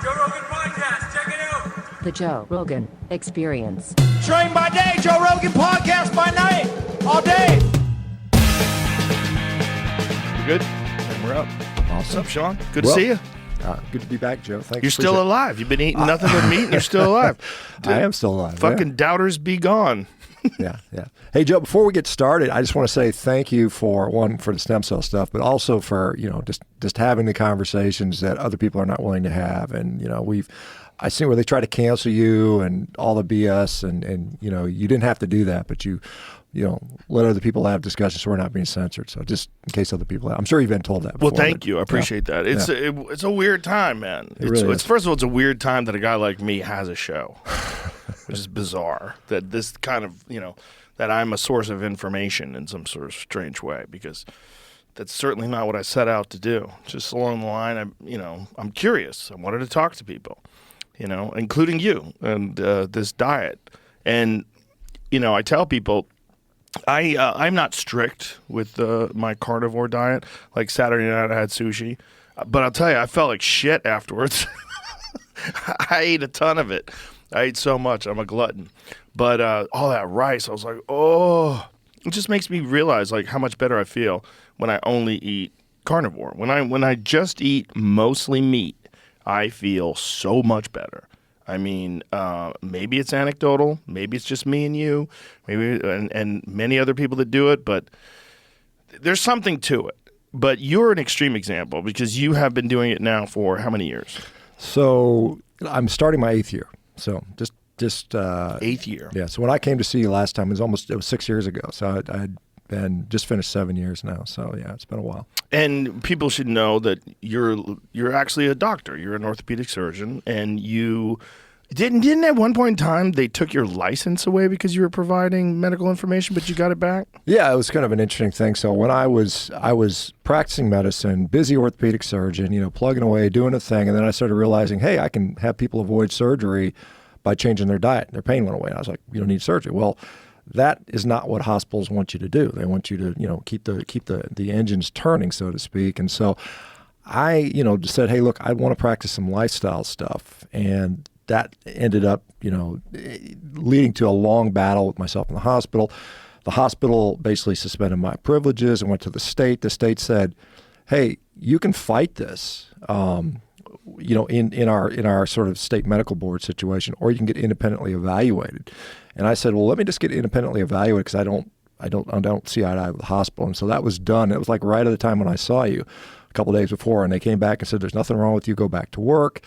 Joe Rogan Podcast. Check it out. The Joe Rogan Experience. Train by day, Joe Rogan Podcast by night, all day. Good? And we're up. What's up, Shawn? Good to Well, see you. Good to be back, Joe. Thanks. You're still alive. You've been eating nothing but meat and you're still alive. I am still alive. Fucking doubters be gone. Yeah. Hey, Joe, before we get started, I just want to say thank you for the stem cell stuff, but also for, just having the conversations that other people are not willing to have. And, I see where they try to cancel you and all the BS and you didn't have to do that, but you let other people have discussions so we're not being censored. So just in case other people I'm sure you've been told that before. Well, thank you. I appreciate that. It's a weird time, man. It's first of all, it's a weird time that a guy like me has a show, which is bizarre. That this kind of, that I'm a source of information in some sort of strange way, because that's certainly not what I set out to do. Just along the line, I'm curious. I wanted to talk to people, including you and this diet. And, I tell people, I'm not strict with my carnivore diet. Like Saturday night I had sushi. But I'll tell you, I felt like shit afterwards. I ate a ton of it. I ate so much. I'm a glutton. But all that rice, I was like, oh. It just makes me realize like how much better I feel when I only eat carnivore. When I just eat mostly meat, I feel so much better. I mean, maybe it's anecdotal. Maybe it's just me and you, maybe and many other people that do it. But there's something to it. But you're an extreme example because you have been doing it now for how many years? So I'm starting my 8th year. So just 8th year. Yeah. So when I came to see you last time, it was 6 years ago. So I'd been just finished 7 years now. So yeah, it's been a while. And people should know that you're actually a doctor. You're an orthopedic surgeon, and you didn't at one point in time they took your license away because you were providing medical information, but you got it back? Yeah, it was kind of an interesting thing. So when I was practicing medicine, busy orthopedic surgeon, plugging away, doing a thing, and then I started realizing, hey, I can have people avoid surgery by changing their diet. Their pain went away. And I was like, you don't need surgery. Well, that is not what hospitals want you to do. They want you to, keep the engines turning, so to speak. And so I, said, hey, look, I want to practice some lifestyle stuff. And that ended up, leading to a long battle with myself in the hospital. The hospital basically suspended my privileges and went to the state. The state said, hey, you can fight this, in our sort of state medical board situation, or you can get independently evaluated. And I said, well, let me just get independently evaluated because I don't see eye to eye with the hospital. And so that was done. It was like right at the time when I saw you a couple of days before, and they came back and said, there's nothing wrong with you, go back to work.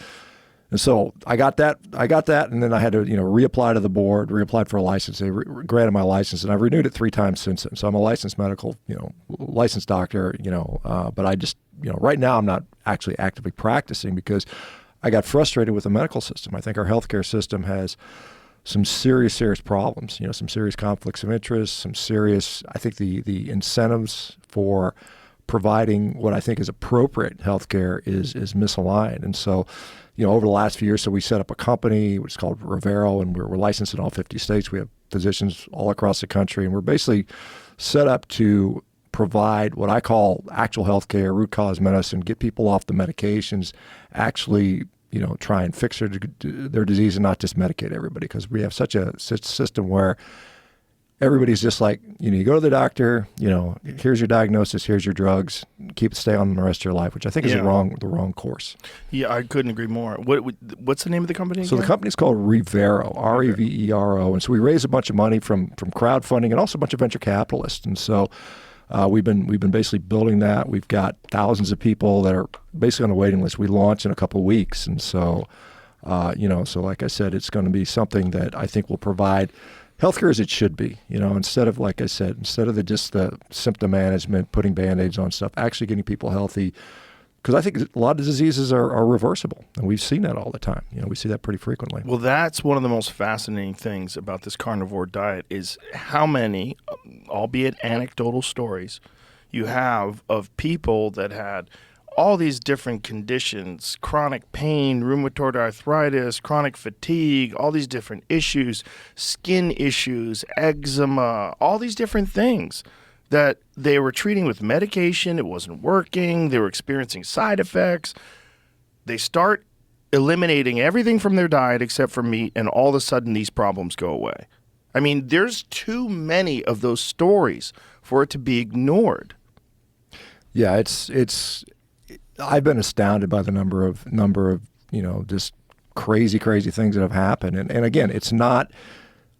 And so I got that, and then I had to, reapply to the board, reapplied for a license. They granted my license, and I've renewed it 3 times since then. So I'm a licensed medical, licensed doctor, but I just, right now I'm not actually actively practicing because I got frustrated with the medical system. I think our healthcare system has some serious problems, some serious conflicts of interest, some serious, I think the incentives for providing what I think is appropriate healthcare is misaligned. And so, over the last few years, so we set up a company, which is called Rivero, and we're licensed in all 50 states. We have physicians all across the country, and we're basically set up to provide what I call actual healthcare, root cause medicine, get people off the medications, actually, try and fix their disease and not just medicate everybody, because we have such a system where everybody's just like, you go to the doctor, here's your diagnosis, here's your drugs, stay on them the rest of your life, which I think is the wrong course. Yeah, I couldn't agree more. What's the name of the company again? So the company's called Rivero, Revero, and so we raise a bunch of money from crowdfunding and also a bunch of venture capitalists, and so we've been basically building that. We've got thousands of people that are basically on the waiting list. We launch in a couple of weeks, and so so like I said, it's going to be something that I think will provide healthcare as it should be, instead of, like I said, just the symptom management, putting Band-Aids on stuff, actually getting people healthy. Because I think a lot of diseases are reversible, and we've seen that all the time. We see that pretty frequently. Well, that's one of the most fascinating things about this carnivore diet is how many, albeit anecdotal stories, you have of people that had all these different conditions, chronic pain, rheumatoid arthritis, chronic fatigue, all these different issues, skin issues, eczema, all these different things that they were treating with medication. It wasn't working. They were experiencing side effects. They start eliminating everything from their diet except for meat, and all of a sudden these problems go away. I mean, there's too many of those stories for it to be ignored. Yeah, it's. I've been astounded by the number of just crazy things that have happened, and again, it's not.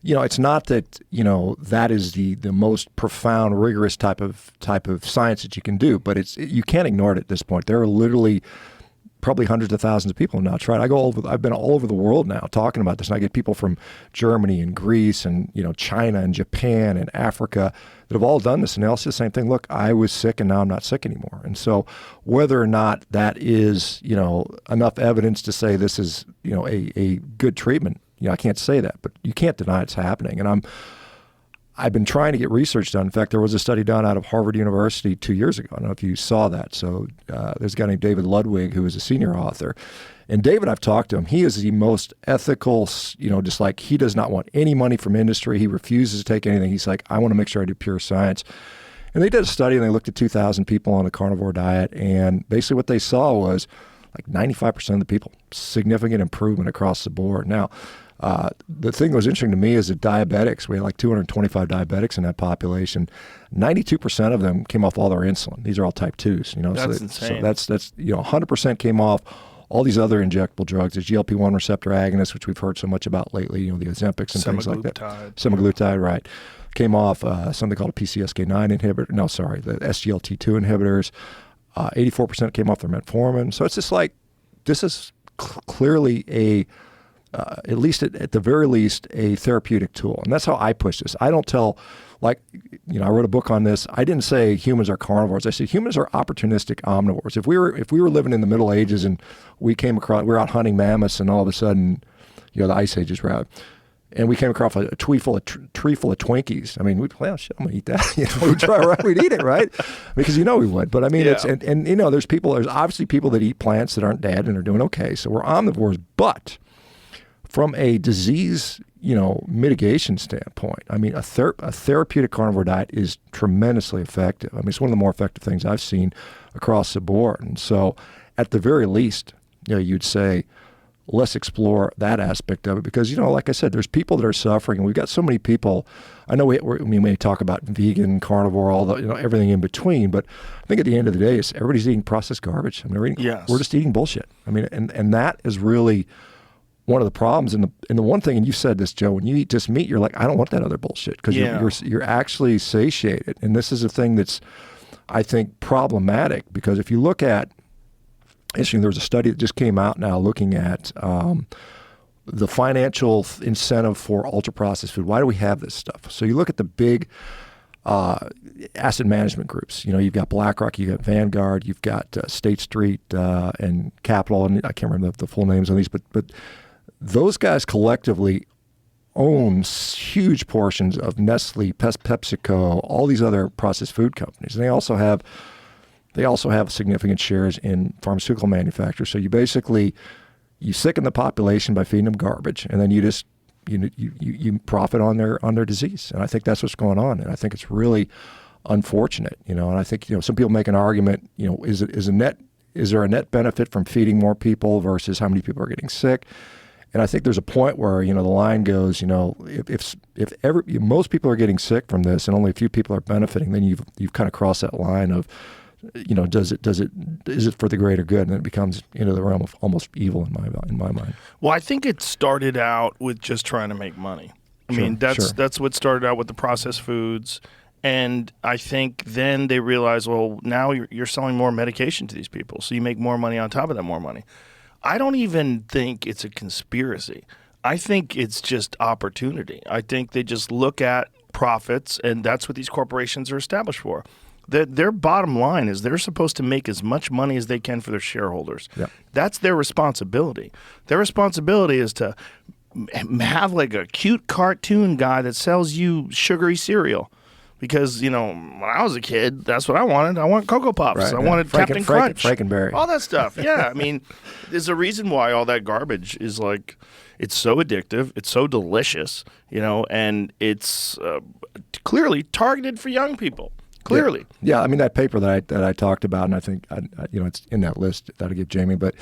It's not that that is the most profound, rigorous type of science that you can do, but you can't ignore it at this point. There are literally probably hundreds of thousands of people now tried. I've been all over the world now talking about this, and I get people from Germany and Greece and China and Japan and Africa that have all done this, and they all say the same thing. Look, I was sick and now I'm not sick anymore. And so whether or not that is enough evidence to say this is a good treatment, I can't say that, but you can't deny it's happening. And I've been trying to get research done. In fact, there was a study done out of Harvard University 2 years ago. I don't know if you saw that. So there's a guy named David Ludwig who is a senior author. And David, I've talked to him. He is the most ethical, just like he does not want any money from industry. He refuses to take anything. He's like, I want to make sure I do pure science. And they did a study and they looked at 2,000 people on a carnivore diet. And basically what they saw was like 95% of the people, significant improvement across the board. Now, the thing that was interesting to me is that diabetics, we had like 225 diabetics in that population. 92% of them came off all their insulin. These are all type 2s. That's insane. So that's 100% came off all these other injectable drugs. There's GLP-1 receptor agonists, which we've heard so much about lately, the Ozempics and things like that. Semaglutide, right. Came off something called a PCSK9 inhibitor. No, sorry, the SGLT2 inhibitors. 84% came off their metformin. So it's just like, this is clearly at least at the very least, a therapeutic tool. And that's how I push this. I don't tell, I wrote a book on this. I didn't say humans are carnivores. I said humans are opportunistic omnivores. If we were living in the Middle Ages and we were out hunting mammoths and all of a sudden, the Ice Ages were out, and we came across a tree full of Twinkies. I mean, we'd I'm gonna eat that. We'd eat it, right? Because we would. But I mean, it's and there's obviously people that eat plants that aren't dead and are doing okay. So we're omnivores, but from a disease, mitigation standpoint, I mean, a therapeutic carnivore diet is tremendously effective. I mean, it's one of the more effective things I've seen across the board. And so, at the very least, you'd say, let's explore that aspect of it because, like I said, there's people that are suffering, and we've got so many people. I know we may talk about vegan, carnivore, all the everything in between, but I think at the end of the day, everybody's eating processed garbage. I mean, we're just eating bullshit. I mean, and that is really one of the problems. And the one thing, and you said this, Joe, when you eat just meat, you're like, I don't want that other bullshit because you're actually satiated. And this is a thing that's, I think, problematic because if you look at, there was a study that just came out now looking at the financial incentive for ultra-processed food. Why do we have this stuff? So you look at the big asset management groups. You've got BlackRock, you've got Vanguard, you've got State Street and Capital, and I can't remember the full names on these, but those guys collectively own huge portions of Nestle, PepsiCo, all these other processed food companies. And they also have significant shares in pharmaceutical manufacturers. So you sicken the population by feeding them garbage, and then you just you profit on their disease. And I think that's what's going on. And I think it's really unfortunate. And I think some people make an argument. Is there a net benefit from feeding more people versus how many people are getting sick? And I think there's a point where the line goes, if most people are getting sick from this and only a few people are benefiting, then you've kind of crossed that line of, is it for the greater good? And it becomes into the realm of almost evil in my mind. Well, I think it started out with just trying to make money. I mean, that's what started out with the processed foods. And I think then they realized, well, now you're selling more medication to these people, so you make more money on top of that more money. I don't even think it's a conspiracy. I think it's just opportunity. I think they just look at profits, and that's what these corporations are established for. Their bottom line is they're supposed to make as much money as they can for their shareholders. Yep. That's their responsibility. Their responsibility is to have like a cute cartoon guy that sells you sugary cereal. Because, when I was a kid, that's what I wanted. I want Cocoa Puffs. Right, I wanted Captain Crunch. Frankenberry. All that stuff. Yeah, I mean, there's a reason why all that garbage is like, it's so addictive. It's so delicious, and it's clearly targeted for young people. Clearly. Yeah, I mean, that paper that I talked about, and I think, it's in that list that I give Jamie, but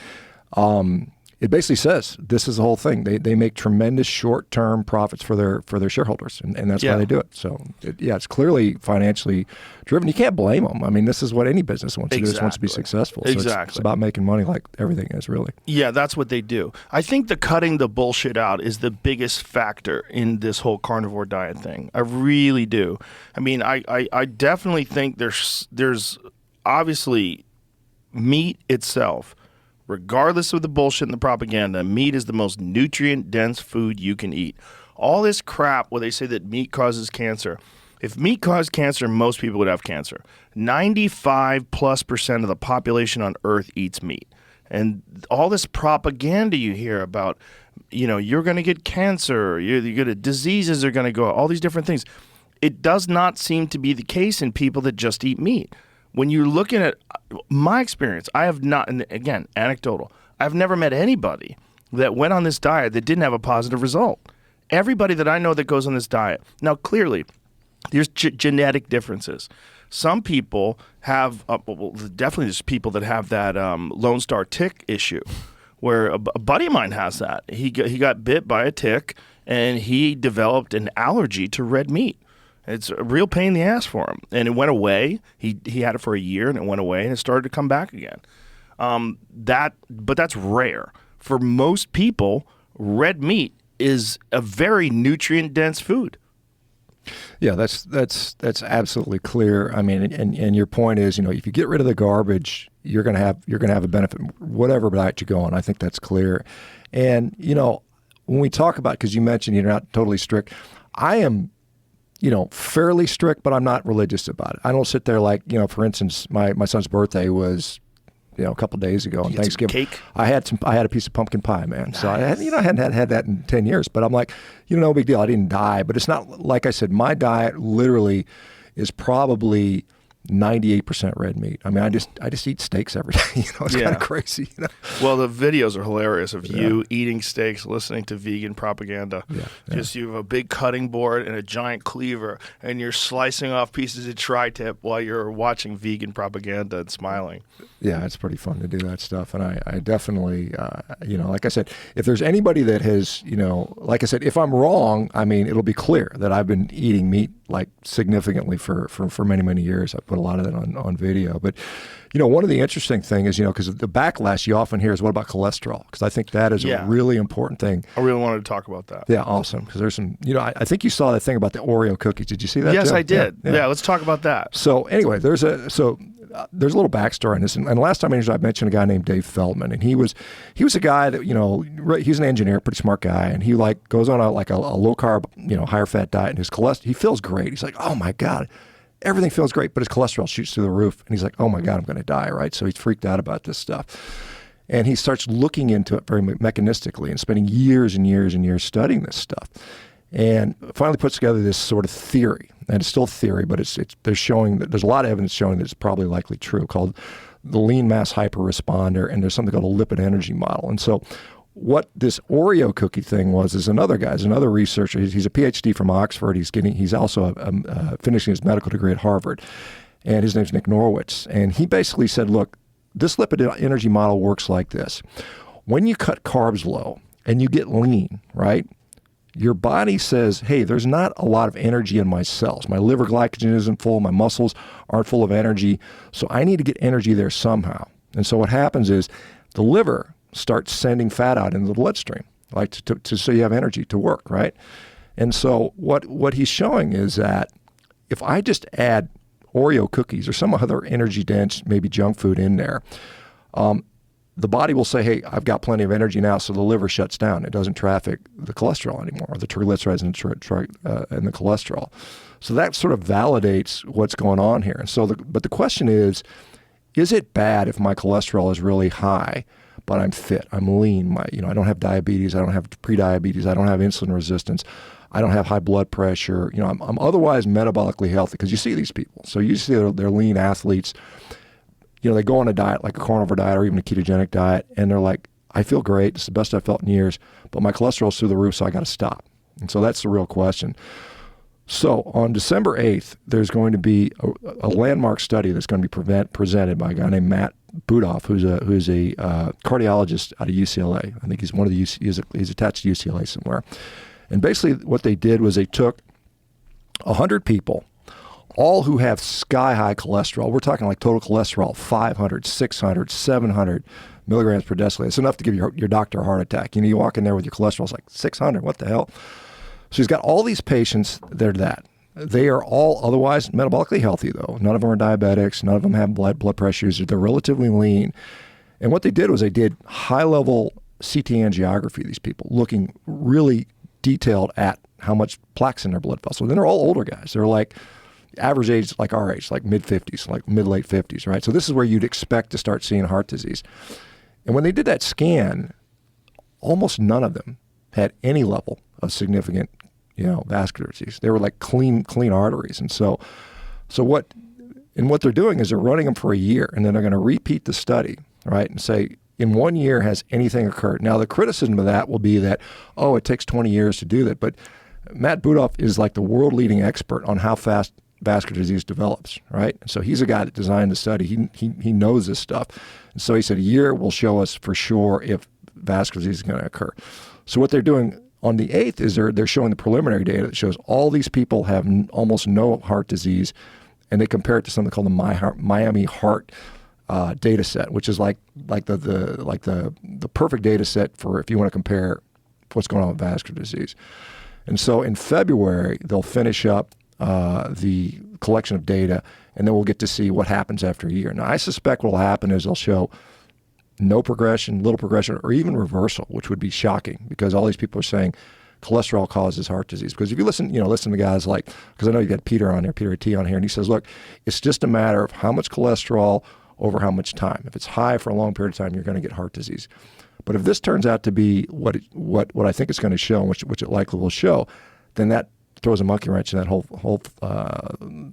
it basically says this is the whole thing. They make tremendous short-term profits for their shareholders, and that's why they do it. So it's clearly financially driven. You can't blame them. I mean, this is what any business wants to do. It wants to be successful. So it's about making money, like everything is, really. Yeah, that's what they do. I think the cutting the bullshit out is the biggest factor in this whole carnivore diet thing. I really do. I mean, I definitely think there's obviously meat itself. Regardless of the bullshit and the propaganda, meat is the most nutrient-dense food you can eat. All this crap where they say that meat causes cancer. If meat caused cancer, most people would have cancer. 95+% of the population on Earth eats meat. And all this propaganda you hear about, you're going to get cancer, diseases are going to go, all these different things. It does not seem to be the case in people that just eat meat. When you're looking at my experience, I have not, and again, anecdotal, I've never met anybody that went on this diet that didn't have a positive result. Everybody that I know that goes on this diet, now clearly, there's genetic differences. Some people have, definitely there's people that have that Lone Star tick issue, where a buddy of mine has that. He got bit by a tick, and he developed an allergy to red meat. It's a real pain in the ass for him. And it went away. He had it for a year, and it went away, and it started to come back again. But that's rare. For most people, red meat is a very nutrient-dense food. Yeah, that's absolutely clear. I mean, and your point is, if you get rid of the garbage, you're gonna have a benefit, whatever diet you go on. I think that's clear. And when we talk about, because you mentioned you're not totally strict, I am, fairly strict, but I'm not religious about it. I don't sit there like, for instance, my son's birthday was, a couple of days ago on Thanksgiving. Cake? I had a piece of pumpkin pie, man. Nice. So I hadn't had that in 10 years, but I'm like, no big deal. I didn't die, but it's not, like I said, my diet literally is probably 98% red meat. I mean, I just eat steaks every day. It's kind of crazy. Well, the videos are hilarious of you eating steaks, listening to vegan propaganda. Just you have a big cutting board and a giant cleaver, and you're slicing off pieces of tri-tip while you're watching vegan propaganda and smiling. Yeah, it's pretty fun to do that stuff, and I definitely, like I said, if there's anybody that has, like I said, if I'm wrong, I mean, it'll be clear that I've been eating meat like significantly for many, many years. I put a lot of that on video. But, one of the interesting things is, because the backlash you often hear is, what about cholesterol? Because I think that is a really important thing. I really wanted to talk about that. Yeah, awesome. Because there's some, I think you saw that thing about the Oreo cookies. Did you see that? Yes, Joe? I did. Yeah, let's talk about that. So anyway, there's a little backstory on this. And last time I mentioned a guy named Dave Feldman, and he was a guy that, he's an engineer, pretty smart guy, and he goes on a low carb, higher fat diet, and his cholesterol, he feels great. He's like, oh my God, everything feels great, but his cholesterol shoots through the roof. And he's like, oh my God, I'm going to die, right? So he's freaked out about this stuff. And he starts looking into it very mechanistically and spending years and years and years studying this stuff. And finally puts together this sort of theory, and it's still theory, but there's a lot of evidence showing that it's probably likely true, called the lean mass hyperresponder, and there's something called a lipid energy model. And so what this Oreo cookie thing is another researcher. He's a PhD from Oxford. He's also finishing his medical degree at Harvard, and his name's Nick Norwitz. And he basically said, look, this lipid energy model works like this. When you cut carbs low and you get lean, right? Your body says, hey, there's not a lot of energy in my cells. My liver glycogen isn't full. My muscles aren't full of energy. So I need to get energy there somehow. And so what happens is the liver starts sending fat out into the bloodstream, like so you have energy to work, right? And so what he's showing is that if I just add Oreo cookies or some other energy-dense, maybe junk food in there, the body will say, hey, I've got plenty of energy now, so the liver shuts down. It doesn't traffic the cholesterol anymore, or the triglycerides and the cholesterol. So that sort of validates what's going on here. And so, but the question is it bad if my cholesterol is really high, but I'm fit, I'm lean, I don't have diabetes, I don't have prediabetes, I don't have insulin resistance, I don't have high blood pressure, I'm otherwise metabolically healthy, because you see these people. So you see they're lean athletes. They go on a diet like a carnivore diet or even a ketogenic diet, and they're like, I feel great. It's the best I've felt in years, but my cholesterol's through the roof, so I got to stop. And so that's the real question. So on December 8th, there's going to be a landmark study that's going to be presented by a guy named Matt Budoff, who's a cardiologist out of UCLA. I think he's one of the he's attached to UCLA somewhere. And basically, what they did was they took 100 people, all who have sky-high cholesterol. We're talking like total cholesterol, 500, 600, 700 milligrams per deciliter. It's enough to give your doctor a heart attack. You walk in there with your cholesterol, it's like 600. What the hell? So he's got all these patients. They're that. They are all otherwise metabolically healthy, though. None of them are diabetics. None of them have blood pressure issues. They're relatively lean. And what they did was they did high-level CT angiography, these people, looking really detailed at how much plaque's in their blood vessels. And they're all older guys. They're like average age, like our age, like mid-50s, like mid-late 50s, right? So this is where you'd expect to start seeing heart disease. And when they did that scan, almost none of them had any level of significant, vascular disease. They were like clean arteries. And so what they're doing is they're running them for a year, and then they're going to repeat the study, right? And say, in 1 year, has anything occurred? Now, the criticism of that will be that, it takes 20 years to do that. But Matt Budoff is like the world-leading expert on how fast vascular disease develops, right? And so he's a guy that designed the study. He knows this stuff. And so he said a year will show us for sure if vascular disease is going to occur. So what they're doing on the 8th is they're showing the preliminary data that shows all these people have almost no heart disease, and they compare it to something called the Miami Heart data set, which is like the perfect data set for if you want to compare what's going on with vascular disease. And so in February, they'll finish up the collection of data, and then we'll get to see what happens after a year. Now, I suspect what will happen is they'll show no progression, little progression, or even reversal, which would be shocking because all these people are saying cholesterol causes heart disease. Because if you listen to guys like, because I know you got Peter T on here, and he says, look, it's just a matter of how much cholesterol over how much time. If it's high for a long period of time, you're going to get heart disease. But if this turns out to be what I think it's going to show, which it likely will show, then that throws a monkey wrench in that whole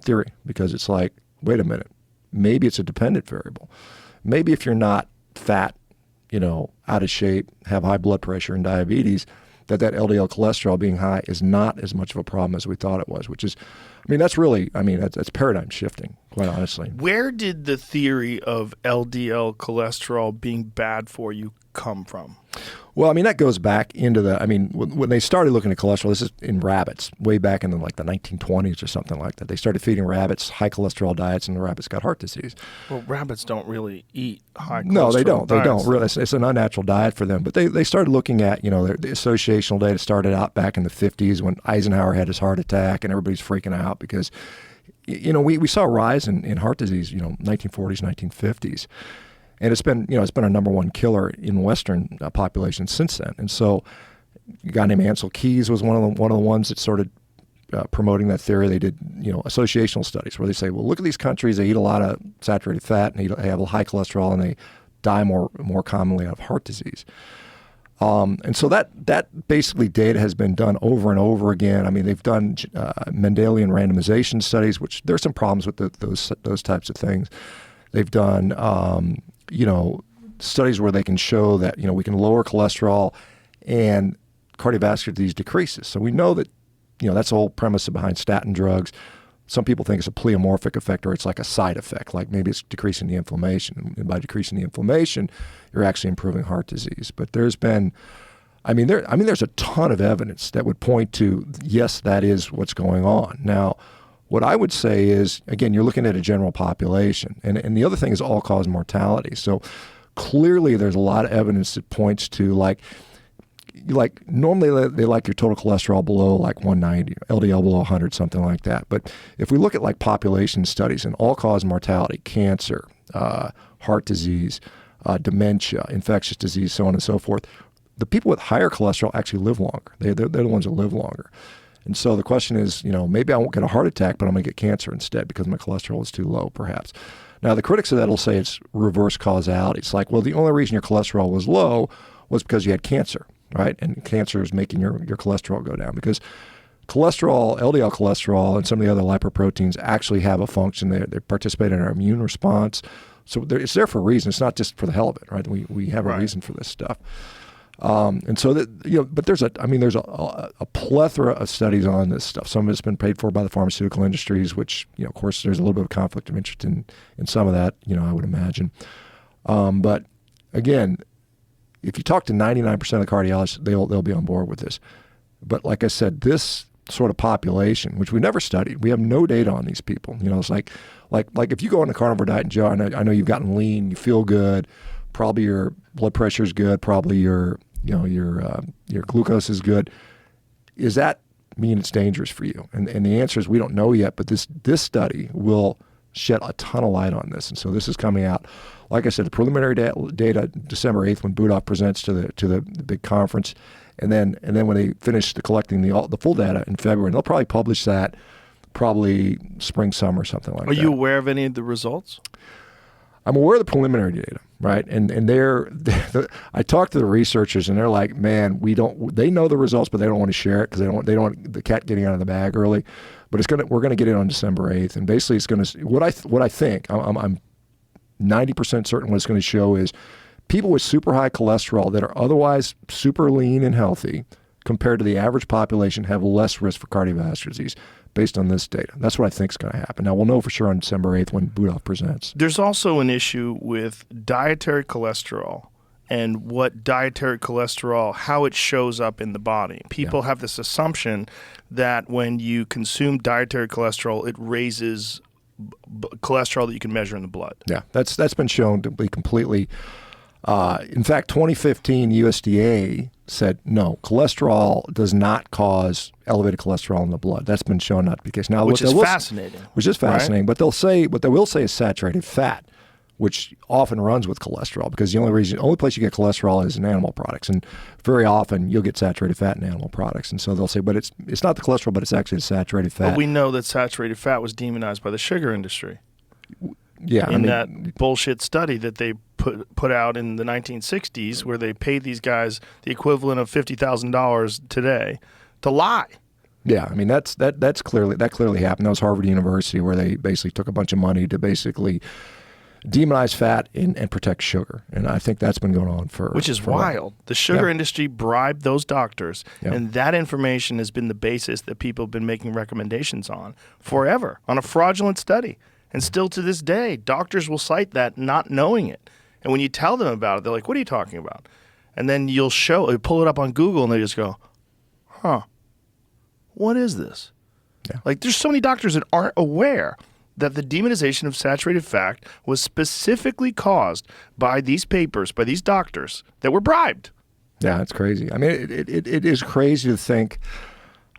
theory, because it's like, wait a minute, maybe it's a dependent variable. Maybe if you're not fat, out of shape, have high blood pressure and diabetes, that LDL cholesterol being high is not as much of a problem as we thought it was, which is, that's paradigm shifting, quite honestly. Where did the theory of LDL cholesterol being bad for you come from? Well, that goes back into when they started looking at cholesterol, this is in rabbits, way back in the 1920s or something like that. They started feeding rabbits high cholesterol diets, and the rabbits got heart disease. Well, rabbits don't really eat high cholesterol No, they don't. diets. They don't really. It's an unnatural diet for them. But they started looking at, the associational data started out back in the 50s when Eisenhower had his heart attack, and everybody's freaking out because, we saw a rise in heart disease, 1940s, 1950s. And it's been a number one killer in Western populations since then. And so, a guy named Ansel Keys was one of the ones that started promoting that theory. They did associational studies where they say, well, look at these countries. They eat a lot of saturated fat and they have a high cholesterol, and they die more commonly out of heart disease. And so that basically data has been done over and over again. They've done Mendelian randomization studies, which there's some problems with those types of things. They've done studies where they can show that, we can lower cholesterol and cardiovascular disease decreases. So we know that, that's the whole premise behind statin drugs. Some people think it's a pleomorphic effect, or it's like a side effect, like maybe it's decreasing the inflammation. And by decreasing the inflammation, you're actually improving heart disease. But there's been, there's a ton of evidence that would point to, yes, that is what's going on. Now, what I would say is, again, you're looking at a general population. And the other thing is all-cause mortality. So clearly there's a lot of evidence that points to, like normally they like your total cholesterol below like 190, LDL below 100, something like that. But if we look at like population studies and all-cause mortality, cancer, heart disease, dementia, infectious disease, so on and so forth, the people with higher cholesterol actually live longer. They're the ones that live longer. And so the question is, maybe I won't get a heart attack, but I'm going to get cancer instead because my cholesterol is too low, perhaps. Now, the critics of that will say it's reverse causality. It's like, well, the only reason your cholesterol was low was because you had cancer, right? And cancer is making your cholesterol go down because cholesterol, LDL cholesterol, and some of the other lipoproteins actually have a function. They participate in our immune response. So it's there for a reason. It's not just for the hell of it, right? We have a reason for this stuff. And so that, but there's a plethora of studies on this stuff. Some of it's been paid for by the pharmaceutical industries, which, of course, there's a little bit of conflict of interest in some of that, I would imagine. But again, if you talk to 99% of the cardiologists, they'll be on board with this. But like I said, this sort of population, which we never studied, we have no data on these people. It's like if you go on a carnivore diet, and Joe, I know you've gotten lean, you feel good, probably your blood pressure is good, probably your glucose is good. Does that mean it's dangerous for you? And the answer is we don't know yet, but this study will shed a ton of light on this. And so this is coming out. Like I said, the preliminary data December 8th when Budoff presents to the big conference, and then when they finish collecting the full data in February, they'll probably publish that probably spring, summer, something like that. Are you aware of any of the results? I'm aware of the preliminary data, right? And I talked to the researchers, and they're like, man, they know the results, but they don't want to share it because they don't want the cat getting out of the bag early. But we're going to get it on December 8th, and basically it's going to what I think I'm 90% certain what it's going to show is people with super high cholesterol that are otherwise super lean and healthy compared to the average population have less risk for cardiovascular disease based on this data. That's what I think is going to happen. Now, we'll know for sure on December 8th when Budoff presents. There's also an issue with dietary cholesterol and what dietary cholesterol, how it shows up in the body. People have this assumption that when you consume dietary cholesterol, it raises cholesterol that you can measure in the blood. Yeah, that's been shown to be completely. In fact, 2015 USDA said no, cholesterol does not cause elevated cholesterol in the blood. That's been shown not to be the case. Now, which is fascinating. Which is fascinating, right? But what they will say is saturated fat, which often runs with cholesterol because the only place you get cholesterol is in animal products, and very often you'll get saturated fat in animal products. And so they'll say, but it's not the cholesterol, but it's actually the saturated fat. But we know that saturated fat was demonized by the sugar industry. Yeah, that bullshit study that they put out in the 1960s, where they paid these guys the equivalent of $50,000 today to lie. Yeah, I mean that clearly happened. That was Harvard University, where they basically took a bunch of money to basically demonize fat and protect sugar, and I think that's been going on which is wild. The sugar industry bribed those doctors, and that information has been the basis that people have been making recommendations on forever on a fraudulent study. And still to this day, doctors will cite that not knowing it. And when you tell them about it, they're like, what are you talking about? And then you'll pull it up on Google, and they just go, huh, what is this? Yeah. Like, there's so many doctors that aren't aware that the demonization of saturated fat was specifically caused by these papers, by these doctors that were bribed. Yeah, it's crazy. I mean, it is crazy to think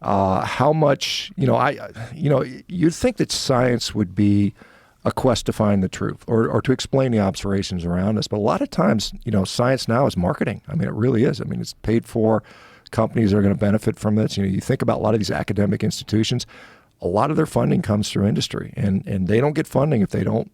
how much, you'd think that science would be a quest to find the truth or to explain the observations around us. But a lot of times, science now is marketing. I mean, it really is. I mean, it's paid for. Companies are going to benefit from this. You think about a lot of these academic institutions, a lot of their funding comes through industry, and they don't get funding if they don't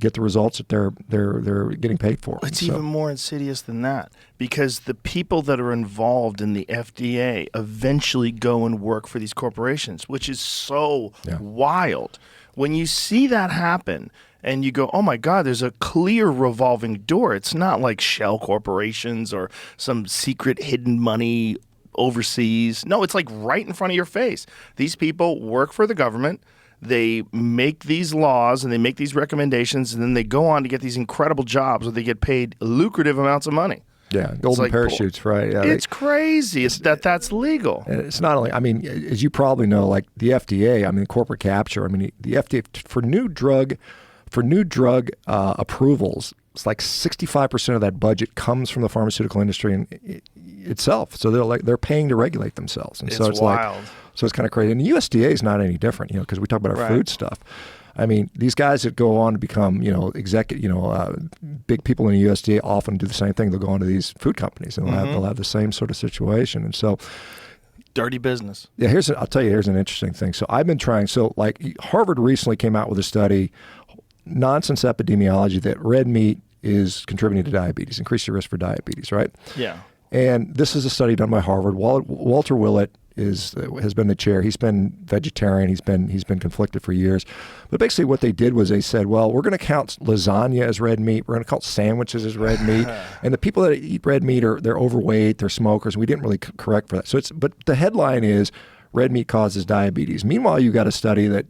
get the results that they're getting paid for. It's even more insidious than that, because the people that are involved in the FDA eventually go and work for these corporations, which is so wild. When you see that happen and you go, oh my God, there's a clear revolving door. It's not like shell corporations or some secret hidden money overseas. No, it's like right in front of your face. These people work for the government. They make these laws and they make these recommendations, and then they go on to get these incredible jobs where they get paid lucrative amounts of money. Yeah, golden parachutes, right? Yeah, it's crazy. That's legal. It's not only, I mean, as you probably know, like the FDA, I mean, corporate capture. I mean, the FDA for new drug approvals, it's like 65% of that budget comes from the pharmaceutical industry itself. So they're paying to regulate themselves, and so it's wild. So it's kind of crazy. And the USDA is not any different, because we talk about our food stuff. I mean, these guys that go on to become, big people in the USDA often do the same thing. They'll go into these food companies, and they'll have the same sort of situation. And so, dirty business. Yeah, I'll tell you, here's an interesting thing. So I've been trying. So like Harvard recently came out with a study, nonsense epidemiology, that red meat is contributing to diabetes, increase your risk for diabetes, right? Yeah. And this is a study done by Harvard. Walter Willett has been the chair. He's been vegetarian. He's been conflicted for years. But basically what they did was they said, well, we're going to count lasagna as red meat. We're going to count sandwiches as red meat. And the people that eat red meat they're overweight, they're smokers. We didn't really correct for that. But the headline is red meat causes diabetes. Meanwhile, you got a study that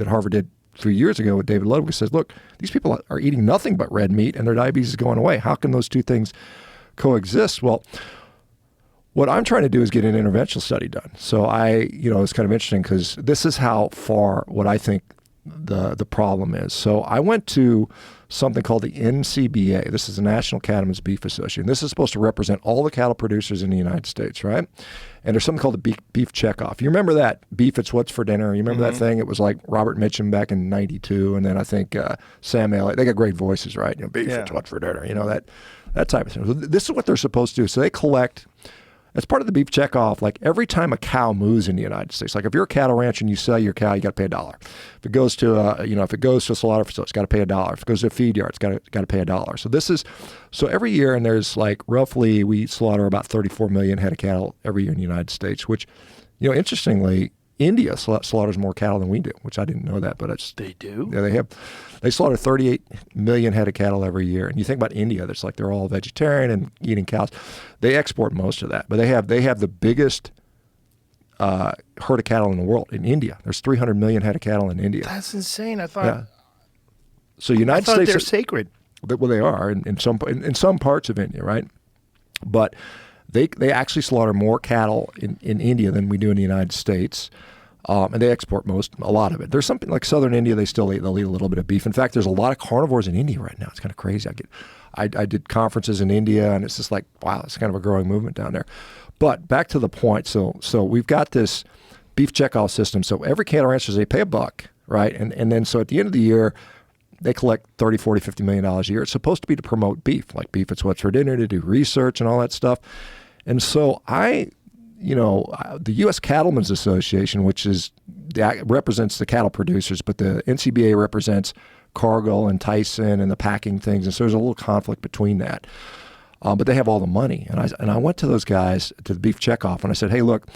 Harvard did few years ago with David Ludwig says, look, these people are eating nothing but red meat and their diabetes is going away. How can those two things coexist? Well, what I'm trying to do is get an interventional study done. So it's kind of interesting because this is how far what I think the problem is. So I went to something called the NCBA. This is the National Cattlemen's Beef Association. This is supposed to represent all the cattle producers in the United States, right? And there's something called the beef checkoff. You remember that? Beef, it's what's for dinner. You remember that thing? It was like Robert Mitchum back in '92, and then I think Sam Elliott. They got great voices, right? Beef, it's what's for dinner. That type of thing. So this is what they're supposed to do. So they collect. As part of the beef checkoff, like every time a cow moves in the United States, like if you're a cattle rancher and you sell your cow, you got to pay $1. If it goes to a slaughter facility, it's got to pay $1. If it goes to a feed yard, it's got to pay $1. So every year, and there's like roughly we slaughter about 34 million head of cattle every year in the United States, which, interestingly, India slaughters more cattle than we do, which I didn't know that, but they do. Yeah, they slaughter 38 million head of cattle every year. And you think about India, that's like they're all vegetarian and eating cows. They export most of that, but they have the biggest herd of cattle in the world in India. There's 300 million head of cattle in India. That's insane. I thought. Yeah. So United States, they're sacred. Well, they are in some parts of India, right? But they actually slaughter more cattle in India than we do in the United States. And they export a lot of it. There's something like southern India, they'll eat a little bit of beef. In fact, there's a lot of carnivores in India right now. It's kind of crazy. I did conferences in India, and it's just like, wow, it's kind of a growing movement down there. But back to the point. So we've got this beef checkoff system. So every cattle rancher, they pay $1, right? And then so at the end of the year, they collect $30, $40, $50 million a year. It's supposed to be to promote beef, like beef, it's what's for dinner, to do research and all that stuff. And so the U.S. Cattlemen's Association, which represents the cattle producers, but the NCBA represents Cargill and Tyson and the packing things, and so there's a little conflict between that. But they have all the money, and I went to those guys to the beef checkoff, and I said, hey, look,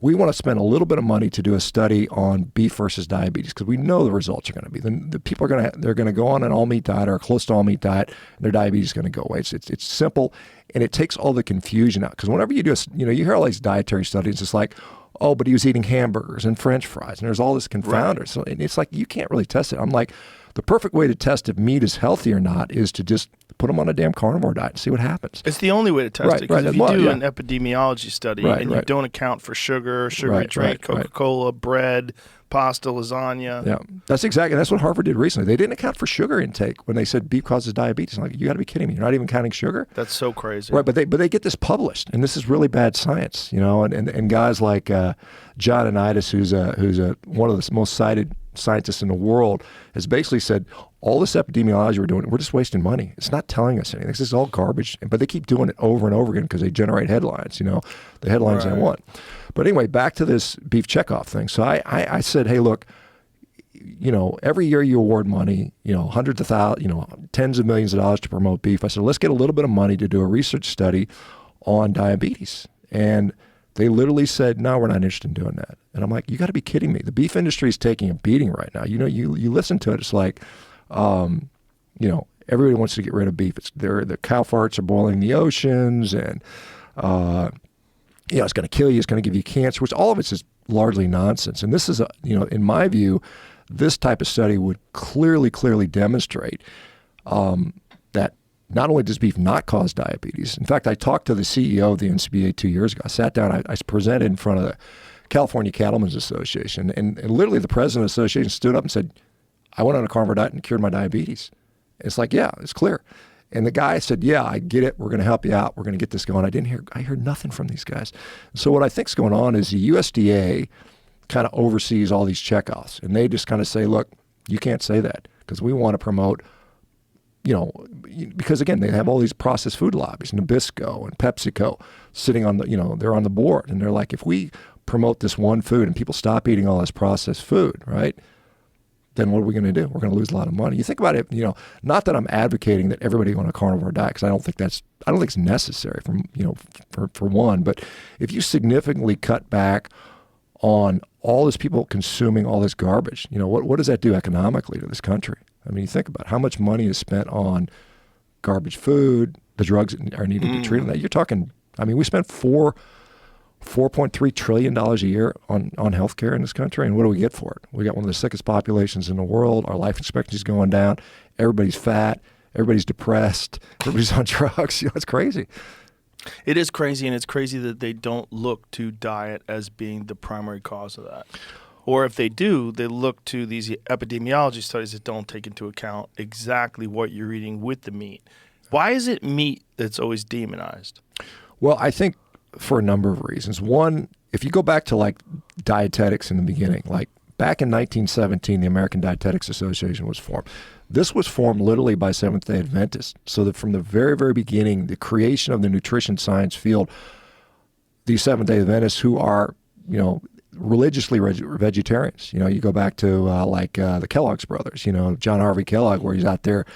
we want to spend a little bit of money to do a study on beef versus diabetes because we know the results are going to be. The people they're going to go on an all meat diet or close to all meat diet, and their diabetes is going to go away. It's simple, and it takes all the confusion out. Because whenever you do you hear all these dietary studies, it's like, oh, but he was eating hamburgers and French fries, and there's all this confounder. Right. So it's like you can't really test it. I'm like, the perfect way to test if meat is healthy or not is to just put them on a damn carnivore diet and see what happens. It's the only way to test it. Because if you do an epidemiology study and you don't account for sugary drink, Coca-Cola, bread, pasta, lasagna. Yeah, that's what Harvard did recently. They didn't account for sugar intake when they said beef causes diabetes. I'm like, you got to be kidding me. You're not even counting sugar? That's so crazy. Right, but they get this published, and this is really bad science, and guys like John Anitis, who's one of the most cited scientists in the world, has basically said, all this epidemiology we're doing, we're just wasting money. It's not telling us anything. This is all garbage. But they keep doing it over and over again because they generate headlines, the headlines they want. But anyway, back to this beef checkoff thing. So I said, hey, look, every year you award money, hundreds of thousands, tens of millions of dollars to promote beef. I said, let's get a little bit of money to do a research study on diabetes. And they literally said, no, we're not interested in doing that. And I'm like, you got to be kidding me. The beef industry is taking a beating right now. You listen to it, it's like, everybody wants to get rid of beef. The cow farts are boiling the oceans, and it's going to kill you. It's going to give you cancer, which all of it's is largely nonsense. And this is, in my view, this type of study would clearly demonstrate that not only does beef not cause diabetes. In fact, I talked to the CEO of the NCBA 2 years ago. I sat down, I presented in front of the California Cattlemen's Association, and literally the president of the association stood up and said, I went on a carnivore diet and cured my diabetes. It's like, yeah, it's clear. And the guy said, yeah, I get it. We're going to help you out. We're going to get this going. I heard nothing from these guys. So what I think is going on is the USDA kind of oversees all these checkoffs, and they just kind of say, look, you can't say that because we want to promote, because again, they have all these processed food lobbies, Nabisco and PepsiCo sitting on they're on the board, and they're like, if we promote this one food and people stop eating all this processed food, right? Then what are we going to do? We're going to lose a lot of money. You think about it, not that I'm advocating that everybody go on a carnivore diet, because I don't think it's necessary for one, but if you significantly cut back on all these people consuming all this garbage, what does that do economically to this country? I mean, you think about how much money is spent on garbage food, the drugs that are needed to treat that. You're talking, we spent $4 $4.3 trillion a year on healthcare in this country. And what do we get for it? We got one of the sickest populations in the world. Our life expectancy is going down. Everybody's fat. Everybody's depressed. Everybody's on drugs. It's crazy. It is crazy, and it's crazy that they don't look to diet as being the primary cause of that. Or if they do, they look to these epidemiology studies that don't take into account exactly what you're eating with the meat. Why is it meat that's always demonized? Well, I think for a number of reasons. One, if you go back to like dietetics in the beginning, like back in 1917, the American Dietetics Association was formed. This was formed literally by Seventh-day Adventists. So that from the very, very beginning, the creation of the nutrition science field, these Seventh-day Adventists who are, religiously vegetarians. You go back to the Kellogg's brothers, John Harvey Kellogg, where he's out there,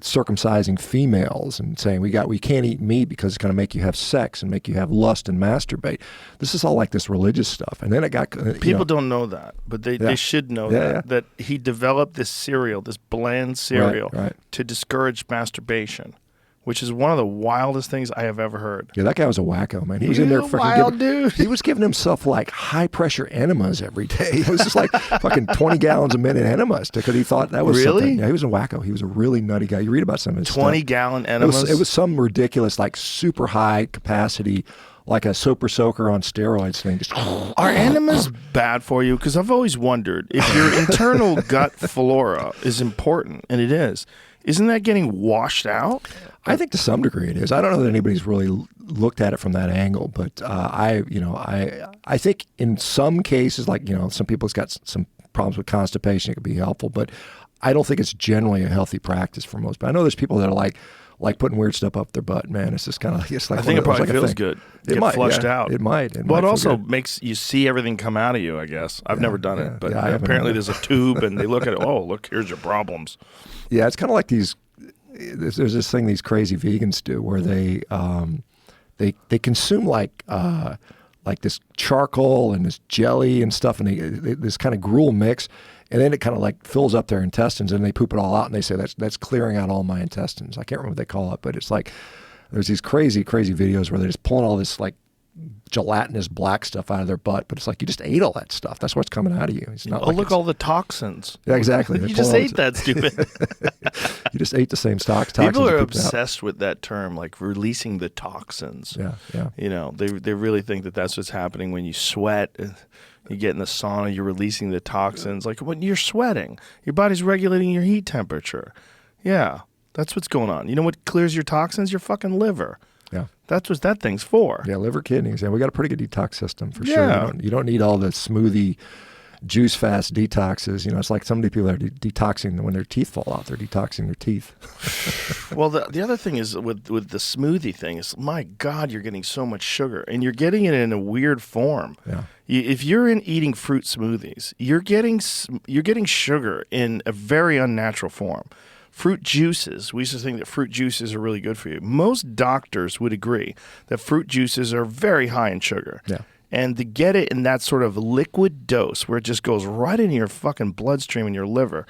circumcising females and saying we can't eat meat because it's going to make you have sex and make you have lust and masturbate. This is all like this religious stuff. And then it got people don't know that, but they should know that he developed this cereal, this bland cereal, to discourage masturbation, which is one of the wildest things I have ever heard. Yeah, that guy was a wacko, man. He was in there dude. He was giving himself like high pressure enemas every day. It was just like fucking 20 gallons a minute enemas because he thought that was really something. Yeah, he was a wacko. He was a really nutty guy. You read about some of his 20-gallon enemas. It was some ridiculous, like super high capacity, like a super soaker on steroids thing. Just are enemas bad for you? Because I've always wondered if your internal gut flora is important, and it is. Isn't that getting washed out? I think to some degree it is. I don't know that anybody's really looked at it from that angle, but I think in some cases, like some people's got some problems with constipation, it could be helpful, but I don't think it's generally a healthy practice for most. But I know there's people that are like putting weird stuff up their butt. Man, it's just kind of like I think it probably feels good. It might flushed out. It might. Well, it also makes you see everything come out of you. I guess I've never done it, but apparently there's a tube, and they look at it. Oh, look, here's your problems. Yeah, it's kind of like these. There's this thing these crazy vegans do where they consume like this charcoal and this jelly and stuff, and they this kind of gruel mix, and then it kind of like fills up their intestines, and they poop it all out, and they say that's clearing out all my intestines. I can't remember what they call it, but it's like there's these crazy videos where they're just pulling all this like gelatinous black stuff out of their butt, but it's like you just ate all that stuff. That's what's coming out of you. It's not. Oh, look, all the toxins. Yeah, exactly. You just ate that, stupid. You just ate the same toxins. People are obsessed with that term, like releasing the toxins. Yeah. They really think that that's what's happening when you sweat. You get in the sauna, you're releasing the toxins. Like when you're sweating, your body's regulating your heat temperature. Yeah, that's what's going on. You know what clears your toxins? Your fucking liver. Yeah. That's what that thing's for. Yeah, liver, kidneys. And we got a pretty good detox system for sure. You don't need all the smoothie, juice fast detoxes. It's like some of the people that are detoxing when their teeth fall out. They're detoxing their teeth. Well, the other thing is with the smoothie thing is, my God, you're getting so much sugar, and you're getting it in a weird form. Yeah. If you're eating fruit smoothies, you're getting sugar in a very unnatural form. Fruit juices, we used to think that fruit juices are really good for you. Most doctors would agree that fruit juices are very high in sugar. Yeah. And to get it in that sort of liquid dose where it just goes right into your fucking bloodstream and your liver,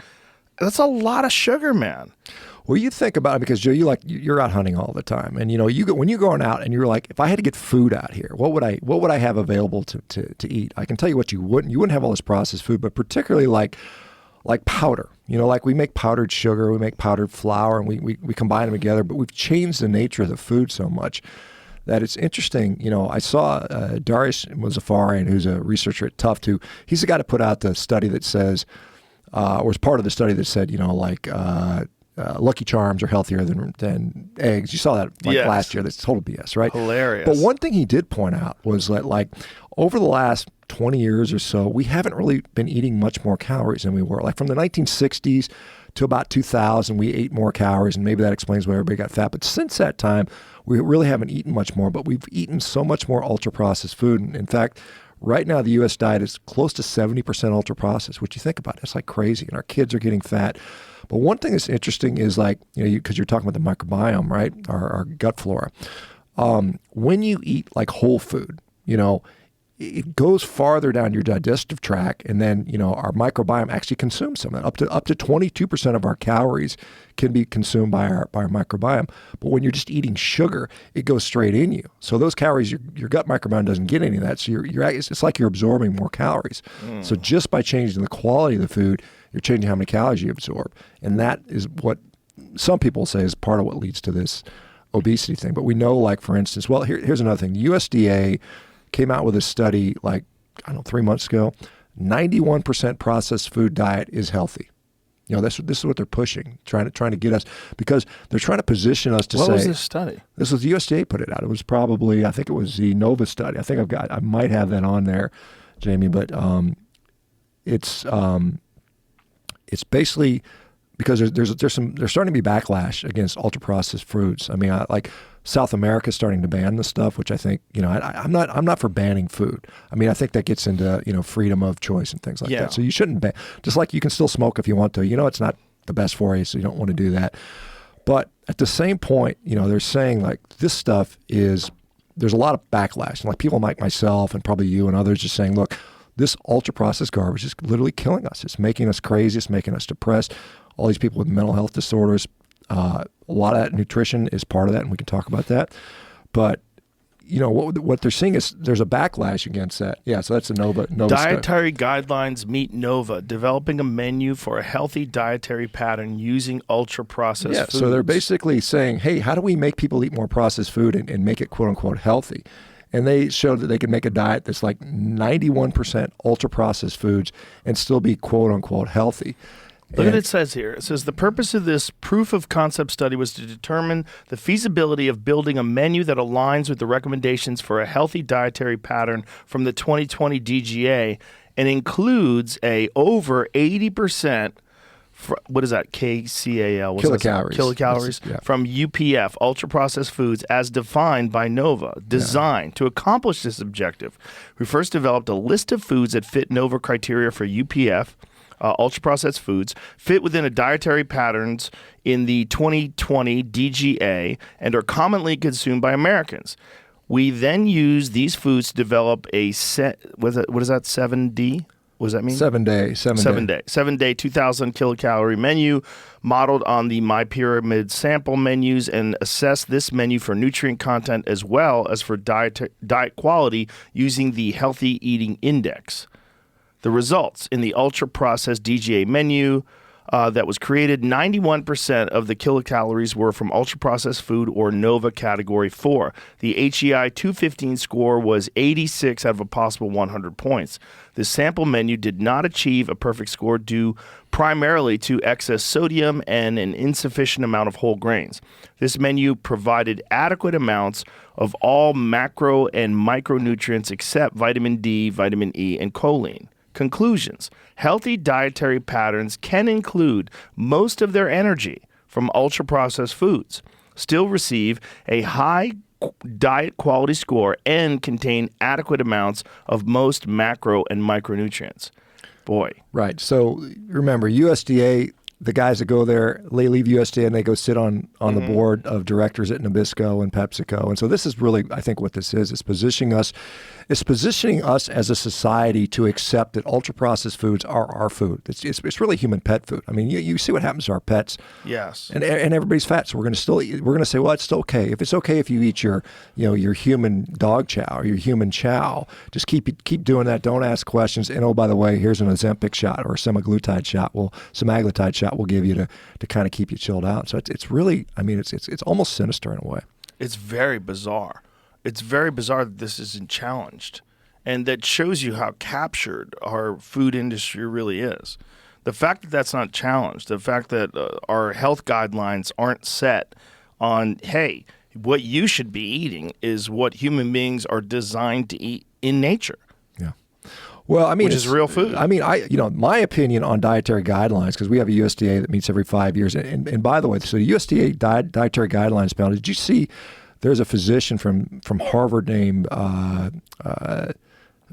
that's a lot of sugar, man. Well, you think about it because, Joe, you're out hunting all the time. And, when you're going out and you're like, if I had to get food out here, what would I have available to eat? I can tell you what you wouldn't. You wouldn't have all this processed food, but particularly like powder. Like we make powdered sugar, we make powdered flour, and we combine them together, but we've changed the nature of the food so much that it's interesting. I saw Darius Mozaffarian, who's a researcher at Tufts, he's the guy that put out the study that says, or was part of the study that said, Lucky Charms are healthier than eggs. You saw that last year. That's total BS, right? Hilarious. But one thing he did point out was that over the last 20 years or so, we haven't really been eating much more calories than we were. Like from the 1960s to about 2000, we ate more calories, and maybe that explains why everybody got fat. But since that time, we really haven't eaten much more, but we've eaten so much more ultra-processed food. And in fact, right now, the U.S. diet is close to 70% ultra-processed, which you think about, it's like crazy, and our kids are getting fat. But one thing that's interesting is because you're talking about the microbiome, right, our gut flora. When you eat like whole food, it goes farther down your digestive tract, and then our microbiome actually consumes some of it. Up to 22% of our calories can be consumed by our microbiome. But when you're just eating sugar, it goes straight in you. So those calories, your gut microbiome doesn't get any of that. So it's like you're absorbing more calories. So just by changing the quality of the food, you're changing how many calories you absorb, and that is what some people say is part of what leads to this obesity thing. But we know, like for instance, well, here's another thing. The USDA came out with a study 3 months ago. 91% processed food diet is healthy. This is what they're pushing, trying to get us, because they're trying to position us to say. What was this study? This was the USDA put it out. It was probably, I think it was the Nova study. I might have that on there, Jamie, but it's basically because there's starting to be backlash against ultra processed foods. I mean, like South America is starting to ban this stuff, which I think, I'm not for banning food. I mean, I think that gets into, freedom of choice and things like that. So you shouldn't ban, just like you can still smoke if you want to. It's not the best for you, so you don't want to do that. But at the same point, they're saying like this stuff there's a lot of backlash. And like people like myself and probably you and others just saying, look, this ultra processed garbage is literally killing us. It's making us crazy. It's making us depressed. All these people with mental health disorders, a lot of that nutrition is part of that, and we can talk about that. But what they're seeing is there's a backlash against that. Yeah, so that's a Nova Dietary guidelines meet Nova, developing a menu for a healthy dietary pattern using ultra processed foods. So they're basically saying, hey, how do we make people eat more processed food and make it quote unquote healthy? And they showed that they could make a diet that's like 91% ultra processed foods and still be quote unquote healthy. Look at what it says here. It says the purpose of this proof of concept study was to determine the feasibility of building a menu that aligns with the recommendations for a healthy dietary pattern from the 2020 DGA and includes a over 80%, what is that, KCAL? Kilocalories. Kilocalories from UPF, ultra-processed foods, as defined by Nova, designed to accomplish this objective. We first developed a list of foods that fit Nova criteria for UPF, ultra-processed foods, fit within a dietary patterns in the 2020 DGA and are commonly consumed by Americans. We then use these foods to develop a what is that, 7D? What does that mean? 7 day. 7-day, 2,000 kilocalorie menu modeled on the My Pyramid sample menus and assess this menu for nutrient content as well as for diet quality using the Healthy Eating Index. The results in the ultra-processed DGA menu that was created, 91% of the kilocalories were from ultra-processed food or Nova Category 4. The HEI 215 score was 86 out of a possible 100 points. The sample menu did not achieve a perfect score due primarily to excess sodium and an insufficient amount of whole grains. This menu provided adequate amounts of all macro and micronutrients except vitamin D, vitamin E, and choline. Conclusions. Healthy dietary patterns can include most of their energy from ultra-processed foods, still receive a high diet quality score, and contain adequate amounts of most macro and micronutrients. Boy. Right. So remember, USDA, the guys that go there, they leave USDA and they go sit on the board of directors at Nabisco and PepsiCo. And so this is really, I think what this is. It's positioning us as a society to accept that ultra-processed foods are our food. It's really human pet food. I mean, you see what happens to our pets. Yes. And everybody's fat, so we're going to still eat. We're going to say, well, it's still okay. If it's okay if you eat your human dog chow or your human chow, just keep doing that. Don't ask questions. And oh, by the way, here's an Ozempic shot or a semaglutide shot. Semaglutide shot will give you to kind of keep you chilled out. So it's really, I mean, it's almost sinister in a way. It's very bizarre. It's very bizarre that this isn't challenged. And that shows you how captured our food industry really is. The fact that that's not challenged, the fact that our health guidelines aren't set on, hey, what you should be eating is what human beings are designed to eat in nature. Yeah. Well, I mean, which is real food. I mean, my opinion on dietary guidelines, because we have a USDA that meets every 5 years. And by the way, so the USDA dietary guidelines panel, did you see there's a physician from Harvard named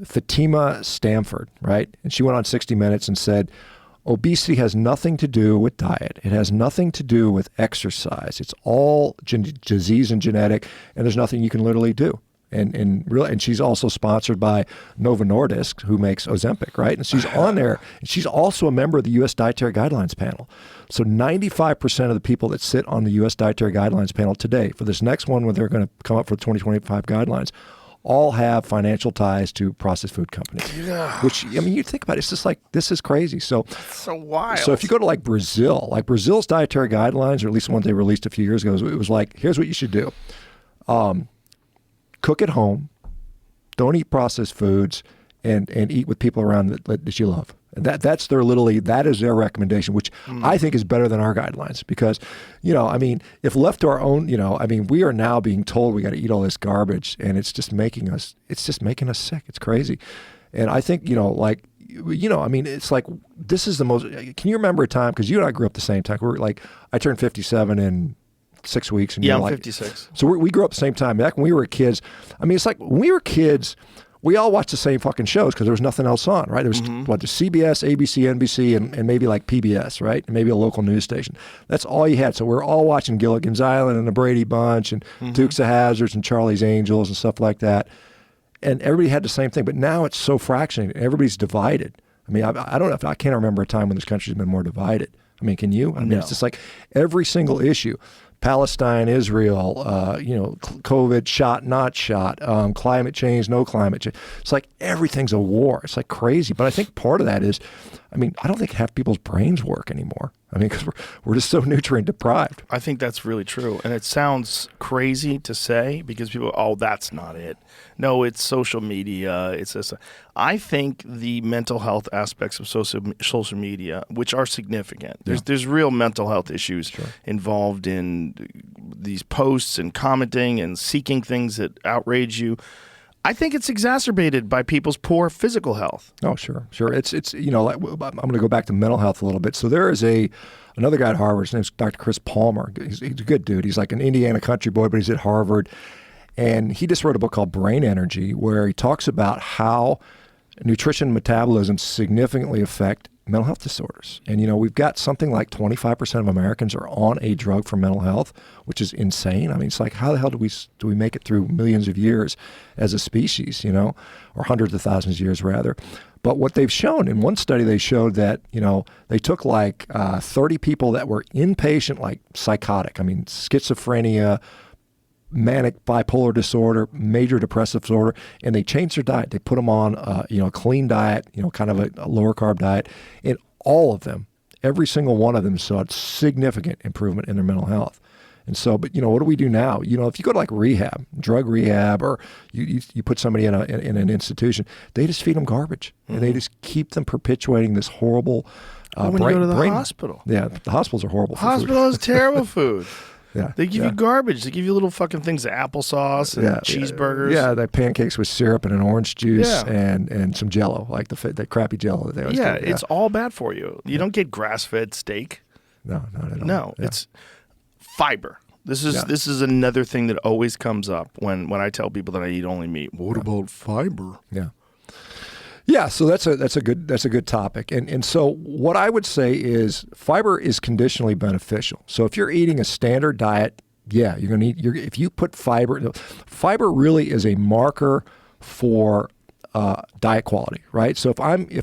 Fatima Stamford, right? And she went on 60 Minutes and said, obesity has nothing to do with diet. It has nothing to do with exercise. It's all disease and genetic, and there's nothing you can literally do. And she's also sponsored by Novo Nordisk, who makes Ozempic, right? And she's on there. And she's also a member of the U.S. Dietary Guidelines panel. So 95% of the people that sit on the U.S. Dietary Guidelines panel today, for this next one when they're going to come up for the 2025 guidelines, all have financial ties to processed food companies. Yeah. Which, I mean, you think about it, it's just like, this is crazy. So That's so wild. So if you go to like Brazil's dietary guidelines, or at least the one they released a few years ago, it was like, here's what you should do. Cook at home, don't eat processed foods, and eat with people around that you love. And that is their recommendation, which I think is better than our guidelines because, I mean, if left to our own, I mean, we are now being told we got to eat all this garbage, and it's just making us sick. It's crazy. And I think, I mean, it's like, this is the most, can you remember a time, because you and I grew up the same time, we're like, I turned 57 in 6 weeks. And I'm like, 56. So we grew up the same time. Back when we were kids, I mean, it's like when we were kids, we all watched the same fucking shows because there was nothing else on, right? There was the CBS, ABC, NBC, and maybe like PBS, right? And maybe a local news station. That's all you had. So we're all watching Gilligan's Island and the Brady Bunch and Dukes of Hazzards and Charlie's Angels and stuff like that. And everybody had the same thing. But now it's so fractionated. Everybody's divided. I mean, I don't know. I can't remember a time when this country's been more divided. I mean, can you? I mean, It's just like every single issue. Palestine, Israel, COVID, shot, not shot, climate change, no climate change. It's like everything's a war. It's like crazy. But I think part of that is, I mean, I don't think half people's brains work anymore. I mean, because we're just so nutrient deprived. I think that's really true. And it sounds crazy to say because people, that's not it. No, it's social media. It's this. I think the mental health aspects of social media, which are significant, there's real mental health issues involved in these posts and commenting and seeking things that outrage you. I think it's exacerbated by people's poor physical health. Oh, sure. It's like, I'm going to go back to mental health a little bit. So there is another guy at Harvard. His name's Dr. Chris Palmer. He's a good dude. He's like an Indiana country boy, but he's at Harvard. And he just wrote a book called Brain Energy, where he talks about how nutrition and metabolism significantly affect mental health disorders. And, we've got something like 25% of Americans are on a drug for mental health, which is insane. I mean, it's like, how the hell do we make it through millions of years as a species, or hundreds of thousands of years, rather. But what they've shown, in one study, they showed that, they took like 30 people that were inpatient, like psychotic, I mean, schizophrenia, manic bipolar disorder, major depressive disorder, and they changed their diet. They put them on, a clean diet, kind of a lower carb diet, and all of them, every single one of them saw a significant improvement in their mental health. And so, but what do we do now? If you go to like rehab, drug rehab, or you put somebody in an institution, they just feed them garbage, and they just keep them perpetuating this horrible. When you go to the hospital, the hospitals are horrible. Hospital is terrible food. Yeah, they give you garbage. They give you little fucking things, applesauce and cheeseburgers. Yeah, they pancakes with syrup and an orange juice and some Jell-O, like the crappy Jell-O that they always give. It's all bad for you. You don't get grass-fed steak. No, not at all. No, it's fiber. This is another thing that always comes up when I tell people that I eat only meat. What about fiber? Yeah. Yeah, so that's a good topic, and so what I would say is fiber is conditionally beneficial. So if you're eating a standard diet, you're going to eat. If you put fiber really is a marker for diet quality, right? So if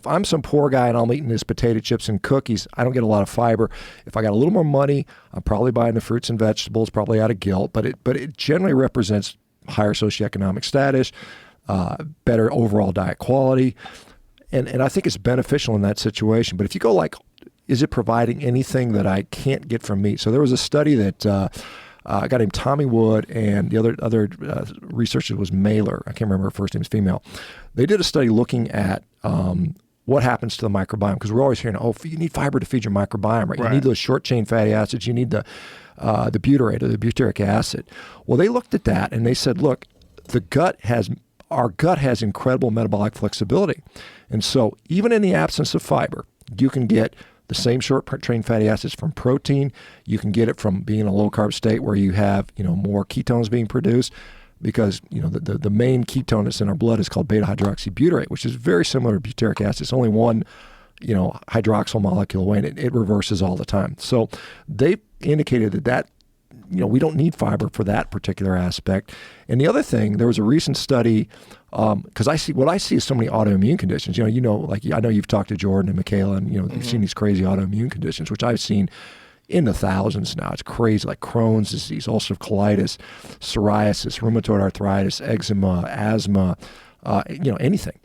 I'm some poor guy and I'm eating this potato chips and cookies, I don't get a lot of fiber. If I got a little more money, I'm probably buying the fruits and vegetables, probably out of guilt, but it generally represents higher socioeconomic status. Better overall diet quality, and I think it's beneficial in that situation. But if you go like, is it providing anything that I can't get from meat? So there was a study that a guy named Tommy Wood and the other researcher was Mailer. I can't remember her first name, is female. They did a study looking at what happens to the microbiome, because we're always hearing, you need fiber to feed your microbiome, right? You need those short chain fatty acids. You need the butyrate or the butyric acid. Well, they looked at that and they said, look, our gut has incredible metabolic flexibility. And so even in the absence of fiber, you can get the same short-chain fatty acids from protein. You can get it from being in a low-carb state where you have, more ketones being produced, because, the main ketone that's in our blood is called beta-hydroxybutyrate, which is very similar to butyric acid. It's only one, hydroxyl molecule away, and it reverses all the time. So they indicated that we don't need fiber for that particular aspect. And the other thing, there was a recent study, because I see is so many autoimmune conditions. Like I know you've talked to Jordan and Michaela, and you've seen these crazy autoimmune conditions, which I've seen in the thousands now. It's crazy, like Crohn's disease, ulcerative colitis, psoriasis, rheumatoid arthritis, eczema, asthma, anything.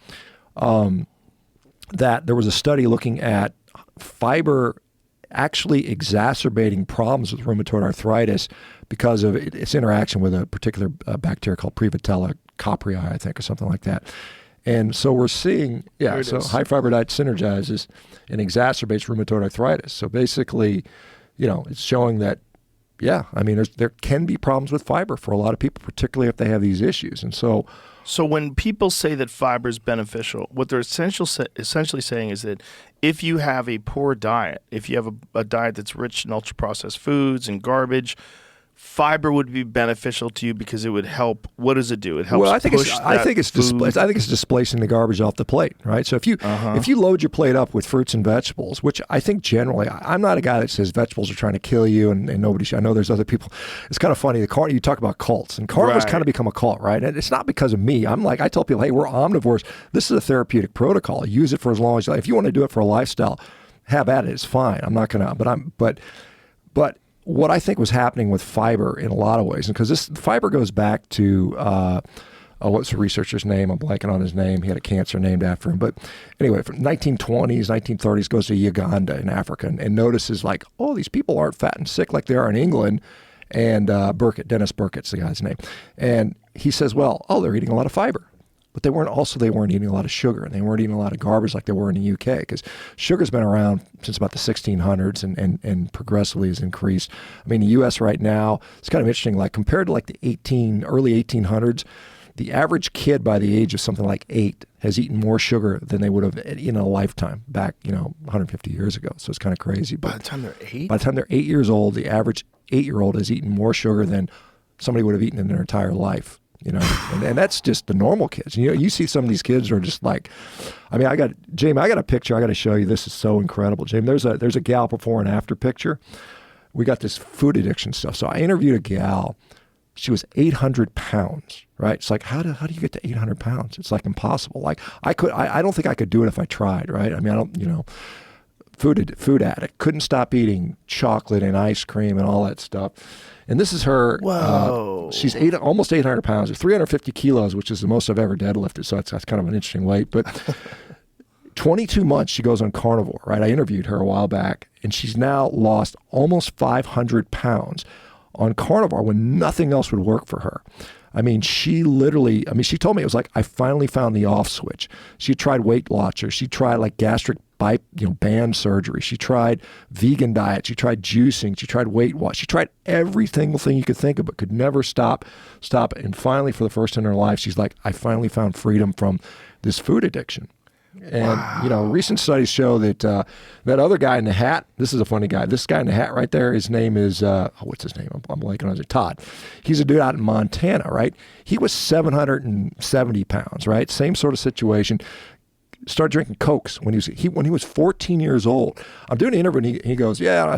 That there was a study looking at fiber actually exacerbating problems with rheumatoid arthritis because of its interaction with a particular bacteria called Prevotella coprii, I think, or something like that. And so we're seeing, so high fiber diet synergizes and exacerbates rheumatoid arthritis. So basically, it's showing that, there can be problems with fiber for a lot of people, particularly if they have these issues. And so when people say that fiber is beneficial, what they're essentially saying is that if you have a poor diet, if you have a diet that's rich in ultra-processed foods and garbage, fiber would be beneficial to you because it would help. What does it do? It helps. Well, I think it's displacing the garbage off the plate, right? So if you load your plate up with fruits and vegetables, which I think generally, I'm not a guy that says vegetables are trying to kill you, and nobody should. I know there's other people. It's kind of funny. You talk about cults, and carnivores kind of become a cult, right? And it's not because of me. I tell people, hey, we're omnivores. This is a therapeutic protocol. Use it for as long as you like. If you want to do it for a lifestyle, have at it. It's fine. I'm not gonna. But what I think was happening with fiber in a lot of ways, because this fiber goes back to what's the researcher's name? I'm blanking on his name. He had a cancer named after him. But anyway, from 1920s, 1930s, goes to Uganda in Africa and notices like, oh, these people aren't fat and sick like they are in England. And Dennis Burkitt's the guy's name. And he says, they're eating a lot of fiber. But they weren't eating a lot of sugar, and they weren't eating a lot of garbage like they were in the UK, because sugar's been around since about the 1600s and progressively has increased. I mean, the U.S. right now, it's kind of interesting, like compared to like the early 1800s, the average kid by the age of something like 8 has eaten more sugar than they would have in a lifetime back, 150 years ago. So it's kind of crazy. But by the time they're 8? By the time they're 8 years old, the average 8-year-old has eaten more sugar than somebody would have eaten in their entire life. And that's just the normal kids. You see some of these kids are just like, I got a picture I got to show you. This is so incredible, Jamie. There's a gal before and after picture. We got this food addiction stuff. So I interviewed a gal. She was 800 pounds, right? It's like, how do you get to 800 pounds? It's like impossible. Like I don't think I could do it if I tried, right? Food addict, couldn't stop eating chocolate and ice cream and all that stuff. And this is her. Whoa. She's almost 800 pounds, or 350 kilos, which is the most I've ever deadlifted. So that's kind of an interesting weight. But 22 months she goes on carnivore, right? I interviewed her a while back, and she's now lost almost 500 pounds on carnivore when nothing else would work for her. She told me it was like, I finally found the off switch. She tried Weight Watchers. She tried like gastric band surgery. She tried vegan diet. She tried juicing. She tried Weight Watch. She tried every single thing you could think of, but could never stop. And finally, for the first time in her life, she's like, I finally found freedom from this food addiction. And, recent studies show that that other guy in the hat, this is a funny guy. This guy in the hat right there, his name is, what's his name? I'm blanking on it. Todd. He's a dude out in Montana, right? He was 770 pounds, right? Same sort of situation. Started drinking Cokes when he was 14 years old. I'm doing an interview and he goes, I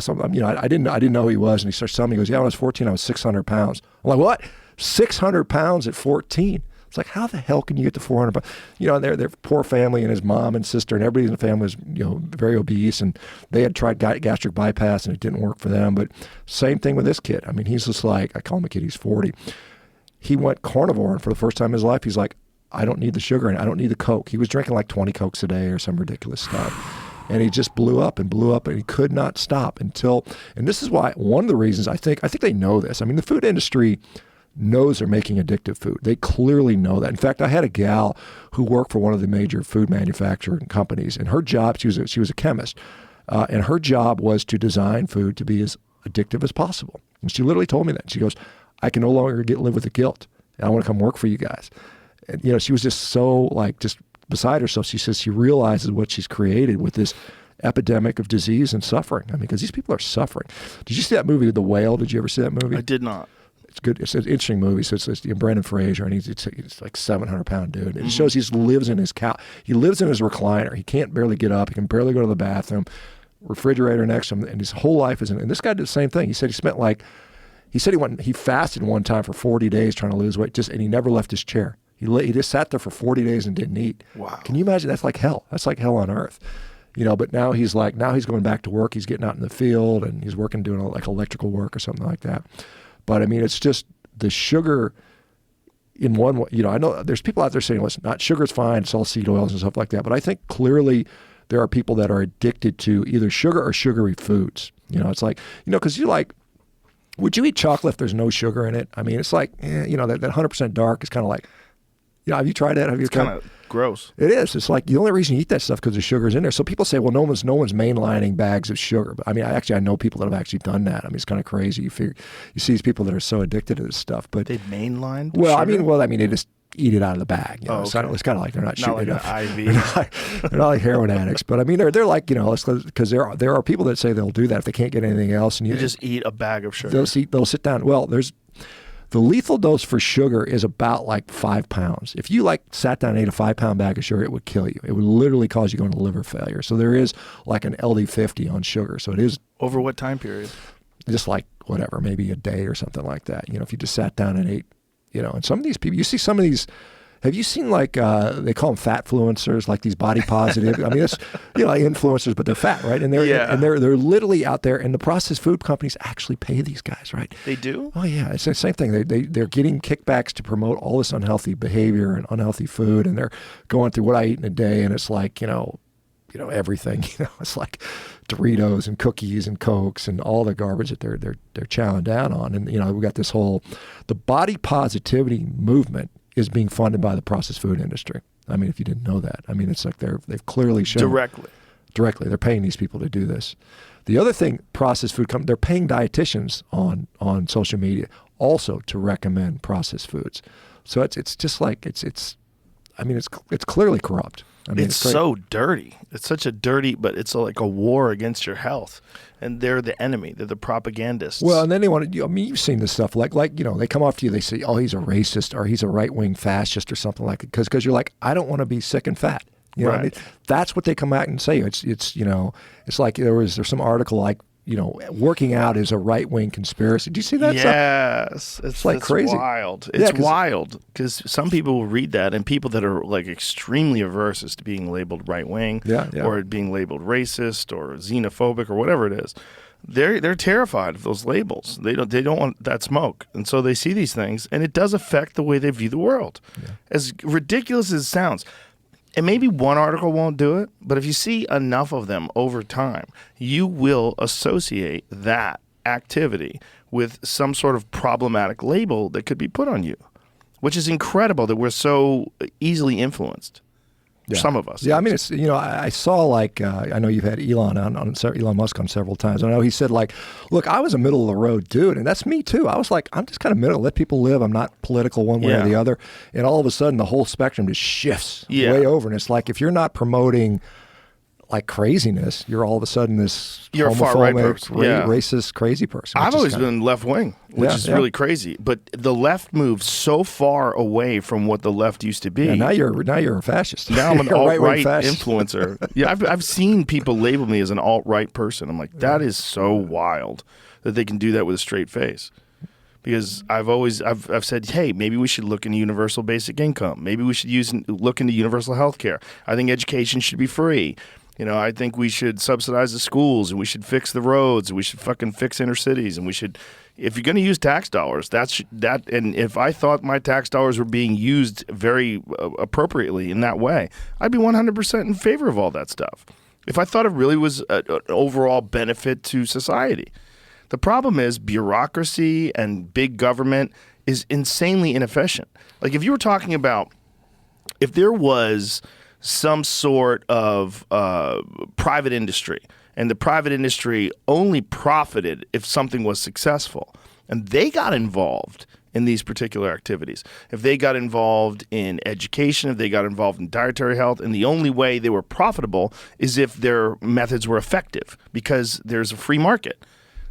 didn't know who he was. And he starts telling me, he goes, when I was 14, I was 600 pounds. I'm like, what? 600 pounds at 14? It's like, how the hell can you get to 400 pounds? They're poor family, and his mom and sister and everybody in the family was, very obese, and they had tried gastric bypass and it didn't work for them. But same thing with this kid. He's just like, I call him a kid, he's 40. He went carnivore, and for the first time in his life, he's like, I don't need the sugar and I don't need the Coke. He was drinking like 20 Cokes a day or some ridiculous stuff. And he just blew up, and he could not stop and this is why, one of the reasons I think they know this. The food industry knows they're making addictive food. They clearly know that. In fact, I had a gal who worked for one of the major food manufacturing companies, and her job, she was a chemist, and her job was to design food to be as addictive as possible. And she literally told me that. She goes, I can no longer live with the guilt, and I want to come work for you guys. And, she was just so just beside herself. She says she realizes what she's created with this epidemic of disease and suffering. Because these people are suffering. Did you see that movie, The Whale? Did you ever see that movie? I did not. It's good. It's an interesting movie. So it's Brendan Fraser, and he's like 700-pound dude. And it shows he lives in his recliner. He can't barely get up. He can barely go to the bathroom. Refrigerator next to him, and his whole life is in. And this guy did the same thing. He said he spent He said he fasted one time for 40 days trying to lose weight, and he never left his chair. He just sat there for 40 days and didn't eat. Wow. Can you imagine? That's like hell. That's like hell on earth. But now he's going back to work. He's getting out in the field and he's working, doing like electrical work or something like that. But I mean, it's just the sugar in one way. I know there's people out there saying, listen, not sugar's fine. It's all seed oils and stuff like that. But I think clearly there are people that are addicted to either sugar or sugary foods. It's like, because would you eat chocolate if there's no sugar in it? I mean, it's like, that 100% dark is kind of like, have you tried that? Have you It's kind of gross. It is. It's like the only reason you eat that stuff because the sugar's in there. So people say, well, no one's mainlining bags of sugar. But I mean, I know people that have actually done that. I mean, it's kind of crazy. You see these people that are so addicted to this stuff. But they mainlined sugar? I They just eat it out of the bag. It's kind of like they're not shooting like it an IV. They're not like heroin addicts. But I mean, they're like, because there are people that say they'll do that if they can't get anything else. And you just eat a bag of sugar. They'll sit down. Well, the lethal dose for sugar is about like 5 pounds. If you sat down and ate a 5-pound bag of sugar, it would kill you. It would literally cause you to go into liver failure. So there is like an LD50 on sugar. So it is. Over what time period? Just like whatever, maybe a day or something like that. If you just sat down and ate, and some of these people, you see some of these. Have you seen they call them fat influencers, like these body positive? I mean, it's like influencers, but they're fat, right? And they're literally out there, and the processed food companies actually pay these guys, right? They do? Oh yeah, it's the same thing. They're getting kickbacks to promote all this unhealthy behavior and unhealthy food, and they're going through what I eat in a day, and it's like everything. It's like Doritos and cookies and Cokes and all the garbage that they're chowing down on, and we got this the body positivity movement is being funded by the processed food industry. I mean, if you didn't know that, I mean, it's like they've clearly shown directly they're paying these people to do this. The other thing, processed food they're paying dietitians on social media also to recommend processed foods. So it's just like it's clearly corrupt. I mean, it's so dirty. It's such a dirty, but it's like a war against your health. And they're the enemy. They're the propagandists. Well, and then they want to, you've seen this stuff. Like they come off to you, they say, oh, he's a racist or he's a right-wing fascist or something like that. Because you're like, I don't want to be sick and fat. Right. What I mean? That's what they come out and say. It's like there's some article like, working out is a right-wing conspiracy. Do you see that stuff? Yes. It's like crazy. Wild. It's wild because some people will read that, and people that are like extremely averse to being labeled right-wing or being labeled racist or xenophobic or whatever it is, they're terrified of those labels. They don't want that smoke. And so they see these things, and it does affect the way they view the world. Yeah. As ridiculous as it sounds. And maybe one article won't do it, but if you see enough of them over time, you will associate that activity with some sort of problematic label that could be put on you, which is incredible that we're so easily influenced. Yeah. Some of us. Yeah, I mean, it's I saw I know you've had Elon Musk on several times. I know he said look, I was a middle of the road dude, and that's me too. I was like, I'm just kind of middle, let people live. I'm not political one way or the other. And all of a sudden, the whole spectrum just shifts way over. And it's like if you're not promoting like craziness, you're all of a sudden you're a far right person, racist, crazy person. I've always been left wing, which is really crazy. But the left moved so far away from what the left used to be. Yeah, now you're a fascist. Now I'm an alt-right influencer. Yeah, I've seen people label me as an alt-right person. I'm like, that is so wild that they can do that with a straight face. Because I've said, hey, maybe we should look into universal basic income. Maybe we should look into universal health care. I think education should be free. I think we should subsidize the schools, and we should fix the roads, and we should fucking fix inner cities, and we should, if you're going to use tax dollars, and if I thought my tax dollars were being used very appropriately in that way, I'd be 100% in favor of all that stuff. If I thought it really was an overall benefit to society. The problem is bureaucracy and big government is insanely inefficient. Like if you were talking about, if there was some sort of private industry, and the private industry only profited if something was successful, and they got involved in these particular activities. If they got involved in education, if they got involved in dietary health, and the only way they were profitable is if their methods were effective because there's a free market,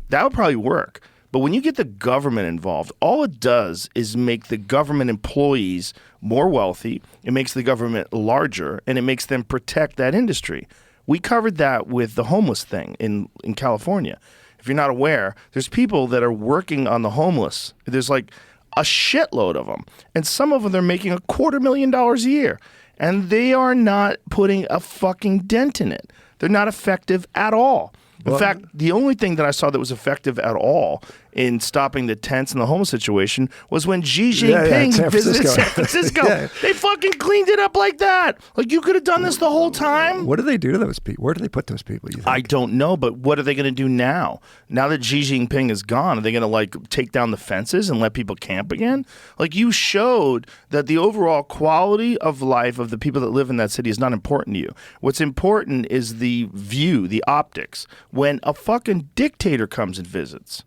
that would probably work. But when you get the government involved, all it does is make the government employees more wealthy, it makes the government larger, and it makes them protect that industry. We covered that with the homeless thing in California. if you're not aware, there's people that are working on the homeless. There's like a shitload of them. And some of them are making $250,000 a year. And they are not putting a fucking dent in it. They're not effective at all. In fact, the only thing that I saw that was effective at all in stopping the tents and the homeless situation was when Xi Jinping visited San Francisco. They fucking cleaned it up like that. Like, you could have done this the whole time. What do they do to those people? Where do they put those people, you think? I don't know, but what are they going to do now? Now that Xi Jinping is gone, are they going to, like, take down the fences and let people camp again? Like, you showed that the overall quality of life of the people that live in that city is not important to you. What's important is the view, the optics, when a fucking dictator comes and visits,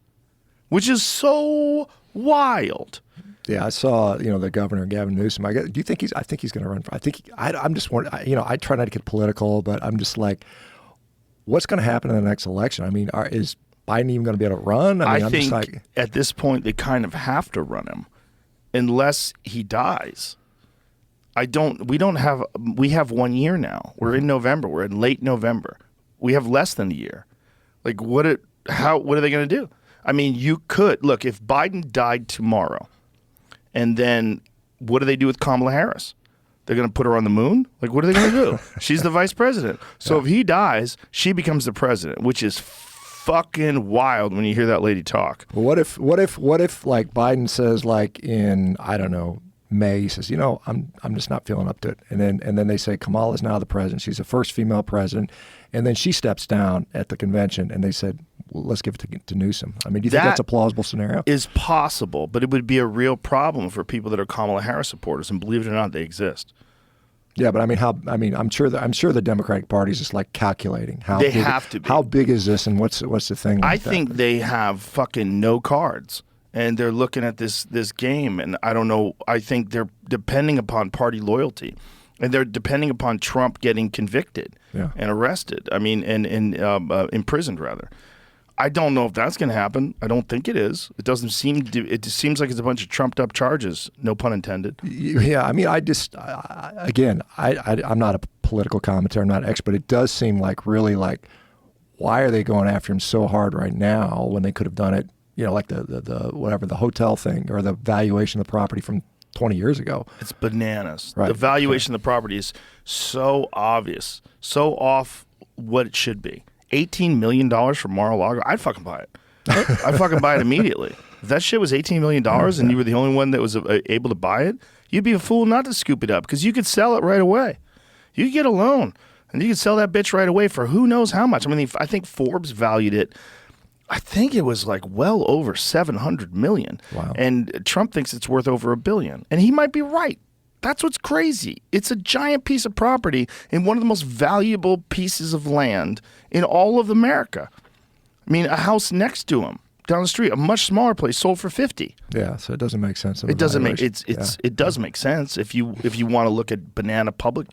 which is so wild. Yeah, I saw, the governor, Gavin Newsom. Do you think I think he's going to run for, I'm just wondering, I try not to get political, but I'm just like, what's going to happen in the next election? I mean, is Biden even going to be able to run? I think at this point they kind of have to run him unless he dies. We have 1 year now. We're in November. We're in late November. We have less than a year. Like, what are they going to do? I mean, you could look, if Biden died tomorrow, and then what do they do with Kamala Harris? They're going to put her on the moon? Like, what are they going to do? She's the vice president. So if he dies, she becomes the president, which is fucking wild when you hear that lady talk. Well, what if like Biden says, like, in, I don't know, May, he says, I'm just not feeling up to it. And then they say Kamala's now the president. She's the first female president. And then she steps down at the convention and they said, well, let's give it to Newsom. I mean, do you think that's a plausible scenario? Is possible, but it would be a real problem for people that are Kamala Harris supporters, and believe it or not, they exist. Yeah, but I'm sure the Democratic Party is just like calculating they have to be. How big is this and what's the thing like I think they have fucking no cards. And they're looking at this game, and I don't know. I think they're depending upon party loyalty, and they're depending upon Trump getting convicted and arrested. I mean, and imprisoned rather. I don't know if that's going to happen. I don't think it is. It doesn't seem to. It just seems like it's a bunch of trumped up charges. No pun intended. Yeah, I mean, I'm not a political commentator. I'm not an expert. But it does seem like really like, why are they going after him so hard right now when they could have done it? Like the hotel thing or the valuation of the property from 20 years ago. It's bananas. Right. The valuation of the property is so obvious, so off what it should be. $18 million for Mar-a-Lago, I'd fucking buy it. I'd fucking buy it immediately. If that shit was $18 million and you were the only one that was able to buy it, you'd be a fool not to scoop it up because you could sell it right away. You could get a loan and you could sell that bitch right away for who knows how much. I mean, I think Forbes valued it. I think it was like well over $700 million. Wow. And Trump thinks it's worth over $1 billion. And he might be right. That's what's crazy. It's a giant piece of property in one of the most valuable pieces of land in all of America. I mean, a house next to him, down the street, a much smaller place, sold for $50. Yeah, so it doesn't make sense. It doesn't make it does make sense if you want to look at banana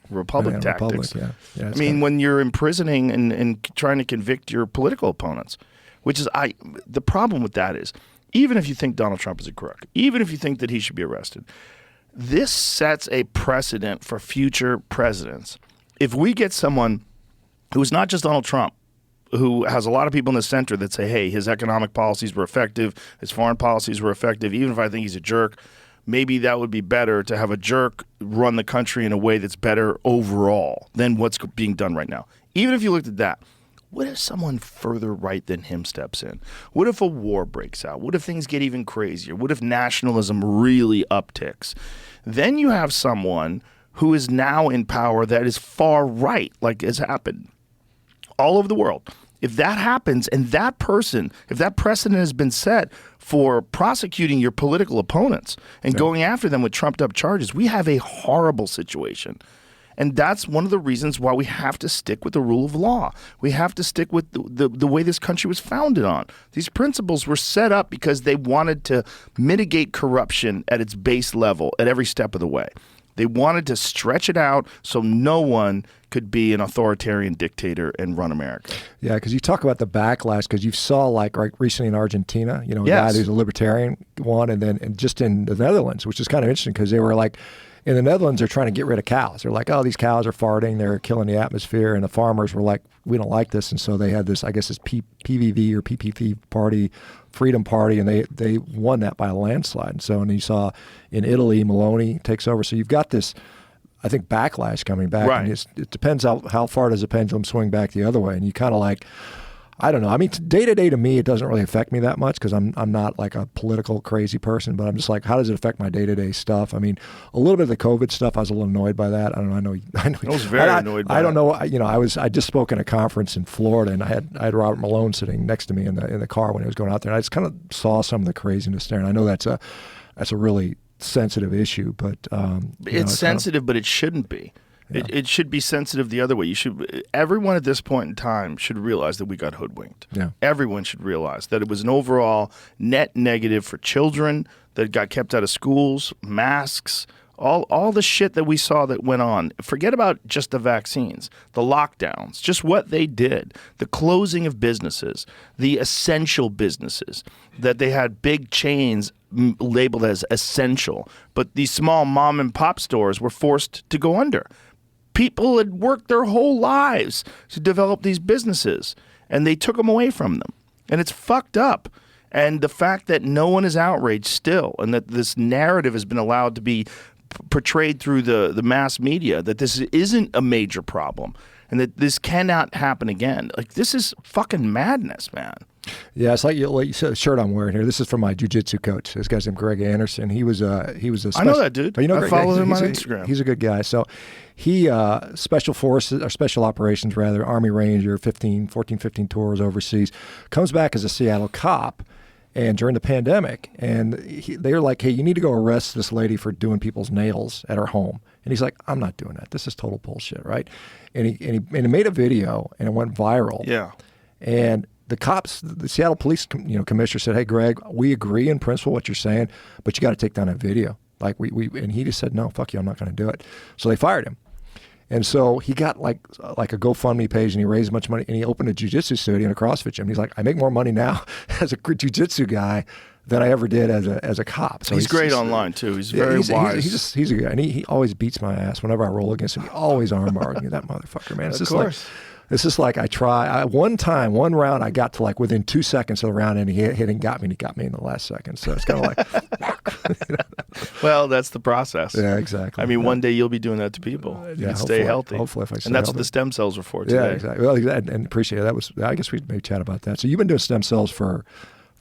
republic tactics. Yeah, I mean, when you're imprisoning and trying to convict your political opponents. Which is, the problem with that is, even if you think Donald Trump is a crook, even if you think that he should be arrested, this sets a precedent for future presidents. If we get someone who is not just Donald Trump, who has a lot of people in the center that say, hey, his economic policies were effective, his foreign policies were effective, even if I think he's a jerk, maybe that would be better to have a jerk run the country in a way that's better overall than what's being done right now. Even if you looked at that, what if someone further right than him steps in? What if a war breaks out? What if things get even crazier? What if nationalism really upticks? Then you have someone who is now in power that is far right, like has happened all over the world. If that happens and that person, if that precedent has been set for prosecuting your political opponents and going after them with trumped up charges, we have a horrible situation. And that's one of the reasons why we have to stick with the rule of law. We have to stick with the way this country was founded on. These principles were set up because they wanted to mitigate corruption at its base level at every step of the way. They wanted to stretch it out so no one could be an authoritarian dictator and run America. Yeah, because you talk about the backlash, because you saw like recently in Argentina, a guy who's a libertarian one, and just in the Netherlands, which is kind of interesting because they were like, In the Netherlands, they're trying to get rid of cows. They're like, oh, these cows are farting. They're killing the atmosphere. And the farmers were like, we don't like this. And so they had this, I guess, this PVV or PPP party, Freedom Party, and they won that by a landslide. And so, and you saw in Italy, Meloni takes over. So you've got this, I think, backlash coming back. Right. And it depends how far does the pendulum swing back the other way. And you kind of like, I don't know. I mean, day to day to me, it doesn't really affect me that much because I'm not like a political crazy person. But I'm just like, how does it affect my day to day stuff? I mean, a little bit of the COVID stuff, I was a little annoyed by that. I don't know. I know. I was very annoyed by I don't that. know. I just spoke in a conference in Florida, and I had Robert Malone sitting next to me in the car when he was going out there, and I just kind of saw some of the craziness there. And I know that's a really sensitive issue, but it's sensitive, but it shouldn't be. Yeah. It should be sensitive the other way. Everyone at this point in time should realize that we got hoodwinked. Yeah. Everyone should realize that it was an overall net negative for children that got kept out of schools, masks, all the shit that we saw that went on. Forget about just the vaccines, the lockdowns, just what they did, the closing of businesses, the essential businesses, that they had big chains labeled as essential, but these small mom and pop stores were forced to go under. People had worked their whole lives to develop these businesses, and they took them away from them. And it's fucked up. And the fact that no one is outraged still, and that this narrative has been allowed to be portrayed through the mass media, that this isn't a major problem, and that this cannot happen again. Like, this is fucking madness, man. Yeah, it's like you said, the shirt I'm wearing here. This is from my jiu-jitsu coach. This guy's named Greg Anderson. He was a I know that dude. Oh, you know I Greg? follow him on He's Instagram. He's a good guy. So he special forces or special operations rather, Army Ranger, 15 tours overseas, comes back as a Seattle cop. And during the pandemic, and they were like, hey, you need to go arrest this lady for doing people's nails at her home. And he's like, I'm not doing that. This is total bullshit, right? And he made a video, and it went viral. Yeah. And the cops, the Seattle police commissioner said, hey, Greg, we agree in principle what you're saying, but you got to take down that video. Like and he just said, no, fuck you, I'm not going to do it. So they fired him. And so he got like a GoFundMe page, and he raised a bunch of money, and he opened a jiu-jitsu studio and a CrossFit gym. He's like, I make more money now as a jiu-jitsu guy than I ever did as a cop. So he's great online too. He's very wise. He's a good guy, and he always beats my ass whenever I roll against him. He always armbars me, that motherfucker, man. It's just course. It's just like one round I got to like within 2 seconds of the round, and he hit and got me, and he got me in the last second. So it's kind of like, well, that's the process. Yeah, exactly. I mean, one day you'll be doing that to people. You can stay healthy. Hopefully, if I stay and that's healthy. what the stem cells are for today. Yeah, exactly. Well, and appreciate it. I guess we may chat about that. So you've been doing stem cells for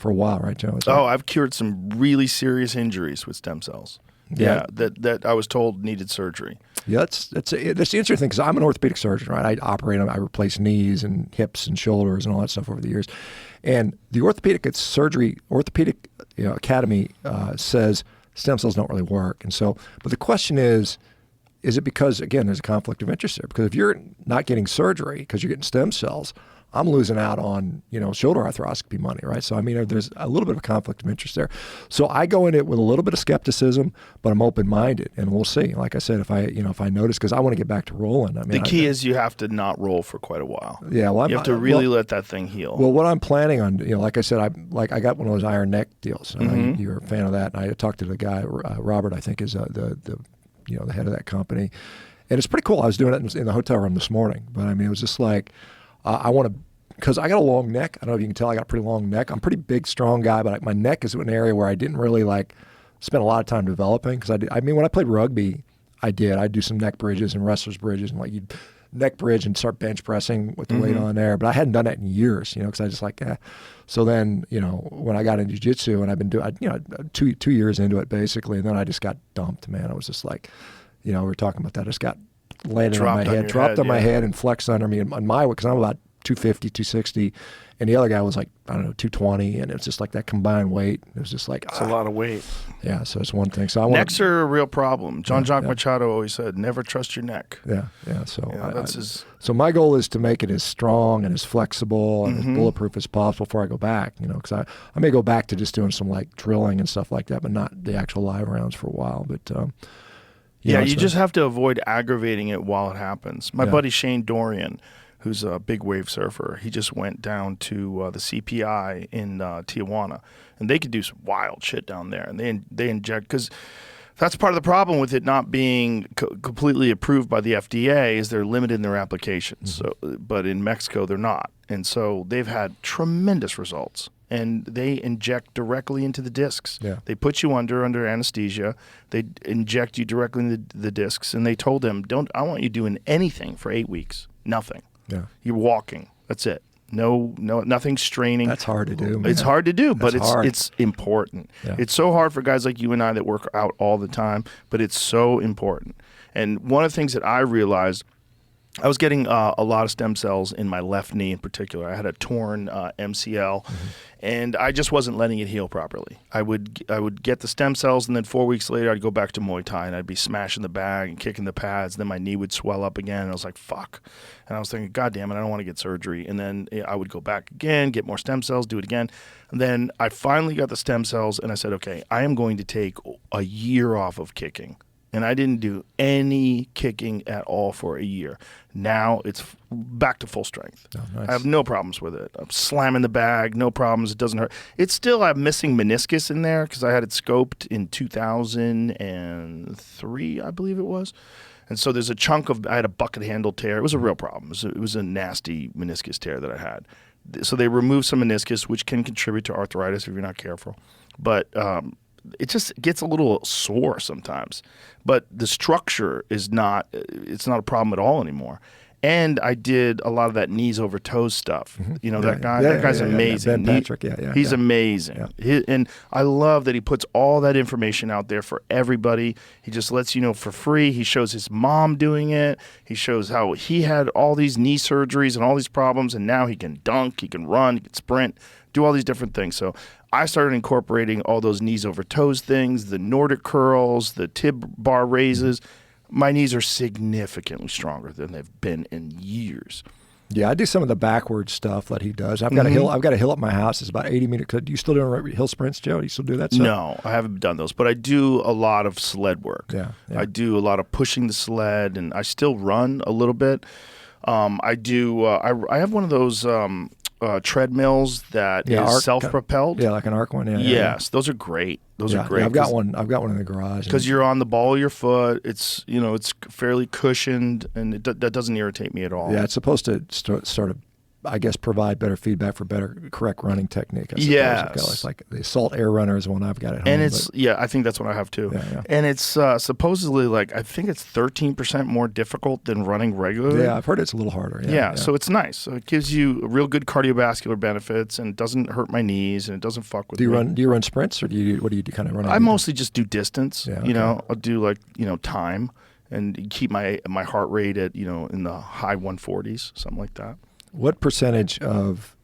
a while, right, Joe? I've cured some really serious injuries with stem cells. Yeah, that I was told needed surgery. Yeah, that's the interesting thing, because I'm an orthopedic surgeon, right? I replace knees and hips and shoulders and all that stuff over the years. And the orthopedic academy says stem cells don't really work. And so, but the question is it because, again, there's a conflict of interest there? Because if you're not getting surgery because you're getting stem cells, I'm losing out on, shoulder arthroscopy money, right? So, I mean, there's a little bit of a conflict of interest there. So I go in it with a little bit of skepticism, but I'm open-minded, and we'll see. Like I said, if I notice, because I want to get back to rolling. I mean, the key is you have to not roll for quite a while. Yeah, well, you have to really let that thing heal. Well, what I'm planning on, like I said, I got one of those iron neck deals. You're a fan of that, and I talked to the guy, Robert, I think is the head of that company, and it's pretty cool. I was doing it in the hotel room this morning, but I mean, it was just like, I want to, because I got a long neck. I don't know if you can tell I got a pretty long neck. I'm a pretty big, strong guy, but my neck is an area where I didn't really spend a lot of time developing. Because when I played rugby, I'd do some neck bridges and wrestler's bridges, and you'd neck bridge and start bench pressing with the weight on there. But I hadn't done that in years, because I just So then, when I got into jiu-jitsu, and I've been doing, 2 years into it basically, and then I just got dumped, man. I was just like, we were talking about that. I just got landed on my head, dropped on my head and flexed under me on my weight, because I'm about 250, 260, and the other guy was 220, and it's just like that combined weight. It was just like it's a lot of weight. Yeah, so it's one thing. So necks are a real problem. Jean-Jacques Machado always said, "Never trust your neck." Yeah. So that's so my goal is to make it as strong and as flexible and as bulletproof as possible before I go back. Because I may go back to just doing some drilling and stuff like that, but not the actual live rounds for a while. But you just have to avoid aggravating it while it happens. My buddy Shane Dorian, who's a big wave surfer, he just went down to the CPI in Tijuana, and they could do some wild shit down there. And they inject, because That's part of the problem with it not being completely approved by the FDA is they're limited in their applications. Mm-hmm. But in Mexico, they're not. And so they've had tremendous results. And they inject directly into the discs. Yeah. They put you under anesthesia. They inject you directly into the discs. And they told them, I want you doing anything for 8 weeks. Nothing. Yeah. You're walking. That's it. No, nothing straining. That's hard to do, man. It's hard to do, but That's hard. it's important. Yeah. It's so hard for guys like you and I that work out all the time, but it's so important. And one of the things that I realized, I was getting a lot of stem cells in my left knee in particular. I had a torn MCL, and I just wasn't letting it heal properly. I would get the stem cells, and then 4 weeks later, I'd go back to Muay Thai, and I'd be smashing the bag and kicking the pads. Then my knee would swell up again, and I was like, fuck. And I was thinking, God damn it, I don't want to get surgery. And then I would go back again, get more stem cells, do it again. And then I finally got the stem cells, and I said, okay, I am going to take a year off of kicking. And I didn't do any kicking at all for a year. Now it's back to full strength. Oh, nice. I have no problems with it. I'm slamming the bag, no problems. It doesn't hurt. It's still, I'm missing meniscus in there because I had it scoped in 2003, I believe it was. And so there's a chunk of, I had a bucket handle tear. It was a real problem. It was a nasty meniscus tear that I had. So they removed some meniscus, which can contribute to arthritis if you're not careful. But it just gets a little sore sometimes. But the structure is not, it's not a problem at all anymore. And I did a lot of that knees over toes stuff. You know, that guy's amazing. Ben Patrick, He's amazing. And I love that he puts all that information out there for everybody. He just lets you know for free. He shows his mom doing it. He shows how he had all these knee surgeries and all these problems, and now he can dunk, he can run, he can sprint, do all these different things. So I started incorporating all those knees over toes things, the Nordic curls, the tib bar raises. My knees are significantly stronger than they've been in years. Yeah, I do some of the backwards stuff that he does. I've got a hill. I've got a hill at my house. It's about 80 meters. Do you still do hill sprints, Joe? Do you still do that stuff? No, I haven't done those, but I do a lot of sled work. Yeah. I do a lot of pushing the sled, and I still run a little bit. I do. I have one of those treadmills that is self-propelled. Yeah, like an arc one. Yeah. Yes, those are great. Those are great. I've got one in the garage. Because you're on the ball of your foot. It's it's fairly cushioned, and that doesn't irritate me at all. Yeah, it's supposed to sort of, I guess, provide better feedback for correct running technique. I suppose. Yes. It's like the Assault Air Runner is one I've got at home. And it's, I think that's what I have too. Yeah. And it's supposedly I think it's 13% more difficult than running regularly. Yeah, I've heard it's a little harder. Yeah, so it's nice. So it gives you real good cardiovascular benefits, and it doesn't hurt my knees, and it doesn't fuck with me. Do you run sprints, or what do you do kind of run? I mostly just do distance. Yeah, I'll do time and keep my heart rate at, in the high 140s, something like that. What percentage of,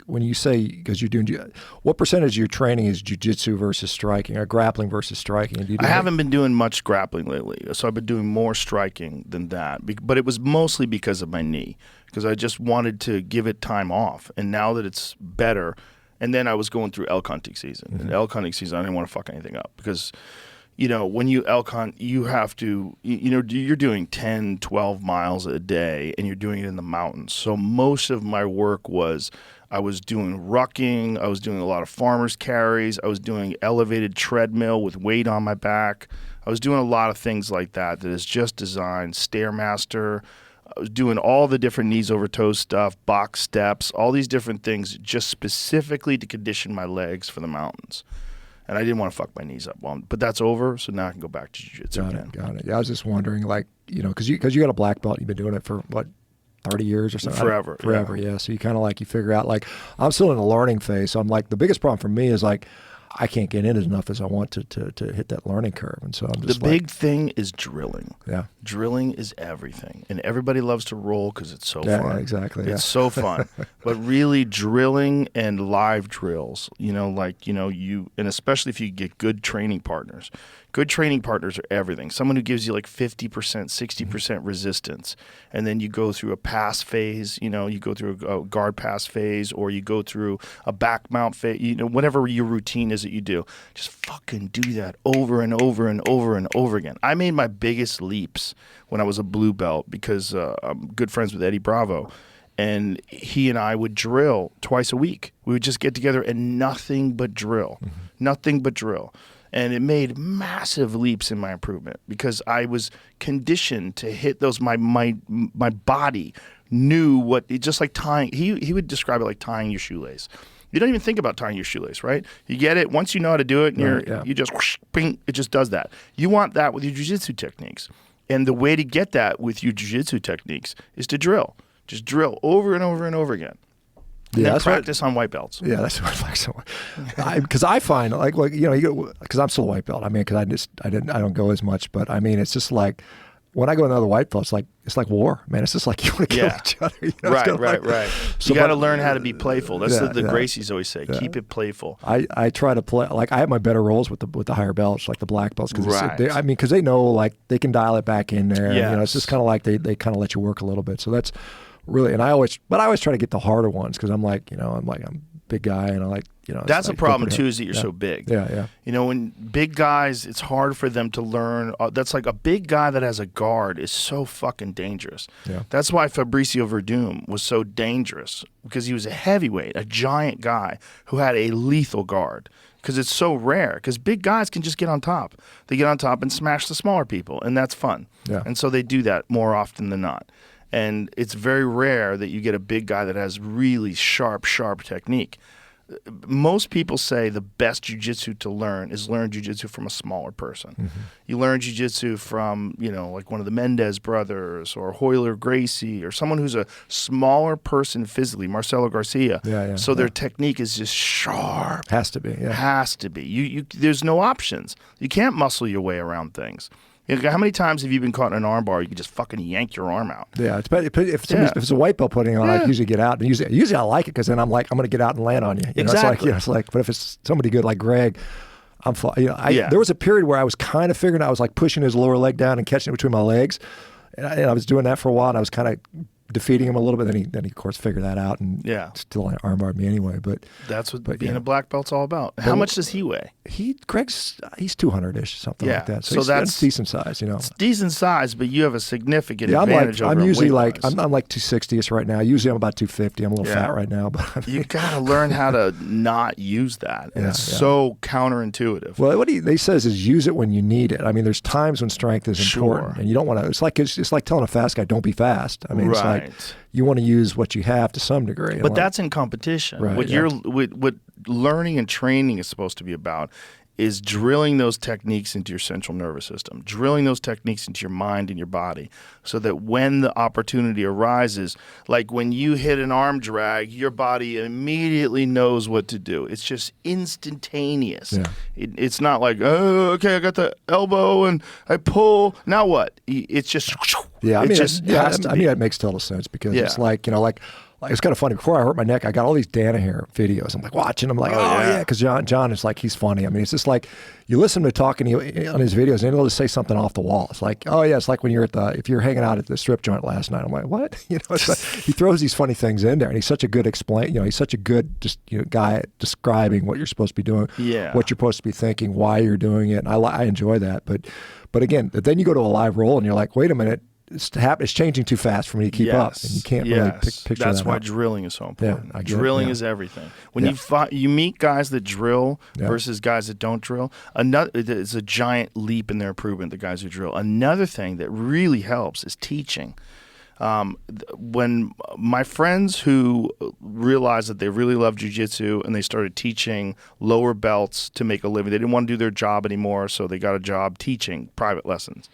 when you say, because you're doing, what percentage of your training is jiu-jitsu versus striking, or grappling versus striking? I haven't been doing much grappling lately, so I've been doing more striking than that. But it was mostly because of my knee, because I just wanted to give it time off. And now that it's better, and then I was going through elk hunting season. And elk hunting season, I didn't want to fuck anything up because when you elk hunt, you have to, you're doing 10, 12 miles a day, and you're doing it in the mountains. So most of my work was, I was doing rucking, I was doing a lot of farmer's carries, I was doing elevated treadmill with weight on my back. I was doing a lot of things like that is just designed, Stairmaster. I was doing all the different knees over toes stuff, box steps, all these different things just specifically to condition my legs for the mountains. And I didn't want to fuck my knees up. But that's over, so now I can go back to jiu-jitsu again. Got it. Yeah, I was just wondering, because you got a black belt, you've been doing it for, 30 years or something? Forever, yeah. So you kind of you figure out, I'm still in a learning phase. So I'm the biggest problem for me is I can't get in as enough as I want to hit that learning curve. And so I'm just the big thing is drilling. Yeah. Drilling is everything. And everybody loves to roll because it's so fun. Yeah, exactly. It's so fun. But really drilling and live drills, and especially if you get good training partners. Good training partners are everything. Someone who gives you 50%, 60% resistance. And then you go through a pass phase, you go through a guard pass phase, or you go through a back mount phase, whatever your routine is that you do. Just fucking do that over and over and over and over again. I made my biggest leaps when I was a blue belt because I'm good friends with Eddie Bravo. And he and I would drill twice a week. We would just get together and nothing but drill. Nothing but drill. And it made massive leaps in my improvement because I was conditioned to hit those. My body knew what, just like tying. He would describe it like tying your shoelace. You don't even think about tying your shoelace, right? You get it. Once you know how to do it, and you just whoosh, bing, it just does that. You want that with your jiu-jitsu techniques. And the way to get that with your jiu-jitsu techniques is to drill. Just drill over and over and over again. And then practice on white belts. Yeah, that's what I like. Because I find because I'm still a white belt. I mean, because I don't go as much, but I mean, it's just like when I go to another white belt, it's like war, man. It's just like you want to kill each other. You know? Right. So you got to learn how to be playful. That's the Gracies always say. Keep it playful. I try to play like I have my better roles with the higher belts, like the black belts, because they know like they can dial it back in there. Yes. It's just kind of like they kind of let you work a little bit. So that's really, and I always try to get the harder ones because I'm a big guy and I like, That's a problem too, is that you're so big. Yeah. When big guys, it's hard for them to learn. That's like a big guy that has a guard is so fucking dangerous. Yeah. That's why Fabricio Verdum was so dangerous, because he was a heavyweight, a giant guy who had a lethal guard. Because it's so rare. Because big guys can just get on top. They get on top and smash the smaller people, and that's fun. Yeah. And so they do that more often than not. And it's very rare that you get a big guy that has really sharp technique. Most people say the best jiu-jitsu to learn is learn jiu-jitsu from a smaller person. Mm-hmm. You learn jiu-jitsu from, like one of the Mendez brothers or Hoyler Gracie or someone who's a smaller person physically, Marcelo Garcia. So their technique is just sharp. Has to be, yeah. Has to be. You there's no options. You can't muscle your way around things. How many times have you been caught in an arm bar? You can just fucking yank your arm out. Yeah, if it's a white belt putting on, I usually get out. And usually I like it because then I'm like, I'm going to get out and land on you. Exactly. It's like, but if it's somebody good like Greg, I'm fine. There was a period where I was kind of figuring I was like pushing his lower leg down and catching it between my legs, and I was doing that for a while. And I was kind of defeating him a little bit. Then he of course figured that out and still armbarred me anyway. But that's what being a black belt's all about. How much does he weigh? He's 200-ish, something like that. So that's decent size, It's decent size, but you have a significant advantage over him. I'm usually like I'm like 260ish right now. Usually I'm about 250. I'm a little fat right now, but you gotta learn how to not use that. And it's so counterintuitive. Well, what he says is use it when you need it. I mean, there's times when strength is important, and you don't want to. It's like telling a fast guy, don't be fast. I mean, it's like you want to use what you have to some degree. But that's in competition. Right, what learning and training is supposed to be about is drilling those techniques into your central nervous system, drilling those techniques into your mind and your body, so that when the opportunity arises, like when you hit an arm drag, your body immediately knows what to do. It's just instantaneous. Yeah. It's not like, oh, okay, I got the elbow and I pull. Now what? It's just, yeah. I mean, that makes total sense because it's like, it's kind of funny. Before I hurt my neck, I got all these Danaher videos. I'm like watching. I'm like, because John is like, he's funny. I mean, it's just like you listen to him talking on his videos, and he'll just say something off the wall. It's like, it's like when you're if you're hanging out at the strip joint last night. I'm like, what? It's like, he throws these funny things in there, and he's such a good he's such a good guy at describing what you're supposed to be doing, what you're supposed to be thinking, why you're doing it. And I enjoy that. But again, then you go to a live roll, and you're like, wait a minute. It's changing too fast for me to keep up, and you can't really picture that. That's why out. Drilling is so important. Yeah, drilling is everything. When you meet guys that drill versus guys that don't drill, it's a giant leap in their improvement. The guys who drill. Another thing that really helps is teaching. When my friends who realized that they really loved jiu-jitsu and they started teaching lower belts to make a living, they didn't want to do their job anymore, so they got a job teaching private lessons.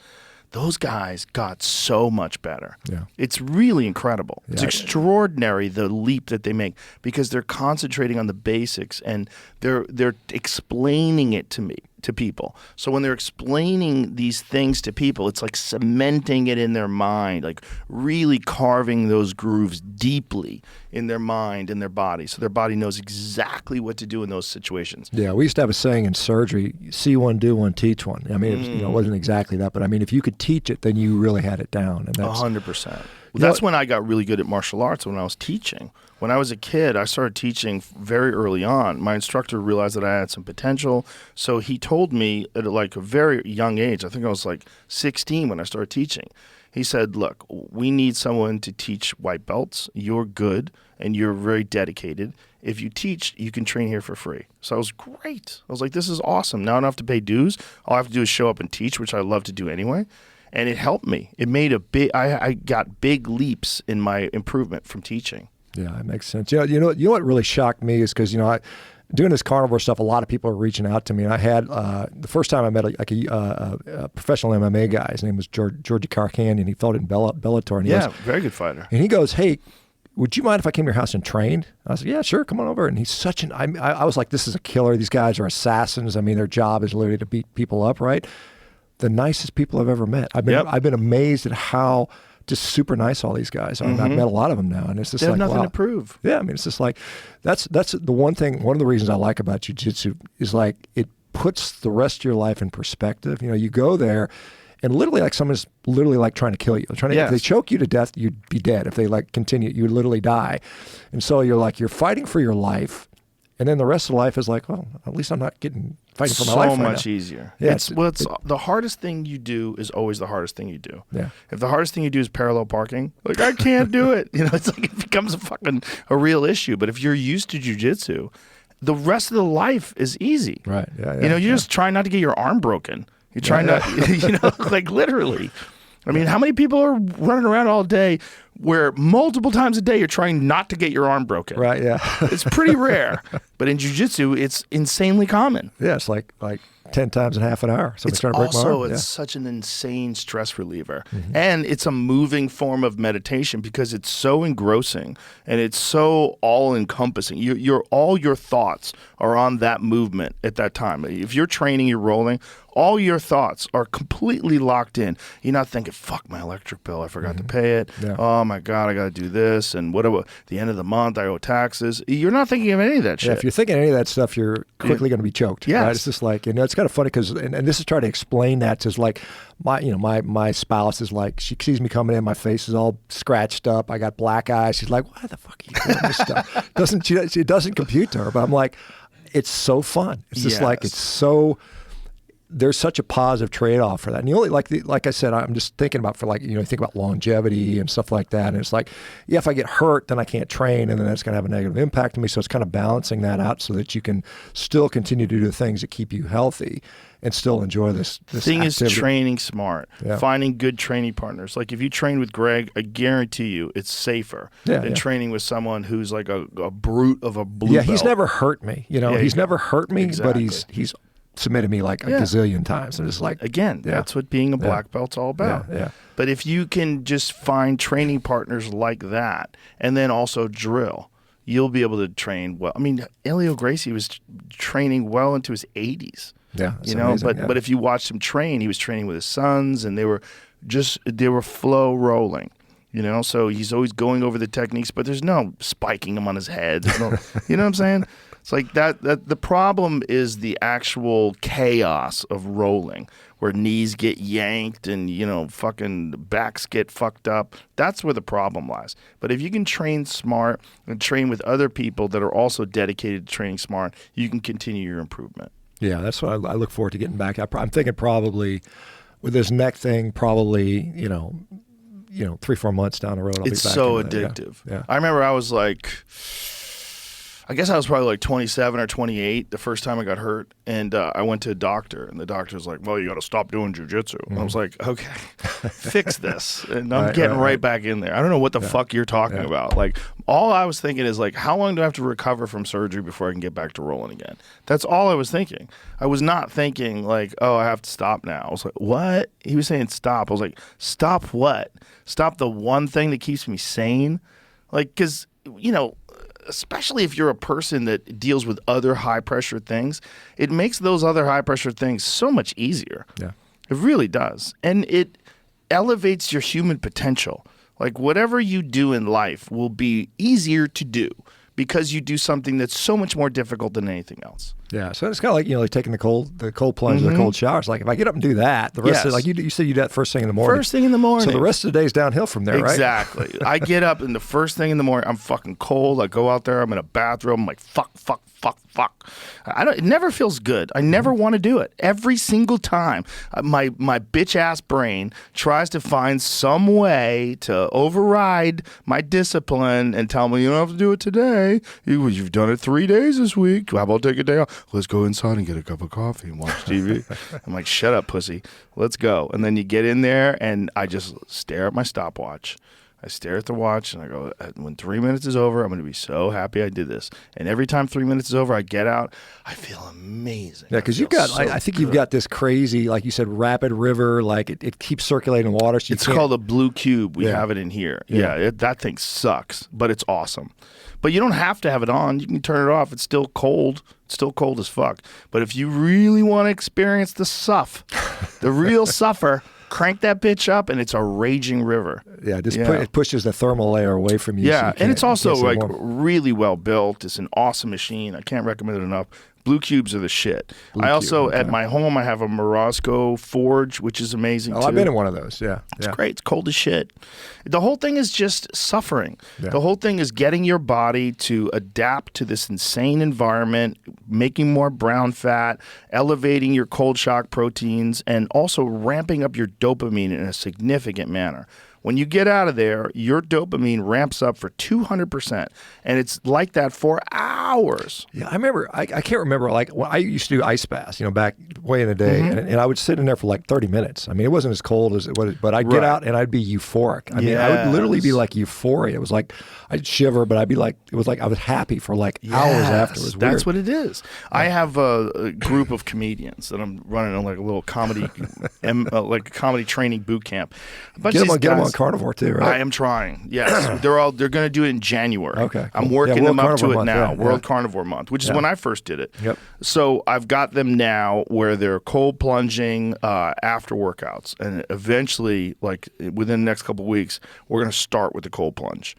Those guys got so much better. Yeah. It's really incredible. It's extraordinary, the leap that they make, because they're concentrating on the basics and they're explaining it to people. So when they're explaining these things to people, it's like cementing it in their mind, like really carving those grooves deeply in their mind and their body, so their body knows exactly what to do in those situations. Yeah, we used to have a saying in surgery, see one, do one, teach one. I mean, it wasn't exactly that, but I mean, if you could teach it, then you really had it down. And that's 100%. That's when I got really good at martial arts, when I was teaching. When I was a kid, I started teaching very early on. My instructor realized that I had some potential, so he told me at like a very young age, I think I was like 16 when I started teaching. He said, look, we need someone to teach white belts. You're good and you're very dedicated. If you teach, you can train here for free. So I was great. I was like, this is awesome. Now I don't have to pay dues. All I have to do is show up and teach, which I love to do anyway. And it helped me. It made I got big leaps in my improvement from teaching. Yeah, that makes sense. You know what really shocked me is because doing this carnivore stuff, a lot of people are reaching out to me, and I had the first time I met a professional MMA guy. His name was Georgie Karkanian. He fought in Bellator. And he goes, very good fighter. And he goes, "Hey, would you mind if I came to your house and trained?" I was like, "Yeah, sure, come on over." And he's such an I was like, "This is a killer. These guys are assassins. I mean, their job is literally to beat people up, right?" The nicest people I've ever met. I've been amazed at how just super nice all these guys are. I've met a lot of them now, and it's just they have like, nothing wow. to prove. Yeah, I mean, it's just like that's the one thing. One of the reasons I like about jiu-jitsu is like it puts the rest of your life in perspective. You know, you go there, and literally like someone's literally like trying to kill you. If they choke you to death, you'd be dead. If they like continue, you would literally die. And so you're fighting for your life, and then the rest of life is like, well, at least I'm not fighting for my life. So right much now. easier. Yeah, it's the hardest thing you do is always the hardest thing you do. Yeah. If the hardest thing you do is parallel parking, like I can't do it. You know, it's like it becomes a real issue. But if you're used to jiu-jitsu, the rest of the life is easy. Right. Yeah. You know, you're just trying not to get your arm broken. You're trying not, you know, like literally. I mean, how many people are running around all day where multiple times a day you're trying not to get your arm broken? Right, yeah. It's pretty rare. But in jiu-jitsu, it's insanely common. Yeah, it's like 10 times in half an hour. Somebody's trying to break my arm. It's such an insane stress reliever. And it's a moving form of meditation because it's so engrossing and it's so all-encompassing. All your thoughts are on that movement at that time. If you're training, you're rolling, all your thoughts are completely locked in. You're not thinking, fuck my electric bill, I forgot to pay it. Yeah. Oh my God, I got to do this. And what about the end of the month, I owe taxes. You're not thinking of any of that shit. Yeah, if you're thinking any of that stuff, you're quickly going to be choked. Yes. Right? It's just like, it's kind of funny because, and this is trying to explain that to like, my spouse is like, she sees me coming in, my face is all scratched up, I got black eyes. She's like, why the fuck are you doing this stuff? It doesn't compute to her, but I'm like, it's so fun. It's just like, it's so... There's such a positive trade-off for that. And you only like I said, I'm just thinking about think about longevity and stuff like that. And it's like, yeah, if I get hurt, then I can't train, and then that's going to have a negative impact on me. So it's kind of balancing that out so that you can still continue to do the things that keep you healthy and still enjoy this thing activity. Is training smart, finding good training partners. Like if you train with Greg, I guarantee you it's safer than training with someone who's like a brute of a blue belt. He's never hurt me. He's never hurt me, exactly. But he's submitted me like a gazillion times. And it's like, again, that's what being a black belt's all about. Yeah. But if you can just find training partners like that and then also drill, you'll be able to train well. I mean, Elio Gracie was training well into his 80s. Yeah, amazing, but if you watched him train, he was training with his sons, and they were flow rolling. So he's always going over the techniques, but there's no spiking him on his head. You know what I'm saying? It's like that the problem is the actual chaos of rolling, where knees get yanked and, fucking backs get fucked up. That's where the problem lies. But if you can train smart and train with other people that are also dedicated to training smart, you can continue your improvement. Yeah, that's what I look forward to getting back. I'm thinking probably with this neck thing, probably, 3-4 months down the road, I'll be back. It's so addictive. Yeah. I remember I was like, I guess I was probably like 27 or 28 the first time I got hurt, and I went to a doctor, and the doctor was like, well, you got to stop doing jiu-jitsu. And I was like, okay, fix this. And I'm getting right back in there. I don't know what the fuck you're talking about. Like, all I was thinking is like, how long do I have to recover from surgery before I can get back to rolling again? That's all I was thinking. I was not thinking like, oh, I have to stop now. I was like, what? He was saying stop. I was like, stop what? Stop the one thing that keeps me sane? Like, because, especially if you're a person that deals with other high-pressure things, it makes those other high-pressure things so much easier. Yeah. It really does. And it elevates your human potential. Like, whatever you do in life will be easier to do because you do something that's so much more difficult than anything else. Yeah, so it's kind of like, like taking the cold plunge, the cold shower. It's like, if I get up and do that, the rest of like you said, you do that first thing in the morning. First thing in the morning. So the rest of the day is downhill from there, right? Exactly. I get up and the first thing in the morning, I'm fucking cold. I go out there, I'm in a bathroom, I'm like, fuck. It never feels good. I never want to do it. Every single time, my bitch ass brain tries to find some way to override my discipline and tell me you don't have to do it today. You've done it 3 days this week. How about take a day off? Let's go inside and get a cup of coffee and watch TV. I'm like, shut up, pussy. Let's go. And then you get in there and I just stare at my stopwatch. I stare at the watch and I go, when 3 minutes is over, I'm going to be so happy I did this. And every time 3 minutes is over, I get out, I feel amazing. Yeah, because you've got, I think you've got this crazy, like you said, rapid river, like it keeps circulating water. So it's called a blue cube. We have it in here. Yeah, that thing sucks, but it's awesome. But you don't have to have it on. You can turn it off. It's still cold. It's still cold as fuck. But if you really want to experience the the real suffer, crank that bitch up and it's a raging river. Yeah, it pushes the thermal layer away from you. Yeah, so and it's also like really well built. It's an awesome machine. I can't recommend it enough. Blue cubes are the shit. At my home, I have a Morosco Forge, which is amazing too. I've been in one of those, yeah. It's great. It's cold as shit. The whole thing is just suffering. Yeah. The whole thing is getting your body to adapt to this insane environment, making more brown fat, elevating your cold shock proteins, and also ramping up your dopamine in a significant manner. When you get out of there, your dopamine ramps up for 200%, and it's like that for hours. Yeah, I remember. I can't remember. Like when I used to do ice baths, back way in the day, and I would sit in there for like 30 minutes. I mean, it wasn't as cold as it was, but I'd get out and I'd be euphoric. I mean, I would literally be like euphoria. It was like I'd shiver, but I'd be like, it was like I was happy for like hours after. It was weird. That's what it is. Yeah. I have a group of comedians that I'm running on like a little comedy, like a comedy training boot camp. Get them on Carnivore too, right? I am trying. Yes, they're going to do it in January. Okay, cool. I'm working them up to it now. Yeah, World Carnivore Month, which is when I first did it. Yep. So I've got them now where they're cold plunging after workouts, and eventually, like within the next couple of weeks, we're going to start with the cold plunge.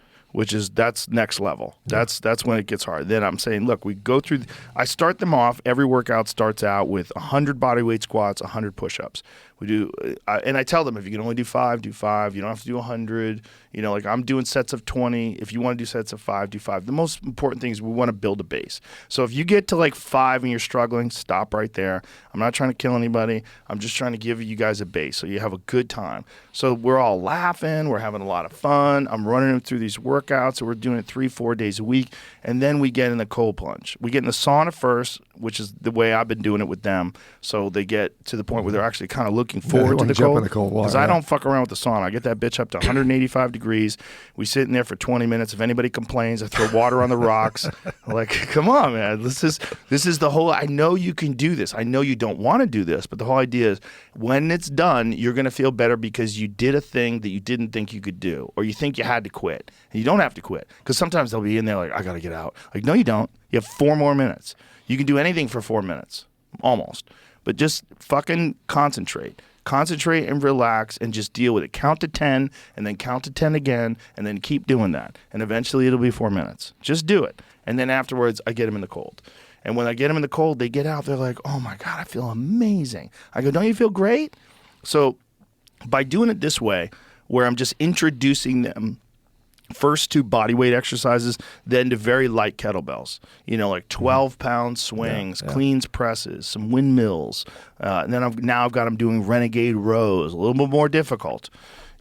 That's next level. That's when it gets hard. Then I'm saying, look, we go through. I start them off. Every workout starts out with 100 bodyweight squats, 100 push-ups. We do, and I tell them if you can only do 5, do 5. You don't have to do 100. Like I'm doing sets of 20. If you want to do sets of 5, do 5. The most important thing is we want to build a base. So if you get to like 5 and you're struggling, stop right there. I'm not trying to kill anybody. I'm just trying to give you guys a base so you have a good time. So we're all laughing. We're having a lot of fun. I'm running them through these workouts. So we're doing it 3-4 days a week, and then we get in the cold plunge. We get in the sauna first, which is the way I've been doing it with them. So they get to the point where they're actually kind of looking forward to the cold water. Because I don't fuck around with the sauna. I get that bitch up to 185 degrees. We sit in there for 20 minutes. If anybody complains, I throw water on the rocks. I'm like, come on, man. This is the whole. I know you can do this. I know you don't want to do this, but the whole idea is when it's done, you're going to feel better because you did a thing that you didn't think you could do, or you think you had to quit, and you don't have to quit. Because sometimes they'll be in there like, I got to get out. Like, no, you don't. You have 4 more minutes. You can do anything for 4 minutes, almost. But just fucking concentrate. Concentrate and relax and just deal with it. Count to 10 and then count to 10 again and then keep doing that. And eventually it'll be 4 minutes. Just do it. And then afterwards, I get them in the cold. And when I get them in the cold, they get out. They're like, oh, my God, I feel amazing. I go, don't you feel great? So by doing it this way, where I'm just introducing them first to body weight exercises, then to very light kettlebells, like 12-pound swings, cleans presses, some windmills. And then I've got them doing renegade rows, a little bit more difficult.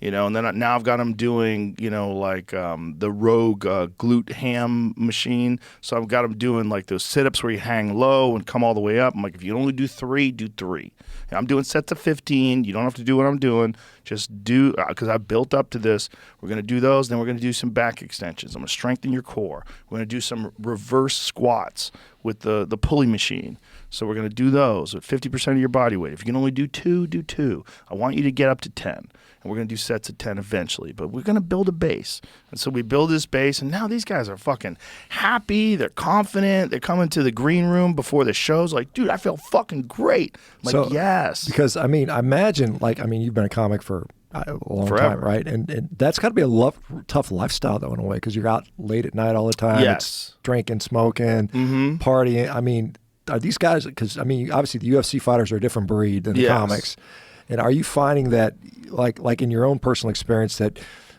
And then now I've got them doing, like the Rogue glute ham machine. So I've got them doing like those sit-ups where you hang low and come all the way up. I'm like, if you only do 3, do 3. And I'm doing sets of 15. You don't have to do what I'm doing. Just do, because I built up to this. We're going to do those. Then we're going to do some back extensions. I'm going to strengthen your core. We're going to do some reverse squats with the pulley machine. So we're going to do those with 50% of your body weight. If you can only do 2, do 2. I want you to get up to 10. And we're going to do sets of 10 eventually. But we're going to build a base. And so we build this base, and now these guys are fucking happy. They're confident. They're coming to the green room before the show's like, dude, I feel fucking great. I'm like, yes. Because, I imagine, you've been a comic for a long Forever. time, right? And that's got to be a tough lifestyle, though, in a way, because you're out late at night all the time. Yes. It's drinking, smoking, partying. I mean, are these guys, because, I mean, obviously the UFC fighters are a different breed than the comics. And are you finding that, like in your own personal experience, that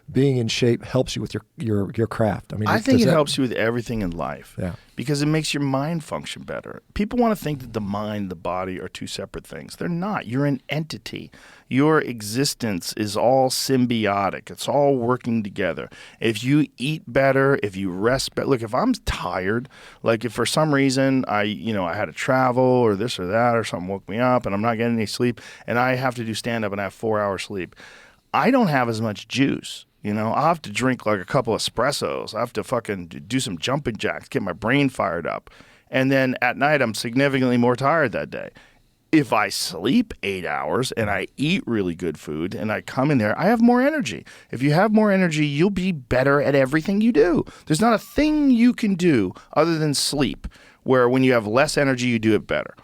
being in shape helps you with your craft? I mean, I think it helps you with everything in life. Yeah. Because it makes your mind function better. People want to think that the mind and the body are two separate things. They're not. You're an entity. Your existence is all symbiotic. It's all working together. If you eat better, if you rest better. Look, if I'm tired, like if for some reason I had to travel or this or that or something woke me up and I'm not getting any sleep and I have to do stand-up and I have 4 hours sleep, I don't have as much juice. I'll have to drink like a couple of espressos. I have to fucking do some jumping jacks, get my brain fired up. And then at night, I'm significantly more tired that day. If I sleep 8 hours and I eat really good food and I come in there, I have more energy. If you have more energy, you'll be better at everything you do. There's not a thing you can do other than sleep where when you have less energy, you do it better.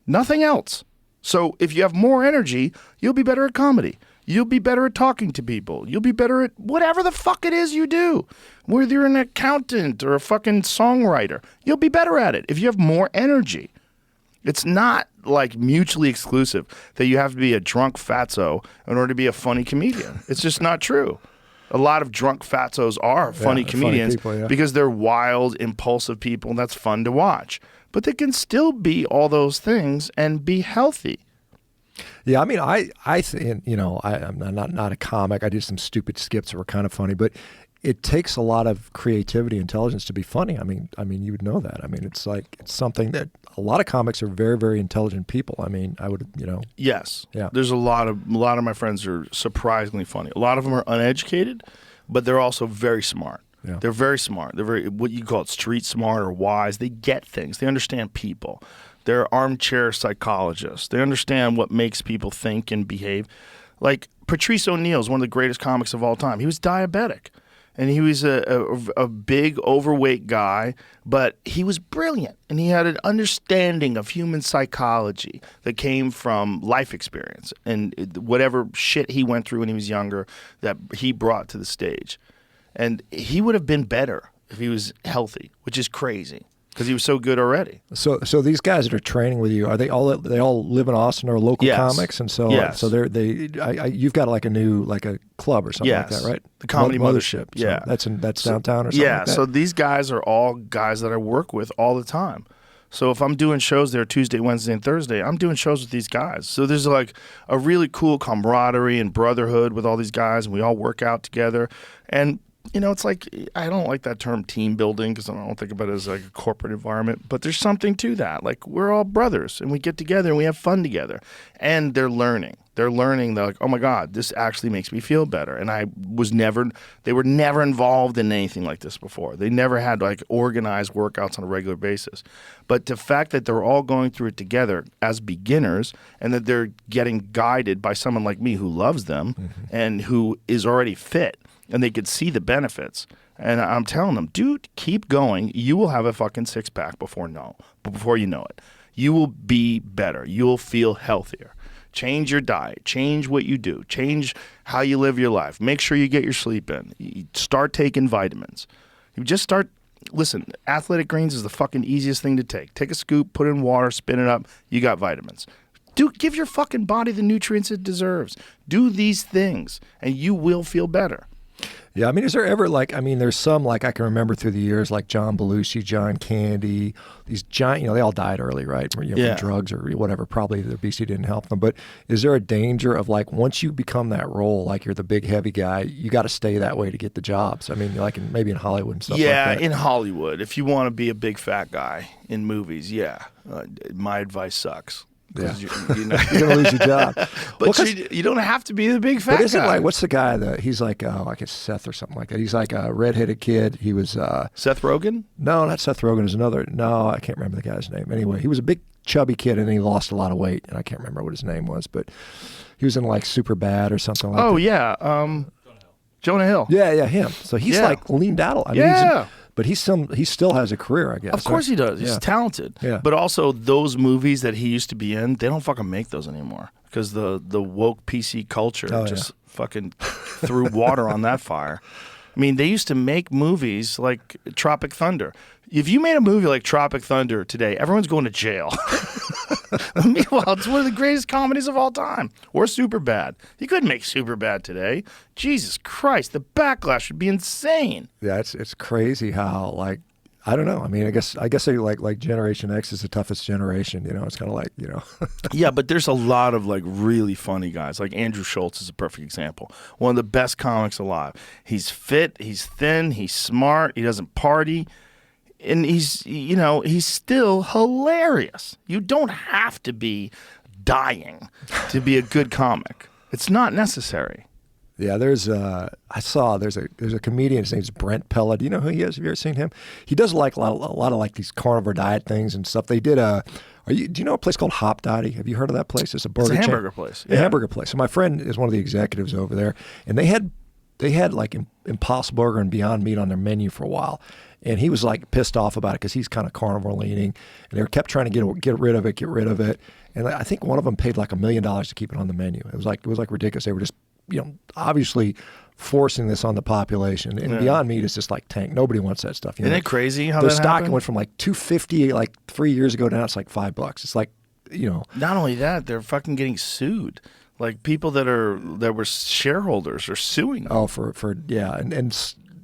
Nothing else. So if you have more energy, you'll be better at comedy. You'll be better at talking to people. You'll be better at whatever the fuck it is you do. Whether you're an accountant or a fucking songwriter, you'll be better at it if you have more energy. It's not like mutually exclusive that you have to be a drunk fatso in order to be a funny comedian. It's just not true. A lot of drunk fatsos are funny comedians because they're wild, impulsive people, and that's fun to watch. But they can still be all those things and be healthy. Yeah, I mean, I think, I'm not a comic. I do some stupid skits that were kind of funny, but it takes a lot of creativity, intelligence to be funny. I mean, you would know that. I mean, it's something that a lot of comics are very, very intelligent people. I mean, I would, Yes. Yeah. There's a lot of my friends are surprisingly funny. A lot of them are uneducated, but they're also very smart. Yeah. They're very smart. They're very, what you call it, street smart or wise. They get things. They understand people. They're armchair psychologists. They understand what makes people think and behave. Like Patrice O'Neal is one of the greatest comics of all time. He was diabetic, and he was a big, overweight guy, but he was brilliant, and he had an understanding of human psychology that came from life experience and whatever shit he went through when he was younger that he brought to the stage. And he would have been better if he was healthy, which is crazy. Because he was so good already. So these guys that are training with you, are they all live in Austin or local comics? And so you've got like a club or something like that, right? The Comedy Mothership. So yeah, that's downtown or something. Yeah, like that? so these guys are all guys that I work with all the time. So if I'm doing shows there Tuesday, Wednesday, and Thursday, I'm doing shows with these guys. So there's like a really cool camaraderie and brotherhood with all these guys, and we all work out together. And it's like, I don't like that term team building because I don't think about it as like a corporate environment, but there's something to that. Like, we're all brothers and we get together and we have fun together. And they're learning. They're like, oh my God, this actually makes me feel better. And they were never involved in anything like this before. They never had like organized workouts on a regular basis. But the fact that they're all going through it together as beginners and that they're getting guided by someone like me who loves them and who is already fit, and they could see the benefits. And I'm telling them, dude, keep going. You will have a fucking six-pack before you know it. You will be better. You'll feel healthier. Change your diet. Change what you do. Change how you live your life. Make sure you get your sleep in. You start taking vitamins. Listen, Athletic Greens is the fucking easiest thing to take. Take a scoop, put it in water, spin it up. You got vitamins. Give your fucking body the nutrients it deserves. Do these things, and you will feel better. Yeah, I mean, is there ever there's some I can remember through the years, like John Belushi, John Candy, these giant, they all died early, right? From drugs or whatever. Probably the obesity didn't help them. But is there a danger of once you become that role, like you're the big heavy guy, you got to stay that way to get the jobs? I mean, maybe in Hollywood and stuff like that. Yeah, in Hollywood, if you want to be a big fat guy in movies, my advice sucks. Yeah. You're going to lose your job. But you don't have to be the big fat guy. What's the guy that he's like it's Seth or something like that. He's like a redheaded kid. He was Seth Rogan? No, not Seth Rogan. Is another. No, I can't remember the guy's name. Anyway, he was a big chubby kid and he lost a lot of weight, and I can't remember what his name was, but he was in Super Bad or something like that. Oh yeah, Jonah Hill. Yeah, him. So he's leaned out. I mean, but he still has a career, I guess. Of course he does. He's talented. Yeah. But also those movies that he used to be in, they don't fucking make those anymore because the woke PC culture just fucking threw water on that fire. I mean, they used to make movies like Tropic Thunder. If you made a movie like Tropic Thunder today, everyone's going to jail. Meanwhile, it's one of the greatest comedies of all time. Or Superbad. You couldn't make Superbad today. Jesus Christ, the backlash would be insane. Yeah, it's crazy how, like, I don't know. I mean, I guess they like Generation X is the toughest generation. You know, it's kind of like, you know. Yeah, but there's a lot of like really funny guys. Like Andrew Schultz is a perfect example. One of the best comics alive. He's fit, he's thin, he's smart, he doesn't party. And he's still hilarious. You don't have to be dying to be a good comic. It's not necessary. Yeah, there's a comedian. His name's Brent Pella. Do you know who he is? Have you ever seen him? He does like a lot of like these carnivore diet things and stuff. They did do you know a place called Hop Dottie? Have you heard of that place? It's a burger It's a chain. hamburger place. A hamburger place. So my friend is one of the executives over there, and they had like Impossible Burger and Beyond Meat on their menu for a while. And he was like pissed off about it because he's kind of carnivore leaning, and they kept trying to get rid of it. And I think one of them paid like $1 million to keep it on the menu. It was like ridiculous. They were just, obviously forcing this on the population. And Beyond Meat is just like tank. Nobody wants that stuff. Isn't it crazy how the that stock happened? went from like $250 like 3 years ago, now it's like $5. It's like, Not only that, they're fucking getting sued. Like people that were shareholders are suing them. Oh, and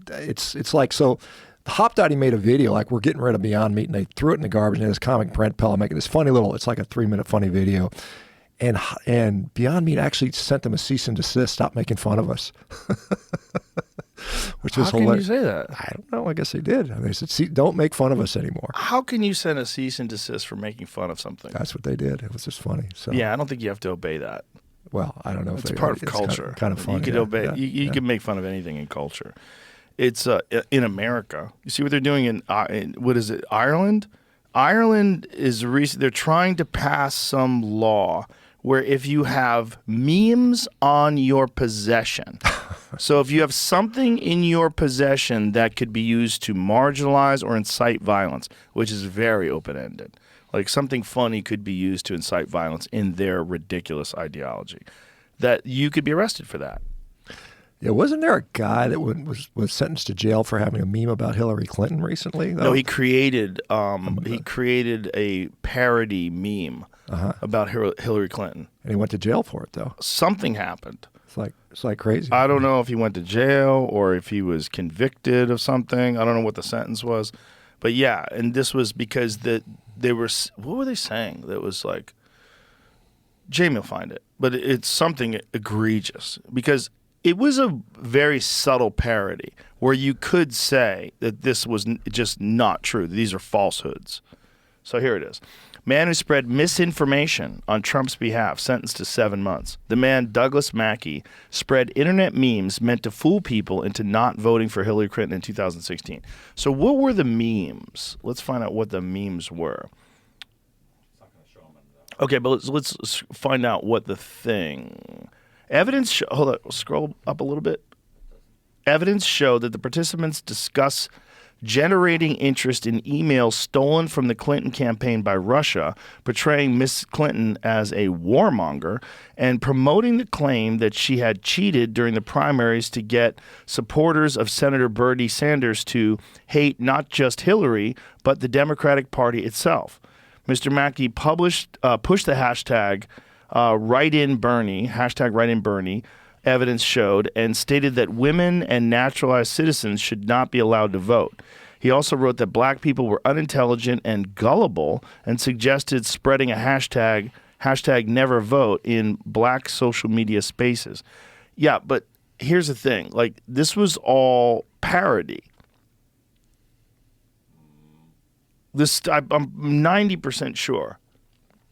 it's like so. Hop Dottie made a video like we're getting rid of Beyond Meat, and they threw it in the garbage. And this comic Brent Pella making this funny little, it's like a 3-minute funny video, and Beyond Meat actually sent them a cease and desist, stop making fun of us. Which was hilarious. How can you say that? I don't know. I guess they did. I mean, they said, "See, don't make fun of us anymore." How can you send a cease and desist for making fun of something? That's what they did. It was just funny. So yeah, I don't think you have to obey that. Well, I don't know if it's part of culture. Kind of funny. You can obey. Yeah, you can make fun of anything in culture. It's in America. You see what they're doing in what is it? Ireland. Ireland is they're trying to pass some law where if you have memes on your possession, so if you have something in your possession that could be used to marginalize or incite violence, which is very open-ended, like something funny could be used to incite violence in their ridiculous ideology, that you could be arrested for that. Yeah, wasn't there a guy that was sentenced to jail for having a meme about Hillary Clinton recently? No, he created a parody meme about Hillary Clinton, and he went to jail for it though. Something happened. It's like crazy. I don't know if he went to jail or if he was convicted of something. I don't know what the sentence was, but yeah, and this was because they were, what were they saying? That was like, Jamie will find it, but it's something egregious because it was a very subtle parody where you could say that this was just not true. These are falsehoods. So here it is. Man who spread misinformation on Trump's behalf, sentenced to 7 months. The man, Douglas Mackey, spread internet memes meant to fool people into not voting for Hillary Clinton in 2016. So what were the memes? Let's find out what the memes were. Okay, but let's find out what the thing... Evidence. Hold on. Scroll up a little bit. Evidence showed that the participants discuss generating interest in emails stolen from the Clinton campaign by Russia, portraying Miss Clinton as a warmonger, and promoting the claim that she had cheated during the primaries to get supporters of Senator Bernie Sanders to hate not just Hillary, but the Democratic Party itself. Mr. Mackey pushed the hashtag Write in Bernie, hashtag Write in Bernie, evidence showed, and stated that women and naturalized citizens should not be allowed to vote. He also wrote that black people were unintelligent and gullible and suggested spreading a hashtag never vote in black social media spaces. Yeah, but here's the thing. Like, this was all parody. I'm 90% sure.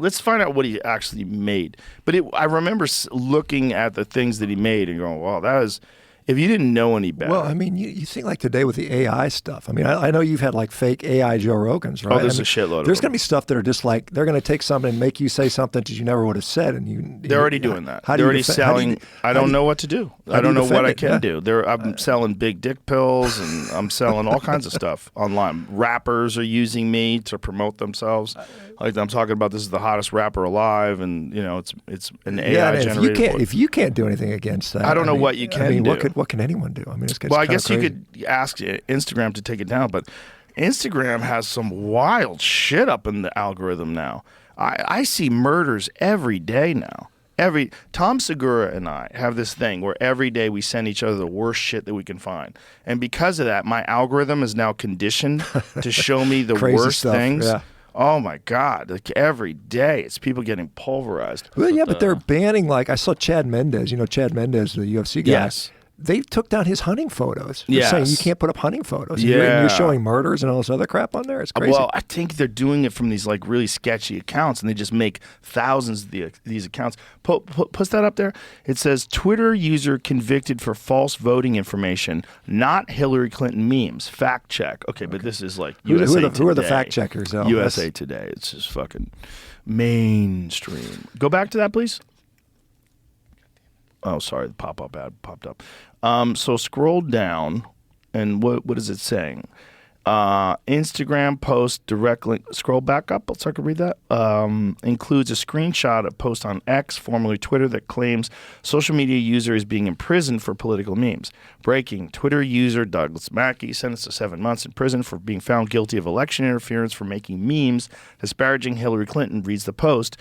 Let's find out what he actually made. But I remember looking at the things that he made and going, wow, If you didn't know any better. Well, I mean, you think like today with the AI stuff. I mean, I know you've had like fake AI Joe Rogans, right? Oh, there's a shitload of There's them. going to be stuff that are just like, they're going to take something and make you say something that you never would have said. And they're already doing that. How do They're you already selling. I don't know what to do. I don't know what I can do. I'm selling big dick pills, and I'm selling all kinds of stuff online. Rappers are using me to promote themselves. Like I'm talking about, this is the hottest rapper alive, and it's an AI generated. If you can't do anything against that, I don't know what you can do. What can anyone do? I mean, it's well, I guess crazy. you could ask Instagram to take it down, but Instagram has some wild shit up in the algorithm now. I see murders every day now. Tom Segura and I have this thing where every day we send each other the worst shit that we can find, and because of that, my algorithm is now conditioned to show me the worst stuff, things. yeah. Oh my God! Like every day, it's people getting pulverized. Well, yeah, but they're banning, like, I saw Chad Mendez. You know Chad Mendez, the UFC guy. Yes. They took down his hunting photos. They're Yes. saying you can't put up hunting photos. Yeah. You're showing murders and all this other crap on there. It's crazy. Well, I think they're doing it from these like really sketchy accounts, and they just make thousands of these accounts. Post that up there. It says Twitter user convicted for false voting information, not Hillary Clinton memes. Fact check. Okay, but this is like USA Today. Who are the fact checkers? Oh, USA Today. It's just fucking mainstream. Go back to that, please. Oh, sorry, the pop-up ad popped up. So scroll down, and what is it saying? Instagram post direct link. Scroll back up so I can read that. Includes a screenshot of post on X, formerly Twitter, that claims social media user is being imprisoned for political memes. Breaking: Twitter user Douglas Mackey sentenced to 7 months in prison for being found guilty of election interference for making memes disparaging Hillary Clinton, reads the post,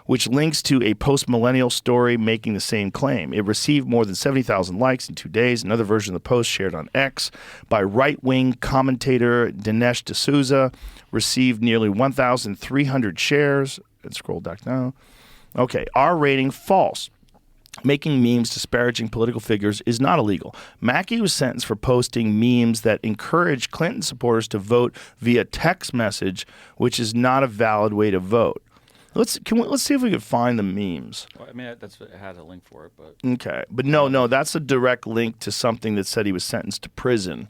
which links to a post-millennial story making the same claim. It received more than 70,000 likes in 2 days. Another version of the post, shared on X by right-wing commentator Dinesh D'Souza, received nearly 1,300 shares. And scroll back down. Okay, R rating false. Making memes disparaging political figures is not illegal. Mackey was sentenced for posting memes that encourage Clinton supporters to vote via text message, which is not a valid way to vote. Let's see if we can find the memes. Well, I mean, it has a link for it, but okay, but no, that's a direct link to something that said he was sentenced to prison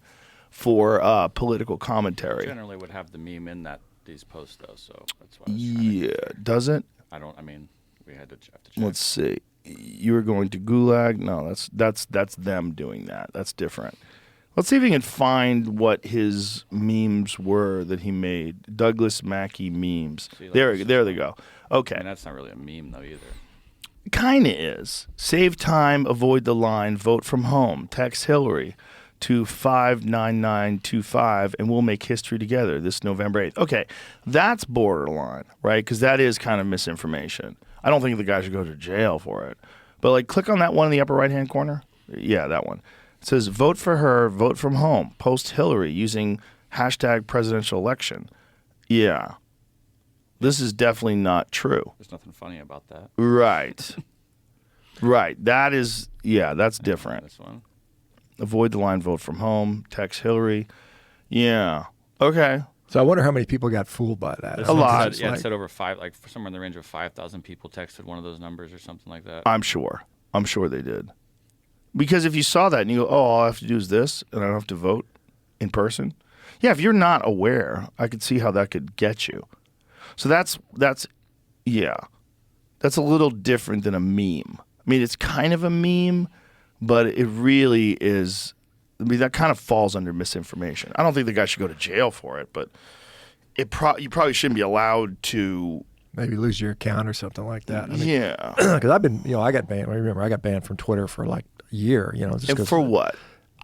for political commentary. Generally would have the meme in these posts though, so that's why. Yeah, does it? I mean, we have to check. Let's see. You were going to Gulag? No, that's them doing that. That's different. Let's see if we can find what his memes were that he made. Douglas Mackey memes. See, there they go. Okay. I mean, that's not really a meme though either. Kind of is. Save time, avoid the line, vote from home. Text Hillary to 59925 and we'll make history together this November 8th. Okay, that's borderline, right? Because that is kind of misinformation. I don't think the guy should go to jail for it. But like, click on that one in the upper right-hand corner. Yeah, that one. It says, vote for her, vote from home. Post Hillary using hashtag presidential election. Yeah. This is definitely not true. There's nothing funny about that. Right. Right. That is, yeah, that's different. This one. Avoid the line, vote from home. Text Hillary. Yeah. Okay. So I wonder how many people got fooled by that. A lot. It said over somewhere in the range of 5,000 people texted one of those numbers or something like that. I'm sure they did. Because if you saw that and you go, oh, all I have to do is this and I don't have to vote in person. Yeah, if you're not aware, I could see how that could get you. So that's a little different than a meme. I mean, it's kind of a meme, but it really is. I mean, that kind of falls under misinformation. I don't think the guy should go to jail for it, but you probably shouldn't be allowed to maybe lose your account or something like that. I mean, yeah, because I've been, I got banned. Remember, I got banned from Twitter for like a year. Just and for what?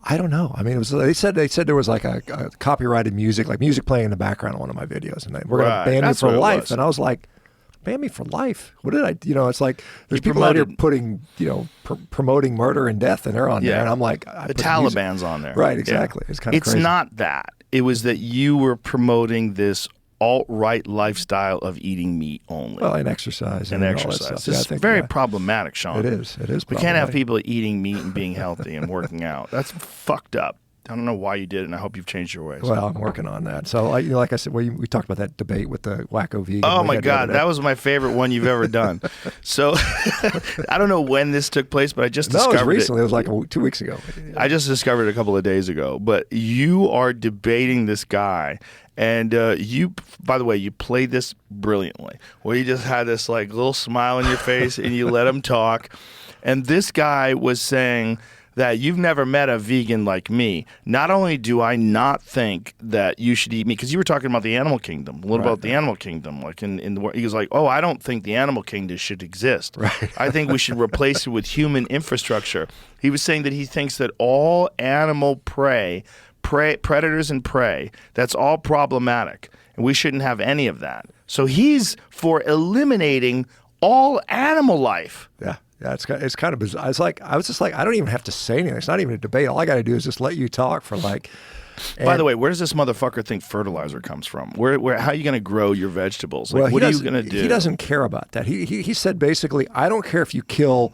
I don't know. I mean, it was. They said there was like a copyrighted music, like music playing in the background of one of my videos, and we're going to ban me for life. And I was like, ban me for life? What did I? It's like there's people out here putting, promoting murder and death, and they're on there, and I'm like, the Taliban's on there, right? Exactly. Yeah. It's kind of crazy. It's not that. It was that you were promoting this alt-right lifestyle of eating meat only. Well, and exercise. And exercise. It's very problematic, Shawn. It is. We can't have people eating meat and being healthy and working out. That's fucked up. I don't know why you did it, and I hope you've changed your ways. Well, I'm working on that. So, like I said, we talked about that debate with the wacko vegan. Oh my God, that was my favorite one you've ever done. So, I don't know when this took place, but I just discovered it was recently. It was like 2 weeks ago. I just discovered it a couple of days ago. But you are debating this guy, and you, by the way, you played this brilliantly. Where you just had this like little smile on your face, and you let him talk. And this guy was saying that you've never met a vegan like me. Not only do I not think that you should eat meat, because you were talking about the animal kingdom. What about the animal kingdom? Like in the he was like, oh, I don't think the animal kingdom should exist. Right. I think we should replace it with human infrastructure. He was saying that he thinks that all animal predators and prey, that's all problematic, and we shouldn't have any of that. So he's for eliminating all animal life. Yeah. Yeah, it's kind of bizarre. I was just like, I don't even have to say anything. It's not even a debate. All I got to do is just let you talk for like. By the way, where does this motherfucker think fertilizer comes from? How are you going to grow your vegetables? Like, what are you going to do? He doesn't care about that. He said basically, I don't care if you kill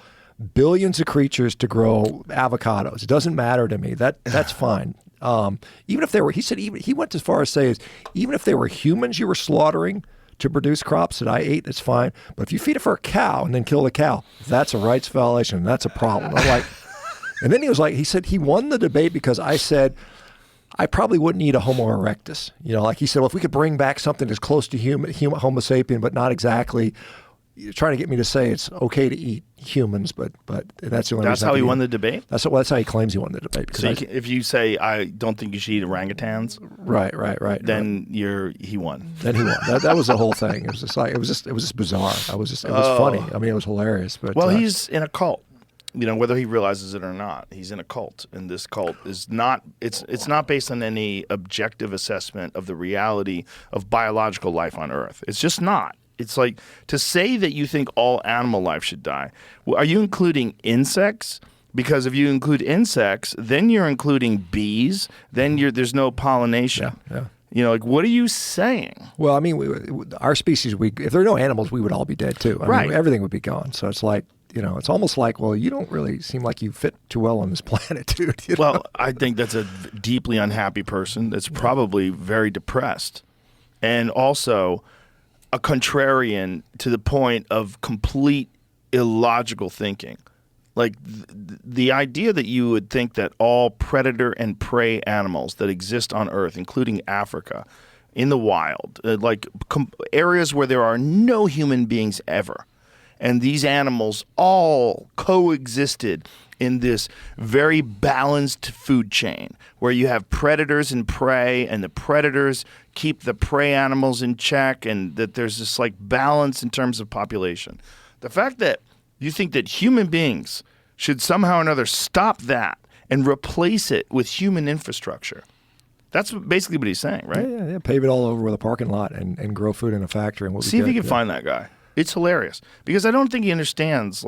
billions of creatures to grow avocados. It doesn't matter to me. That's fine. Even if they were, he said, he went as far as say is even if they were humans you were slaughtering to produce crops that I ate, it's fine. But if you feed it for a cow and then kill the cow, that's a rights violation. That's a problem. I'm like, and then he said he won the debate because I said, I probably wouldn't eat a Homo erectus. Like he said, well, if we could bring back something as close to human Homo sapien, but not exactly, you're trying to get me to say it's okay to eat humans, but that's the only. That's how he won the debate. That's how he claims he won the debate. So if you say I don't think you should eat orangutans, right, then he won. Then he won. That was the whole thing. It was just bizarre. It was funny. I mean, it was hilarious. But he's in a cult. Whether he realizes it or not, he's in a cult, and this cult is not. It's not based on any objective assessment of the reality of biological life on Earth. It's just not. It's like to say that you think all animal life should die. Are you including insects? Because if you include insects, then you're including bees. Then there's no pollination. Yeah. Like what are you saying? Well, I mean, our species, if there are no animals, we would all be dead too. I mean, everything would be gone. So it's like, it's almost like, well, you don't really seem like you fit too well on this planet, dude. Well, I think that's a deeply unhappy person that's probably very depressed. And also a contrarian to the point of complete illogical thinking. Like the idea that you would think that all predator and prey animals that exist on Earth, including Africa, in the wild, areas where there are no human beings ever, and these animals all coexisted in this very balanced food chain where you have predators and prey, and the predators keep the prey animals in check, and that there's this like balance in terms of population. The fact that you think that human beings should somehow or another stop that and replace it with human infrastructure. That's basically what he's saying, right? Yeah. Pave it all over with a parking lot and grow food in a factory. And we'll see if you can find that guy. It's hilarious because I don't think he understands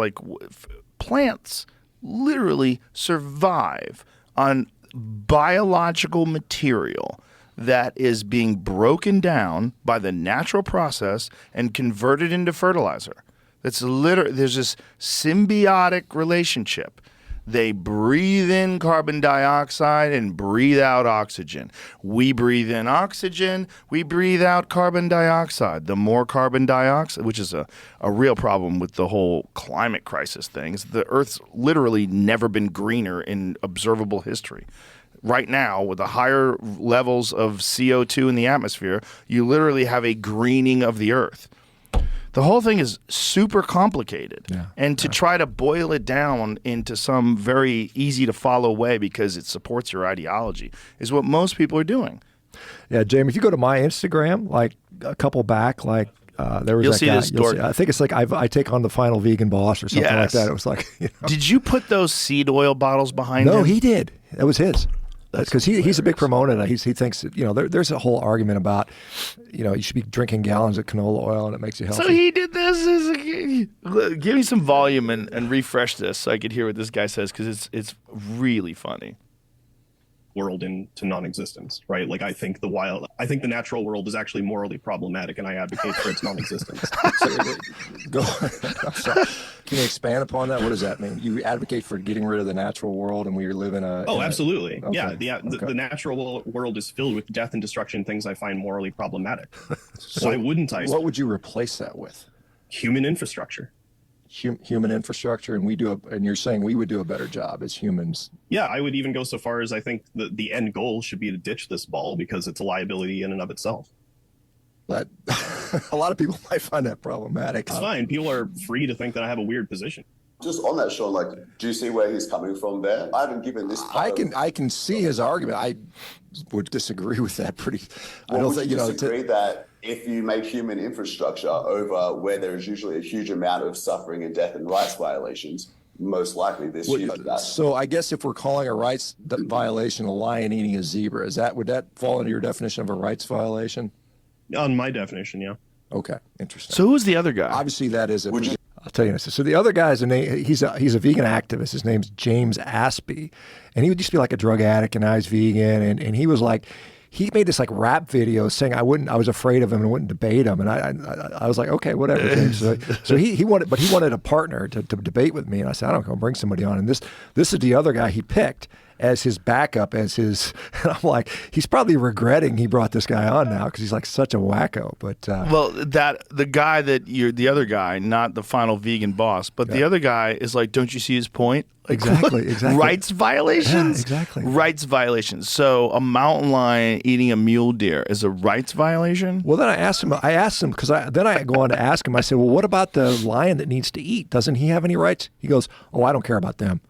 plants literally survive on biological material that is being broken down by the natural process and converted into fertilizer. There's this symbiotic relationship. They breathe in carbon dioxide and breathe out oxygen. We breathe in oxygen, we breathe out carbon dioxide. The more carbon dioxide, which is a real problem with the whole climate crisis things, the Earth's literally never been greener in observable history. Right now, with the higher levels of CO2 in the atmosphere, you literally have a greening of the Earth. The whole thing is super complicated. And to try to boil it down into some very easy to follow way because it supports your ideology is what most people are doing. Yeah, Jamie, if you go to my Instagram, like a couple back, there was You'll that see guy. this dork. I think it's like I take on the final vegan boss or something like that. It was like, Did you put those seed oil bottles behind him? No, he did. That was his. Because he's a big proponent. He thinks that, there's a whole argument about, you should be drinking gallons of canola oil and it makes you healthy. So he did this. Give me some volume and refresh this so I could hear what this guy says because it's really funny. world into non-existence, right? Like I think the natural world is actually morally problematic, and I advocate for its non-existence. Go. I'm sorry. Can you expand upon that? What does that mean? You advocate for getting rid of the natural world, and we live in a. Oh, absolutely. Okay. Yeah. The natural world is filled with death and destruction, things I find morally problematic. Why wouldn't I? What would you replace that with? Human infrastructure. Human infrastructure, and and you're saying we would do a better job as humans. Yeah, I would even go so far as I think the end goal should be to ditch this ball because it's a liability in and of itself. But a lot of people might find that problematic. It's fine. People are free to think that I have a weird position. Just on that, Shawn, like, do you see where he's coming from there? I haven't given this. I can see his argument. I would disagree with that pretty. Well, I don't would think you disagree that if you make human infrastructure over where there is usually a huge amount of suffering and death and rights violations, most likely this year. So I guess if we're calling a rights violation a lion eating a zebra, would that fall into your definition of a rights violation? On my definition, yeah. Okay, interesting. So who's the other guy? Obviously, that is a. I'll tell you this. So the other guy is he's a vegan activist. His name's James Aspey, and he used to be like a drug addict, and now he's vegan. And he was like, he made this like rap video saying I was afraid of him and wouldn't debate him. And I was like, okay, whatever, James. So he wanted a partner to debate with me, and I said, I don't know, bring somebody on. And this is the other guy he picked as his backup, and I'm like, he's probably regretting he brought this guy on now because he's like such a wacko. But well, the other guy, not the final vegan boss, but the other guy is like, don't you see his point? Like, exactly. Rights violations? Yeah, exactly. Rights violations. So a mountain lion eating a mule deer is a rights violation? Well, then I asked him because then I go on to ask him, I said, well, what about the lion that needs to eat? Doesn't he have any rights? He goes, oh, I don't care about them.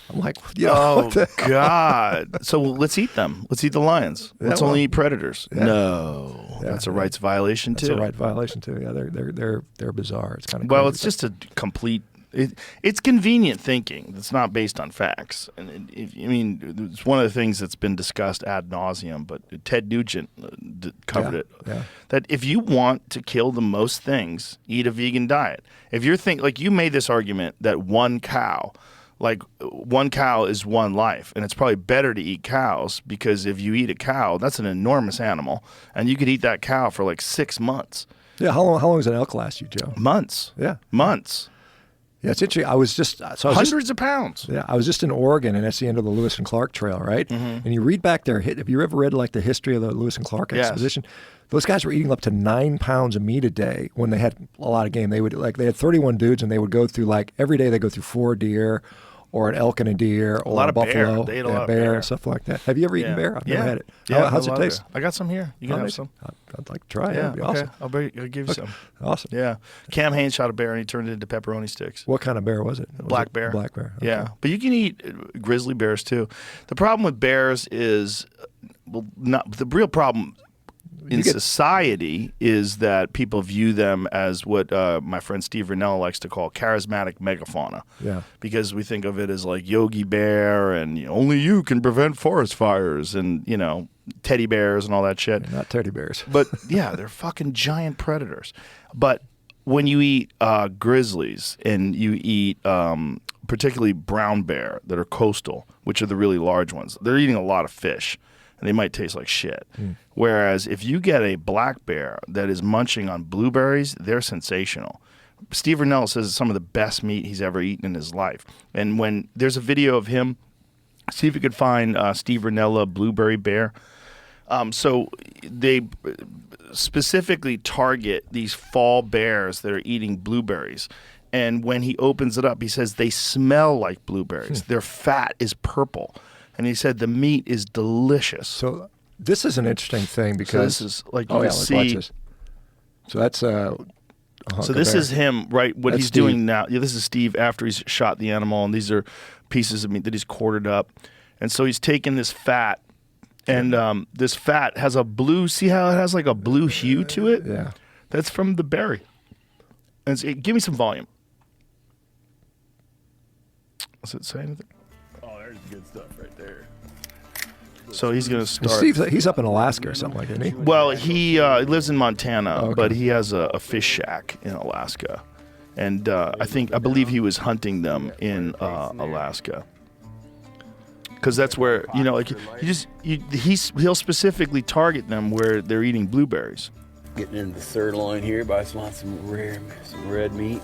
I'm like, oh, God. So let's eat them. Let's eat the lions. Let's only eat predators. Yeah. No. Yeah, that's a rights violation, too. That's a right violation, too. Yeah, they're bizarre. It's kind of well, it's just a complete... It's convenient thinking that's not based on facts. And it's one of the things that's been discussed ad nauseum, but Ted Nugent covered it. Yeah. That if you want to kill the most things, eat a vegan diet. If you're you made this argument that one cow is one life, and it's probably better to eat cows because if you eat a cow, that's an enormous animal, and you could eat that cow for like 6 months. Yeah, how long does an elk last you, Joe? Months. Yeah. Months. Yeah, it's interesting. I was hundreds of pounds. Yeah, I was just in Oregon, and that's the end of the Lewis and Clark Trail, right? Mm-hmm. And you read back there. Have you ever read like the history of the Lewis and Clark expedition? Yes. Those guys were eating up to 9 pounds of meat a day when they had a lot of game. They had 31 dudes, and they would go through every day. They go through 4 deer, or an elk and a deer, or a lot of buffalo, bear. They ate a lot of bear, stuff like that. Have you ever eaten bear? I've never had it. Yeah, how's it taste? I got some here. You can have some. I'd like to try it. Yeah, That'd be awesome. I'll give you some. Awesome. Yeah. Cam Haines shot a bear and he turned it into pepperoni sticks. What kind of bear was it? Black bear. Black bear. Okay. Yeah, but you can eat grizzly bears too. The problem with bears is, the real problem in society is that people view them as what my friend Steve Rinella likes to call charismatic megafauna. Yeah. Because we think of it as like Yogi Bear and only you can prevent forest fires and, teddy bears and all that shit. Yeah, not teddy bears. But yeah, they're fucking giant predators. But when you eat grizzlies and you eat particularly brown bear that are coastal, which are the really large ones, they're eating a lot of fish. And they might taste like shit. Whereas if you get a black bear that is munching on blueberries, they're sensational. Steve Rinella says it's some of the best meat he's ever eaten in his life. And when there's a video of him, see if you could find Steve Rinella blueberry bear. So they specifically target these fall bears that are eating blueberries. And when he opens it up, he says they smell like blueberries. Their fat is purple. And he said the meat is delicious. So this is an interesting thing because this is like you can see. This. So that's so this is him, right? What he's doing now. Yeah, this is Steve after he's shot the animal, and these are pieces of meat that he's quartered up. And so he's taken this fat, and this fat has a blue. See how it has like a blue hue to it? Yeah, that's from the berry. And give me some volume. Does it say anything? Good stuff right there. So he's going to start. He's up in Alaska or something like that, isn't he? Well, he lives in Montana, but he has a fish shack in Alaska, and I believe he was hunting them in Alaska. because that's where like he'll specifically target them where they're eating blueberries. Getting into the sirloin here, but I just want some red meat.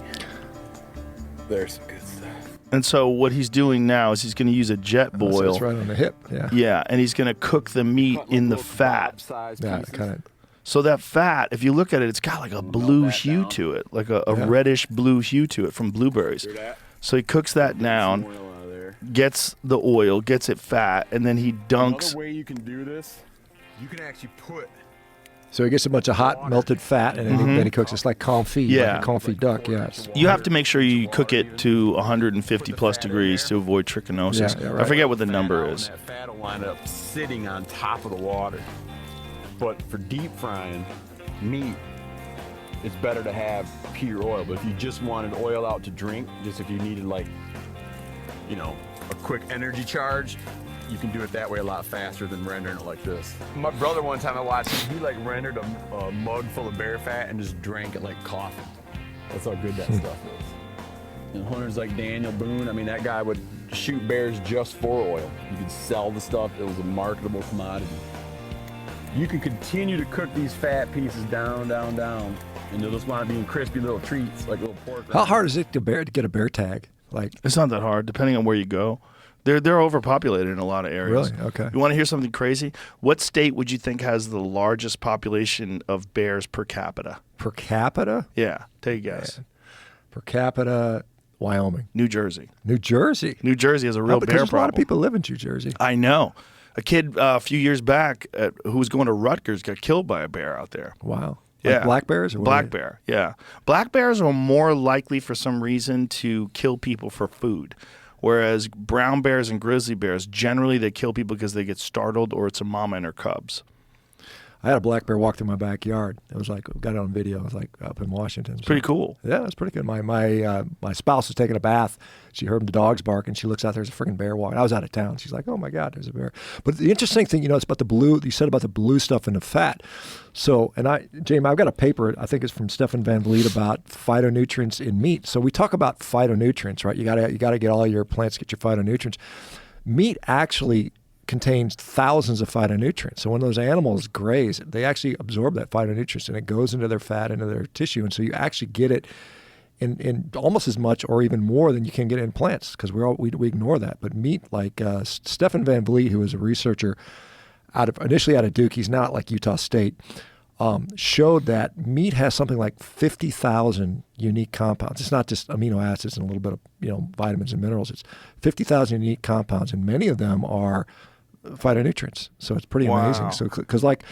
There's some good stuff. And so what he's doing now is he's going to use a jet boil. So it's right on the hip. Yeah. Yeah, and he's going to cook the meat in the fat. Yeah, kind of. So that fat, if you look at it, it's got like a blue hue to it, like a reddish blue hue to it from blueberries. So he cooks that down, gets the oil, gets it fat, and then he dunks. Another way you can do this, you can actually put. So he gets a bunch of hot melted fat, and then he cooks. It's like confit, like a confit duck. Yes. You have to make sure you cook it to 150 plus degrees to avoid trichinosis. Yeah, right. I forget what the number is. That fat will wind up sitting on top of the water. But for deep frying meat, it's better to have pure oil. But if you just wanted oil out to drink, just if you needed like, a quick energy charge, you can do it that way a lot faster than rendering it like this. My brother, one time I watched him, he like rendered a mug full of bear fat and just drank it like coffee. That's how good that stuff is. And hunters like Daniel Boone, that guy would shoot bears just for oil. You could sell the stuff, it was a marketable commodity. You can continue to cook these fat pieces down, and they'll just wind up being crispy little treats, like little pork. How hard is it to get a bear tag? It's not that hard, depending on where you go. They're overpopulated in a lot of areas. Really? Okay. You want to hear something crazy? What state would you think has the largest population of bears per capita? Per capita? Yeah, take a guess. Man. Per capita, Wyoming. New Jersey. New Jersey? New Jersey has a real bear there's problem. A lot of people live in New Jersey. I know. A kid a few years back who was going to Rutgers got killed by a bear out there. Wow. Yeah. Like black bears? Or black bear, yeah. Black bears are more likely for some reason to kill people for food, whereas brown bears and grizzly bears, generally they kill people because they get startled or it's a mama and her cubs. I had a black bear walk through my backyard. It was like, got it on video. It was like up in Washington. Pretty cool. Yeah, it was pretty good. My spouse was taking a bath. She heard the dogs bark, and she looks out, there's a freaking bear walking. I was out of town. She's like, oh, my God, there's a bear. But the interesting thing, it's about the blue. You said about the blue stuff in the fat. So, Jamie, I've got a paper, I think it's from Stefan Van Vliet, about phytonutrients in meat. So we talk about phytonutrients, right? You gotta get all your plants, get your phytonutrients. Meat actually contains thousands of phytonutrients. So when those animals graze, they actually absorb that phytonutrients and it goes into their fat, into their tissue. And so you actually get it in almost as much or even more than you can get in plants because we ignore that. But meat, like Stefan Van Vliet, who is a researcher initially out of Duke, he's now at like Utah State, showed that meat has something like 50,000 unique compounds. It's not just amino acids and a little bit of vitamins and minerals. It's 50,000 unique compounds, and many of them are phytonutrients. So it's pretty amazing. So because like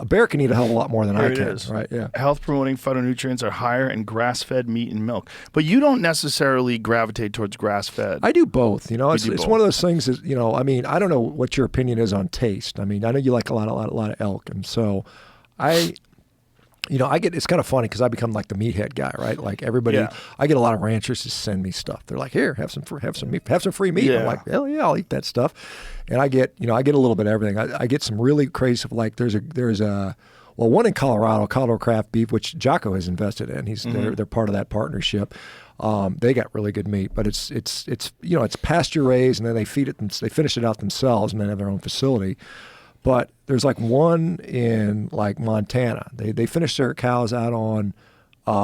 a bear can eat a hell of a lot more than I can, right? Yeah. Health promoting phytonutrients are higher in grass-fed meat and milk, but you don't necessarily gravitate towards grass-fed. I do both. It's both. one of those things that I don't know what your opinion is on taste. I know you like a lot of elk, and so I get, it's kind of funny because I become like the meathead guy, right? Like everybody, I get a lot of ranchers to send me stuff. They're like, here, have some free meat. Yeah. I'm like, hell yeah, I'll eat that stuff. And I get a little bit of everything. I get some really crazy, like there's one in Colorado Craft Beef, which Jocko has invested in. They're part of that partnership. They got really good meat, but it's pasture raised, and then they they finish it out themselves, and then have their own facility. But there's like one in like Montana. They finish their cows out on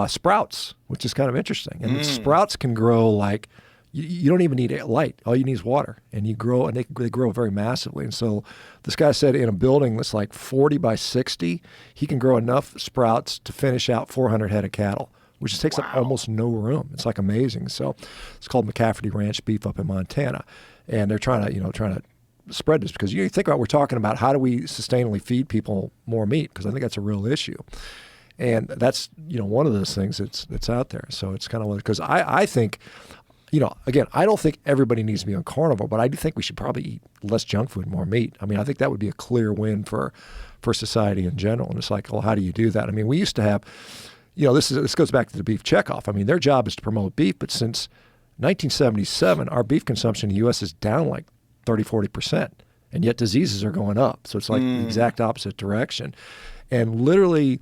sprouts, which is kind of interesting. And sprouts can grow like you don't even need light. All you need is water, and you grow, and they grow very massively. And so this guy said in a building that's like 40 by 60, he can grow enough sprouts to finish out 400 head of cattle, which just takes up almost no room. It's like amazing. So it's called McCafferty Ranch Beef up in Montana, and they're trying to spread this because you think about, we're talking about how do we sustainably feed people more meat, because I think that's a real issue. And that's, one of those things that's out there. So it's kind of because I think, again, I don't think everybody needs to be on carnivore, but I do think we should probably eat less junk food, more meat. I think that would be a clear win for society in general. And it's like, well, how do you do that? We used to have, this goes back to the beef checkoff. Their job is to promote beef, but since 1977, our beef consumption in the U.S. is down like 30-40%, and yet diseases are going up. So it's like the exact opposite direction. And literally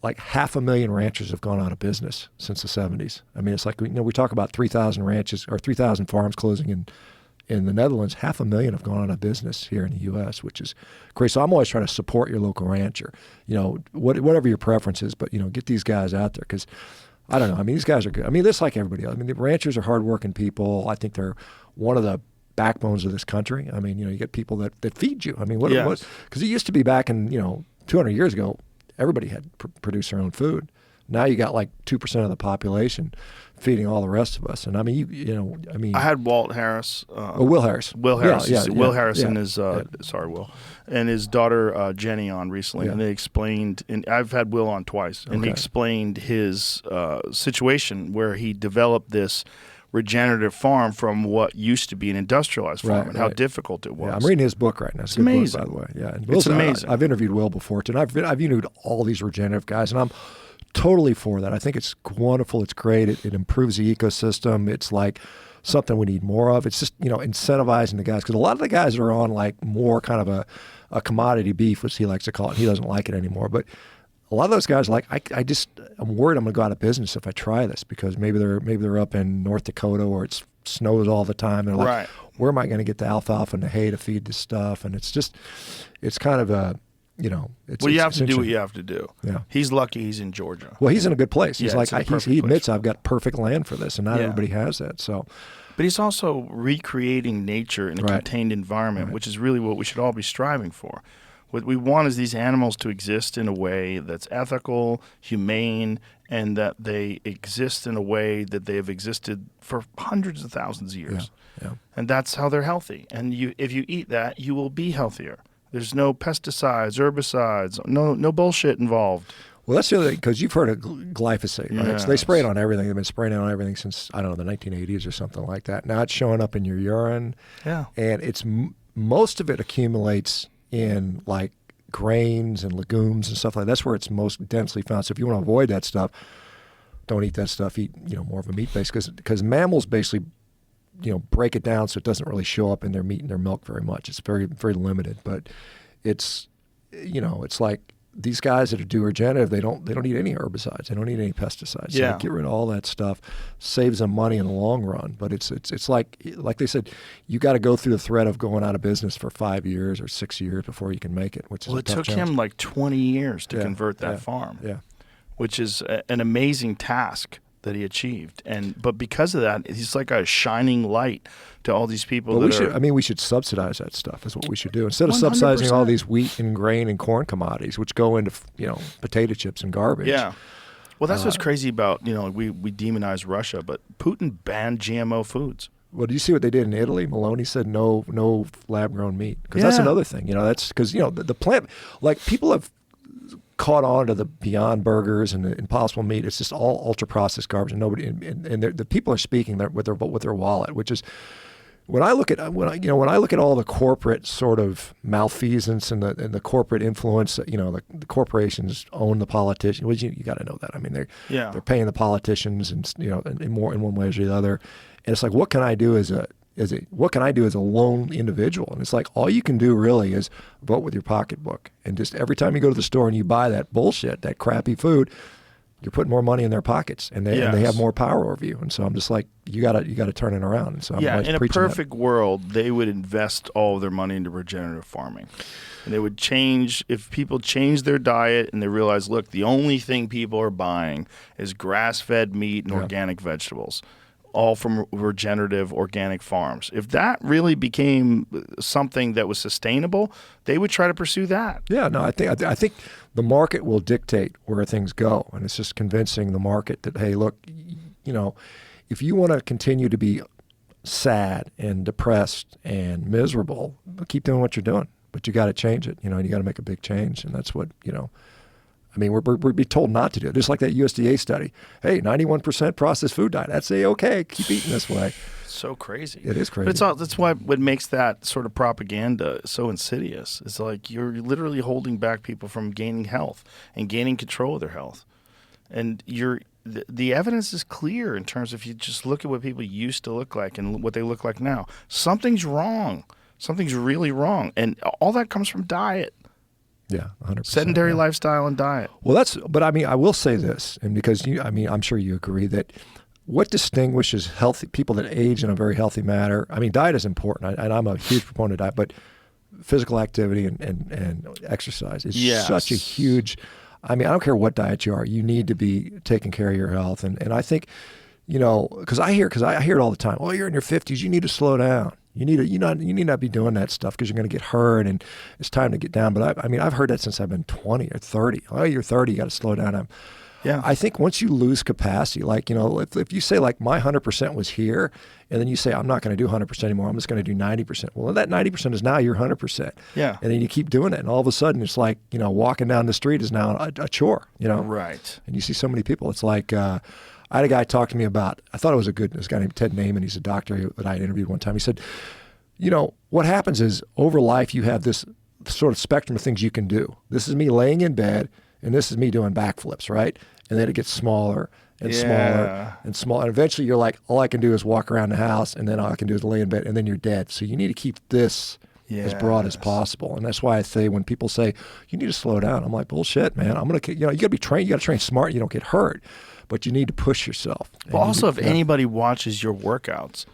like 500,000 ranchers have gone out of business since the 70s. It's like, we talk about 3,000 ranches or 3,000 farms closing in in the Netherlands, 500,000 have gone out of business here in the U.S., which is crazy. So I'm always trying to support your local rancher, whatever your preference is, but, get these guys out there because, I don't know. I mean, these guys are good. I mean, just like everybody else. I mean, the ranchers are hardworking people. I think they're one of the backbones of this country. I mean, you get people that feed you. I mean, because it used to be back in, 200 years ago, everybody had produced their own food. Now you got like 2% of the population feeding all the rest of us. And I mean, I had Walt Harris. Will Harris. Will Harris. Will Harris yeah, and his and his daughter Jenny on recently, and they explained. And I've had Will on twice, and he explained his situation where he developed this regenerative farm from what used to be an industrialized farm, and how difficult it was. Yeah, I'm reading his book right now. It's amazing, book, by the way. Yeah, and it's amazing. I've interviewed Will before too, and I've interviewed all these regenerative guys, and I'm totally for that. I think it's wonderful. It's great. It improves the ecosystem. It's like something we need more of. It's just, incentivizing the guys. Because a lot of the guys are on like more kind of a commodity beef, which he likes to call it. He doesn't like it anymore. But a lot of those guys are like, I'm worried I'm going to go out of business if I try this because maybe they're up in North Dakota where it snows all the time. And they're like, where am I going to get the alfalfa and the hay to feed this stuff? And it's kind of a, you have to do what you have to do. Yeah. He's lucky he's in Georgia. Well, he's in a good place. He's he admits place. I've got perfect land for this, and not everybody has that. So, but he's also recreating nature in a contained environment, which is really what we should all be striving for. What we want is these animals to exist in a way that's ethical, humane, and that they exist in a way that they have existed for hundreds of thousands of years. Yeah. And that's how they're healthy. And if you eat that, you will be healthier. There's no pesticides, herbicides, no bullshit involved. Well, that's the other thing, because you've heard of glyphosate, right? Yes. So they spray it on everything. They've been spraying it on everything since, I don't know, the 1980s or something like that. Now it's showing up in your urine. Yeah. And it's most of it accumulates in like grains and legumes and stuff like that. That's where it's most densely found. So if you want to avoid that stuff, don't eat that stuff. Eat, more of a meat base because mammals basically break it down so it doesn't really show up in their meat and their milk very much. It's very, very limited. But it's, it's like these guys that do regenerative, they don't need any herbicides. They don't need any pesticides. Yeah. So get rid of all that stuff. Saves them money in the long run. But it's like they said, you got to go through the threat of going out of business for 5 years or 6 years before you can make it, which is it took him like 20 years to convert that farm. Yeah. Which is an amazing task that he achieved, but because of that, he's like a shining light to all these people. Well, we should subsidize that stuff. Is what we should do instead of 100%. Subsidizing all these wheat and grain and corn commodities, which go into potato chips and garbage. Yeah, well, that's what's crazy about we demonize Russia, but Putin banned GMO foods. Well, do you see what they did in Italy? Maloney said no lab grown meat because that's another thing. That's because the plant, like people have caught on to the Beyond Burgers and the Impossible Meat. It's just all ultra processed garbage, and nobody and the people are speaking with their wallet, which is when I look at all the corporate sort of malfeasance and the corporate influence. The corporations own the politicians. Well, you got to know that. I mean, they're paying the politicians and in one way or the other. And it's like, what can I do as a lone individual? And it's like, all you can do really is vote with your pocketbook. And just every time you go to the store and you buy that bullshit, that crappy food, you're putting more money in their pockets, and they have more power over you. And so I'm just like, you gotta turn it around. And so I'm in a perfect world, they would invest all of their money into regenerative farming. And they would change, if people change their diet and they realize, look, the only thing people are buying is grass-fed meat and organic vegetables, all from regenerative organic farms. If that really became something that was sustainable, they would try to pursue that. Yeah, no, I think the market will dictate where things go, and it's just convincing the market that, hey, look, if you want to continue to be sad and depressed and miserable, keep doing what you're doing, but you got to change it, and you got to make a big change, and that's what I mean, we're being told not to do it. Just like that USDA study. Hey, 91% processed food diet. I'd say, okay, keep eating this way. So crazy. It is crazy. But that's why what makes that sort of propaganda so insidious. It's like you're literally holding back people from gaining health and gaining control of their health. And the evidence is clear in terms of if you just look at what people used to look like and what they look like now. Something's wrong. Something's really wrong. And all that comes from diet. Yeah, 100%. Sedentary lifestyle and diet. Well, but I mean, I will say this, and because I'm sure you agree that what distinguishes healthy people that age in a very healthy manner? I mean, diet is important, and I'm a huge proponent of diet, but physical activity and exercise is such a huge. I mean, I don't care what diet you are, you need to be taking care of your health, and I think, because I hear it all the time. Well, you're in your 50s, you need to slow down. You need not be doing that stuff because you're going to get hurt, and it's time to get down. But I mean, I've heard that since I've been 20 or 30. Oh, you're 30, you got to slow down. I think once you lose capacity, like, if you say like my 100% was here, and then you say I'm not going to do 100% anymore, I'm just going to do 90%. Well, that 90% is now your 100%. Yeah. And then you keep doing it, and all of a sudden it's like, walking down the street is now a chore. Right. And you see so many people. It's like I had a guy talk to me about. I thought it was this guy named Ted Naiman. He's a doctor that I had interviewed one time. He said, what happens is over life you have this sort of spectrum of things you can do. This is me laying in bed, and this is me doing backflips, right? And then it gets smaller and smaller and smaller. And eventually you're like, all I can do is walk around the house, and then all I can do is lay in bed, and then you're dead. So you need to keep this as broad as possible. And that's why I say when people say, you need to slow down, I'm like, bullshit, man. You got to be trained. You got to train smart. You don't get hurt, but you need to push yourself. Well, also, if anybody watches your workouts,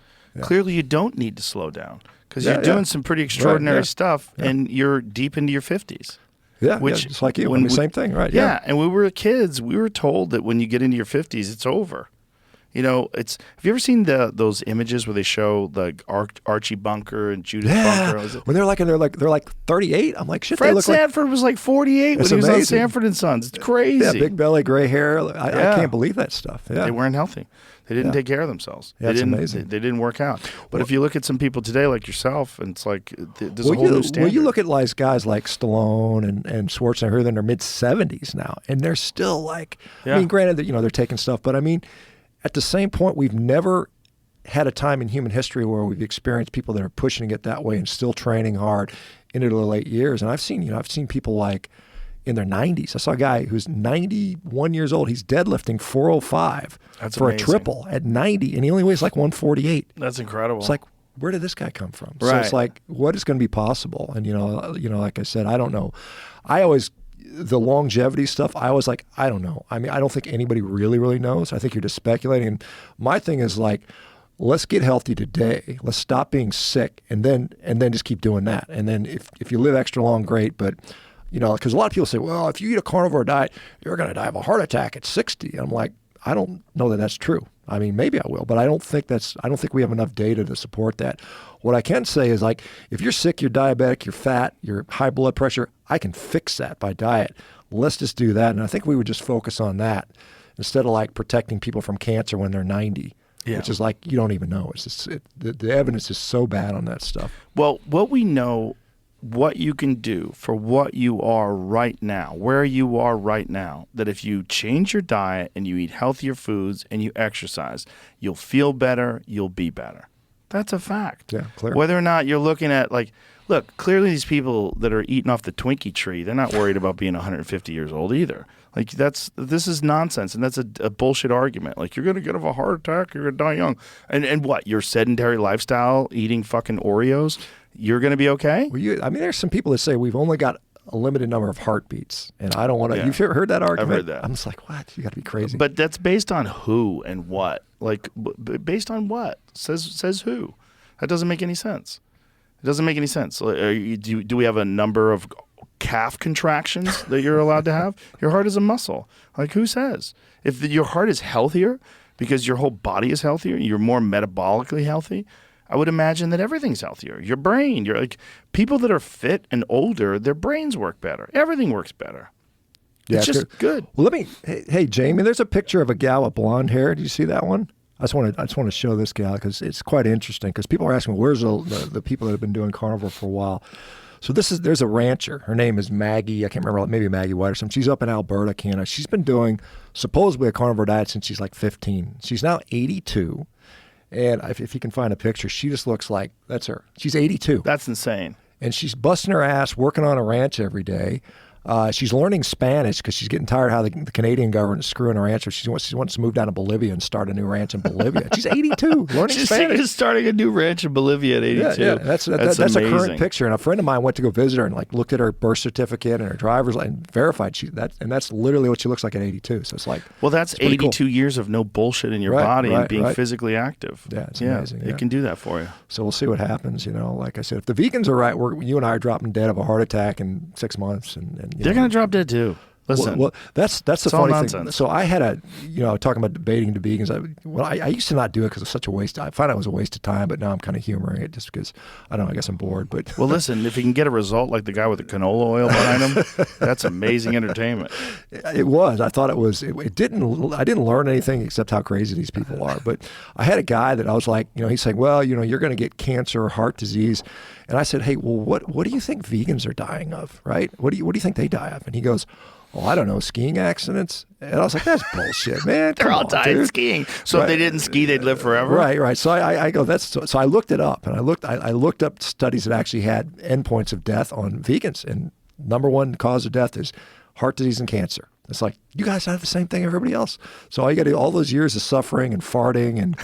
clearly you don't need to slow down because you're doing some pretty extraordinary stuff, and you're deep into your 50s. Yeah, just like you. Same thing, right? Yeah, and when we were kids, we were told that when you get into your 50s, it's over. Have you ever seen those images where they show like Archie Bunker and Judith Bunker? When they're like 38, I'm like, shit. Fred Sanford was like 48 when he was on Sanford and Sons. It's crazy. Yeah, big belly, gray hair. I can't believe that stuff. Yeah. They weren't healthy. They didn't take care of themselves. Yeah, it's amazing. They didn't work out. But if you look at some people today, like yourself, and it's like there's a whole new standard. Well, you look at guys like Stallone and Schwarzenegger, who are in their mid-70s now, and they're still like, I mean, granted that they're taking stuff, but I mean, at the same point, we've never had a time in human history where we've experienced people that are pushing it that way and still training hard into the late years. And I've seen people like in their 90s. I saw a guy who's 91 years old. He's deadlifting 405 for a triple at 90, and he only weighs like 148. That's incredible. It's like, where did this guy come from? Right. So it's like, what is going to be possible? And like I said, I don't know. The longevity stuff, I was like, I don't know. I mean, I don't think anybody really, really knows. I think you're just speculating. And my thing is like, let's get healthy today. Let's stop being sick, and then just keep doing that. And then if you live extra long, great. But because a lot of people say, well, if you eat a carnivore diet, you're going to die of a heart attack at 60. And I'm like, I don't know that that's true. I mean, maybe I will, but I don't think we have enough data to support that. What I can say is, like, if you're sick, you're diabetic, you're fat, you're high blood pressure, I can fix that by diet. Let's just do that. And I think we would just focus on that instead of like protecting people from cancer when they're 90, which is like, you don't even know. It's just, the evidence is so bad on that stuff. Well, what we know, what you can do for what you are right now, where you are right now, that if you change your diet and you eat healthier foods and you exercise, you'll feel better, you'll be better. That's a fact. Yeah, clear. Whether or not you're looking at look, clearly these people that are eating off the Twinkie tree, they're not worried about being 150 years old either. Like this is nonsense, and that's a bullshit argument. Like, you're going to get a heart attack, you're going to die young. And what, your sedentary lifestyle, eating fucking Oreos, you're going to be okay? Well, there's some people that say we've only got a limited number of heartbeats, and I don't want to. You've heard that argument? I've heard that. I'm just like, what? You got to be crazy. But that's based on who and what? Like, based on what? Says who? That doesn't make any sense. It doesn't make any sense. Do we have a number of calf contractions that you're allowed to have? Your heart is a muscle. Like, who says? If your heart is healthier because your whole body is healthier, you're more metabolically healthy, I would imagine that everything's healthier. Your brain, you're like, people that are fit and older, their brains work better. Everything works better. Yeah, it's just good. Well, hey, Jamie, there's a picture of a gal with blonde hair. Do you see that one? I just want to show this gal because it's quite interesting, because people are asking, where's the people that have been doing carnivore for a while? So there's a rancher. Her name is Maggie. I can't remember, maybe Maggie White or something. She's up in Alberta, Canada. She's been doing supposedly a carnivore diet since she's like 15. She's now 82. And if you can find a picture, she just looks like, that's her. She's 82. That's insane. And she's busting her ass, working on a ranch every day. She's learning Spanish because she's getting tired of how the Canadian government is screwing her ranch. She wants to move down to Bolivia and start a new ranch in Bolivia. She's 82, learning Spanish. She's starting a new ranch in Bolivia at 82. Yeah, that's a current picture. And a friend of mine went to go visit her and like looked at her birth certificate and her driver's license and verified that's literally what she looks like at 82. So it's like, well, that's 82 cool. years of no bullshit in your body and being physically active. Yeah, it's amazing. It can do that for you. So we'll see what happens. You know, like I said, if the vegans are right, you and I are dropping dead of a heart attack in 6 months, and they're going to drop dead too. Listen, well, that's the funny thing. Nonsense. So I had talking about debating to vegans. I used to not do it because it's such a waste. I find it was a waste of time, but now I'm kind of humoring it just because I don't know. I guess I'm bored. But well, listen, if you can get a result like the guy with the canola oil behind him, that's amazing entertainment. It was. I thought it was. It didn't. I didn't learn anything except how crazy these people are. But I had a guy that I was like, he's saying, well, you're going to get cancer, heart disease. And I said, hey, well, what do you think vegans are dying of, right? What do you think they die of? And he goes, oh, I don't know, skiing accidents. And I was like, that's bullshit, man. They're all dying skiing. So if they didn't ski, they'd live forever. Right. So I go, so I looked it up, and I looked up studies that actually had endpoints of death on vegans, and number one cause of death is heart disease and cancer. It's like, you guys have the same thing as everybody else. So all you got to do, all those years of suffering and farting and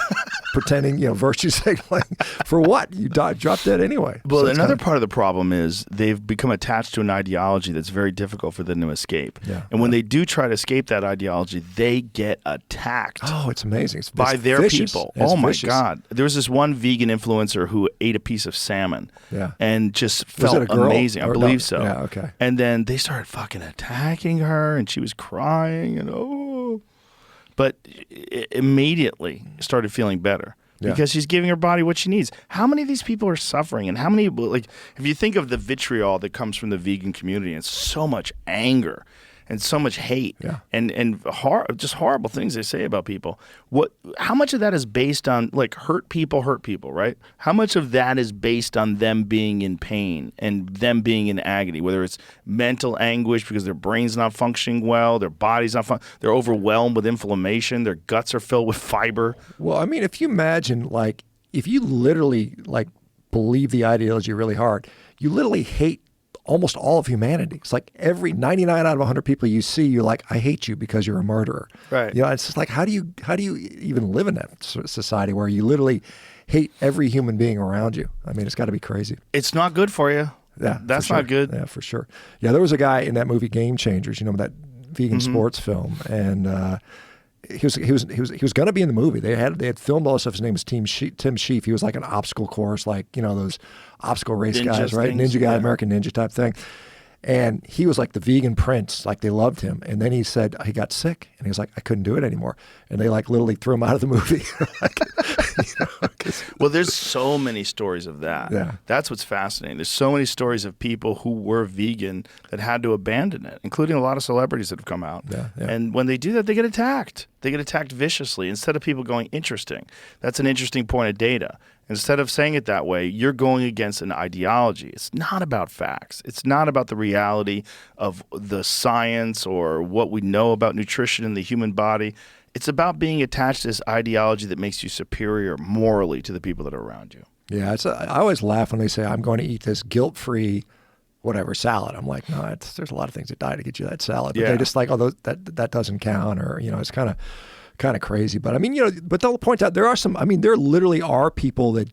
pretending, virtue signaling, for what? You drop dead anyway. Well, so another part of the problem is they've become attached to an ideology that's very difficult for them to escape. Yeah. And when they do try to escape that ideology, they get attacked. Oh, it's amazing. By their vicious. people. It's oh, my vicious. God. There was this one vegan influencer who ate a piece of salmon and just felt was it a girl? amazing. I believe so. Yeah, okay. And then they started fucking attacking her, and she was crying, and but immediately started feeling better because she's giving her body what she needs. How many of these people are suffering, and how many, like, if you think of the vitriol that comes from the vegan community, it's so much anger and so much hate and just horrible things they say about people. How much of that is based on, like, hurt people, right? How much of that is based on them being in pain and them being in agony, whether it's mental anguish because their brain's not functioning well, their body's not they're overwhelmed with inflammation, their guts are filled with fiber. Well, I mean, if you imagine, like, if you literally, like, believe the ideology really hard, you literally hate almost all of humanity. It's like every 99 out of 100 people you see, you're like, I hate you because you're a murderer. Right. It's just like, how do you even live in that society where you literally hate every human being around you? I mean, it's got to be crazy. It's not good for you. Yeah, that's sure. not good. Yeah, for sure. Yeah, there was a guy in that movie Game Changers, that vegan sports film, and he was going to be in the movie. They had filmed all this stuff. His name was Tim Sheaf. He was like an obstacle course, like those obstacle race Ninja guys, right? things, Ninja guy, American Ninja type thing. And he was like the vegan prince, like they loved him. And then he said he got sick, and he was like, I couldn't do it anymore. And they like literally threw him out of the movie. Well, there's so many stories of that. Yeah. That's what's fascinating. There's so many stories of people who were vegan that had to abandon it, including a lot of celebrities that have come out. Yeah. And when they do that, they get attacked. They get attacked viciously. Instead of people going, interesting, that's an interesting point of data. Instead of saying it that way, you're going against an ideology. It's not about facts. It's not about the reality of the science or what we know about nutrition in the human body. It's about being attached to this ideology that makes you superior morally to the people that are around you. Yeah, I always laugh when they say, I'm going to eat this guilt-free whatever salad. I'm like, no, there's a lot of things that die to get you that salad. But they just like, oh, that doesn't count, or, it's kind of crazy. But I mean, but they'll point out there literally are people that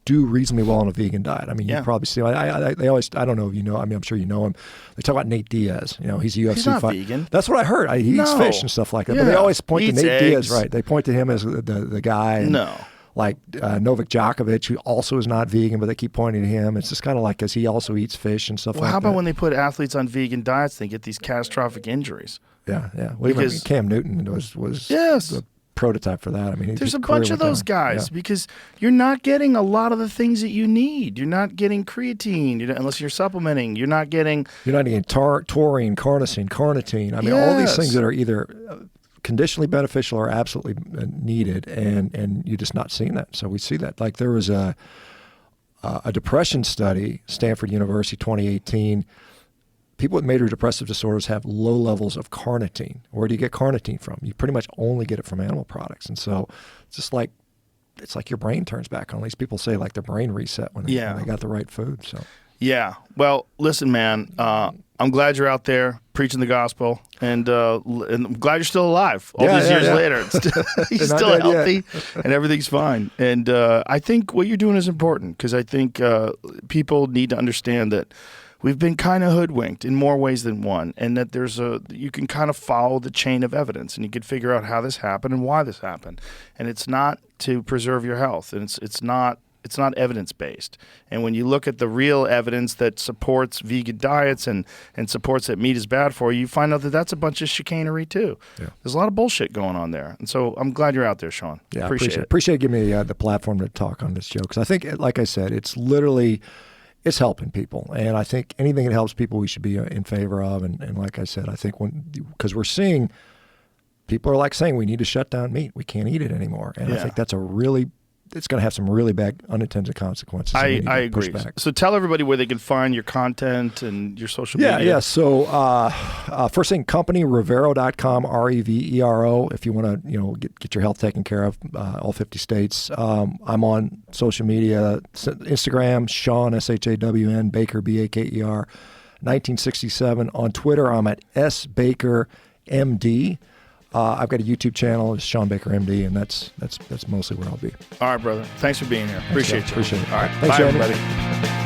do reasonably well on a vegan diet. I mean, you probably see, they always, I don't know if you know, I mean, I'm sure you know him. They talk about Nate Diaz. He's a UFC He's not fighter. vegan. That's what I heard. He eats fish and stuff like that. Yeah. But they always point to Eats Nate eggs. Diaz, right? They point to him as the guy. And, No. Like Novak Djokovic, who also is not vegan, but they keep pointing to him. It's just kind of like, because he also eats fish and stuff like that. How about when they put athletes on vegan diets, they get these catastrophic injuries? Yeah. Well, because Cam Newton was the prototype for that. I mean, there's a bunch of those guys because you're not getting a lot of the things that you need. You're not getting creatine, unless you're supplementing. You're not getting taurine, carnitine. I mean, all these things that are either conditionally beneficial or absolutely needed, and you're just not seeing that. So we see that. Like there was a depression study, Stanford University, 2018. People with major depressive disorders have low levels of carnitine. Where do you get carnitine from? You pretty much only get it from animal products. And so it's just like, your brain turns back on. These people say like their brain reset when they got the right food. So yeah. Well, listen, man, I'm glad you're out there preaching the gospel, and I'm glad you're still alive all these years later. He's still healthy, and everything's fine. And I think what you're doing is important, because I think people need to understand that we've been kind of hoodwinked in more ways than one, and that you can kind of follow the chain of evidence, and you can figure out how this happened and why this happened. And it's not to preserve your health, and it's not evidence-based. And when you look at the real evidence that supports vegan diets and supports that meat is bad for you, you find out that that's a bunch of chicanery too. Yeah. There's a lot of bullshit going on there. And so I'm glad you're out there, Shawn. Yeah, appreciate it. Appreciate giving me the platform to talk on this show, because I think, like I said, it's helping people. And I think anything that helps people we should be in favor of. And like I said, I think because we're seeing people are saying we need to shut down meat. We can't eat it anymore. And I think that's it's going to have some really bad unintended consequences. I agree. So tell everybody where they can find your content and your social media. Yeah. So first thing, company, Revero.com, Revero, if you want to get your health taken care of, all 50 states. I'm on social media, Instagram, Shawn, SHAWN, Baker, BAKER, 1967. On Twitter, I'm at SBakerMD. I've got a YouTube channel, it's Shawn Baker MD, and that's mostly where I'll be. All right, brother. Thanks for being here. Appreciate you. Appreciate it. All right. Thanks, bye, Andy. everybody.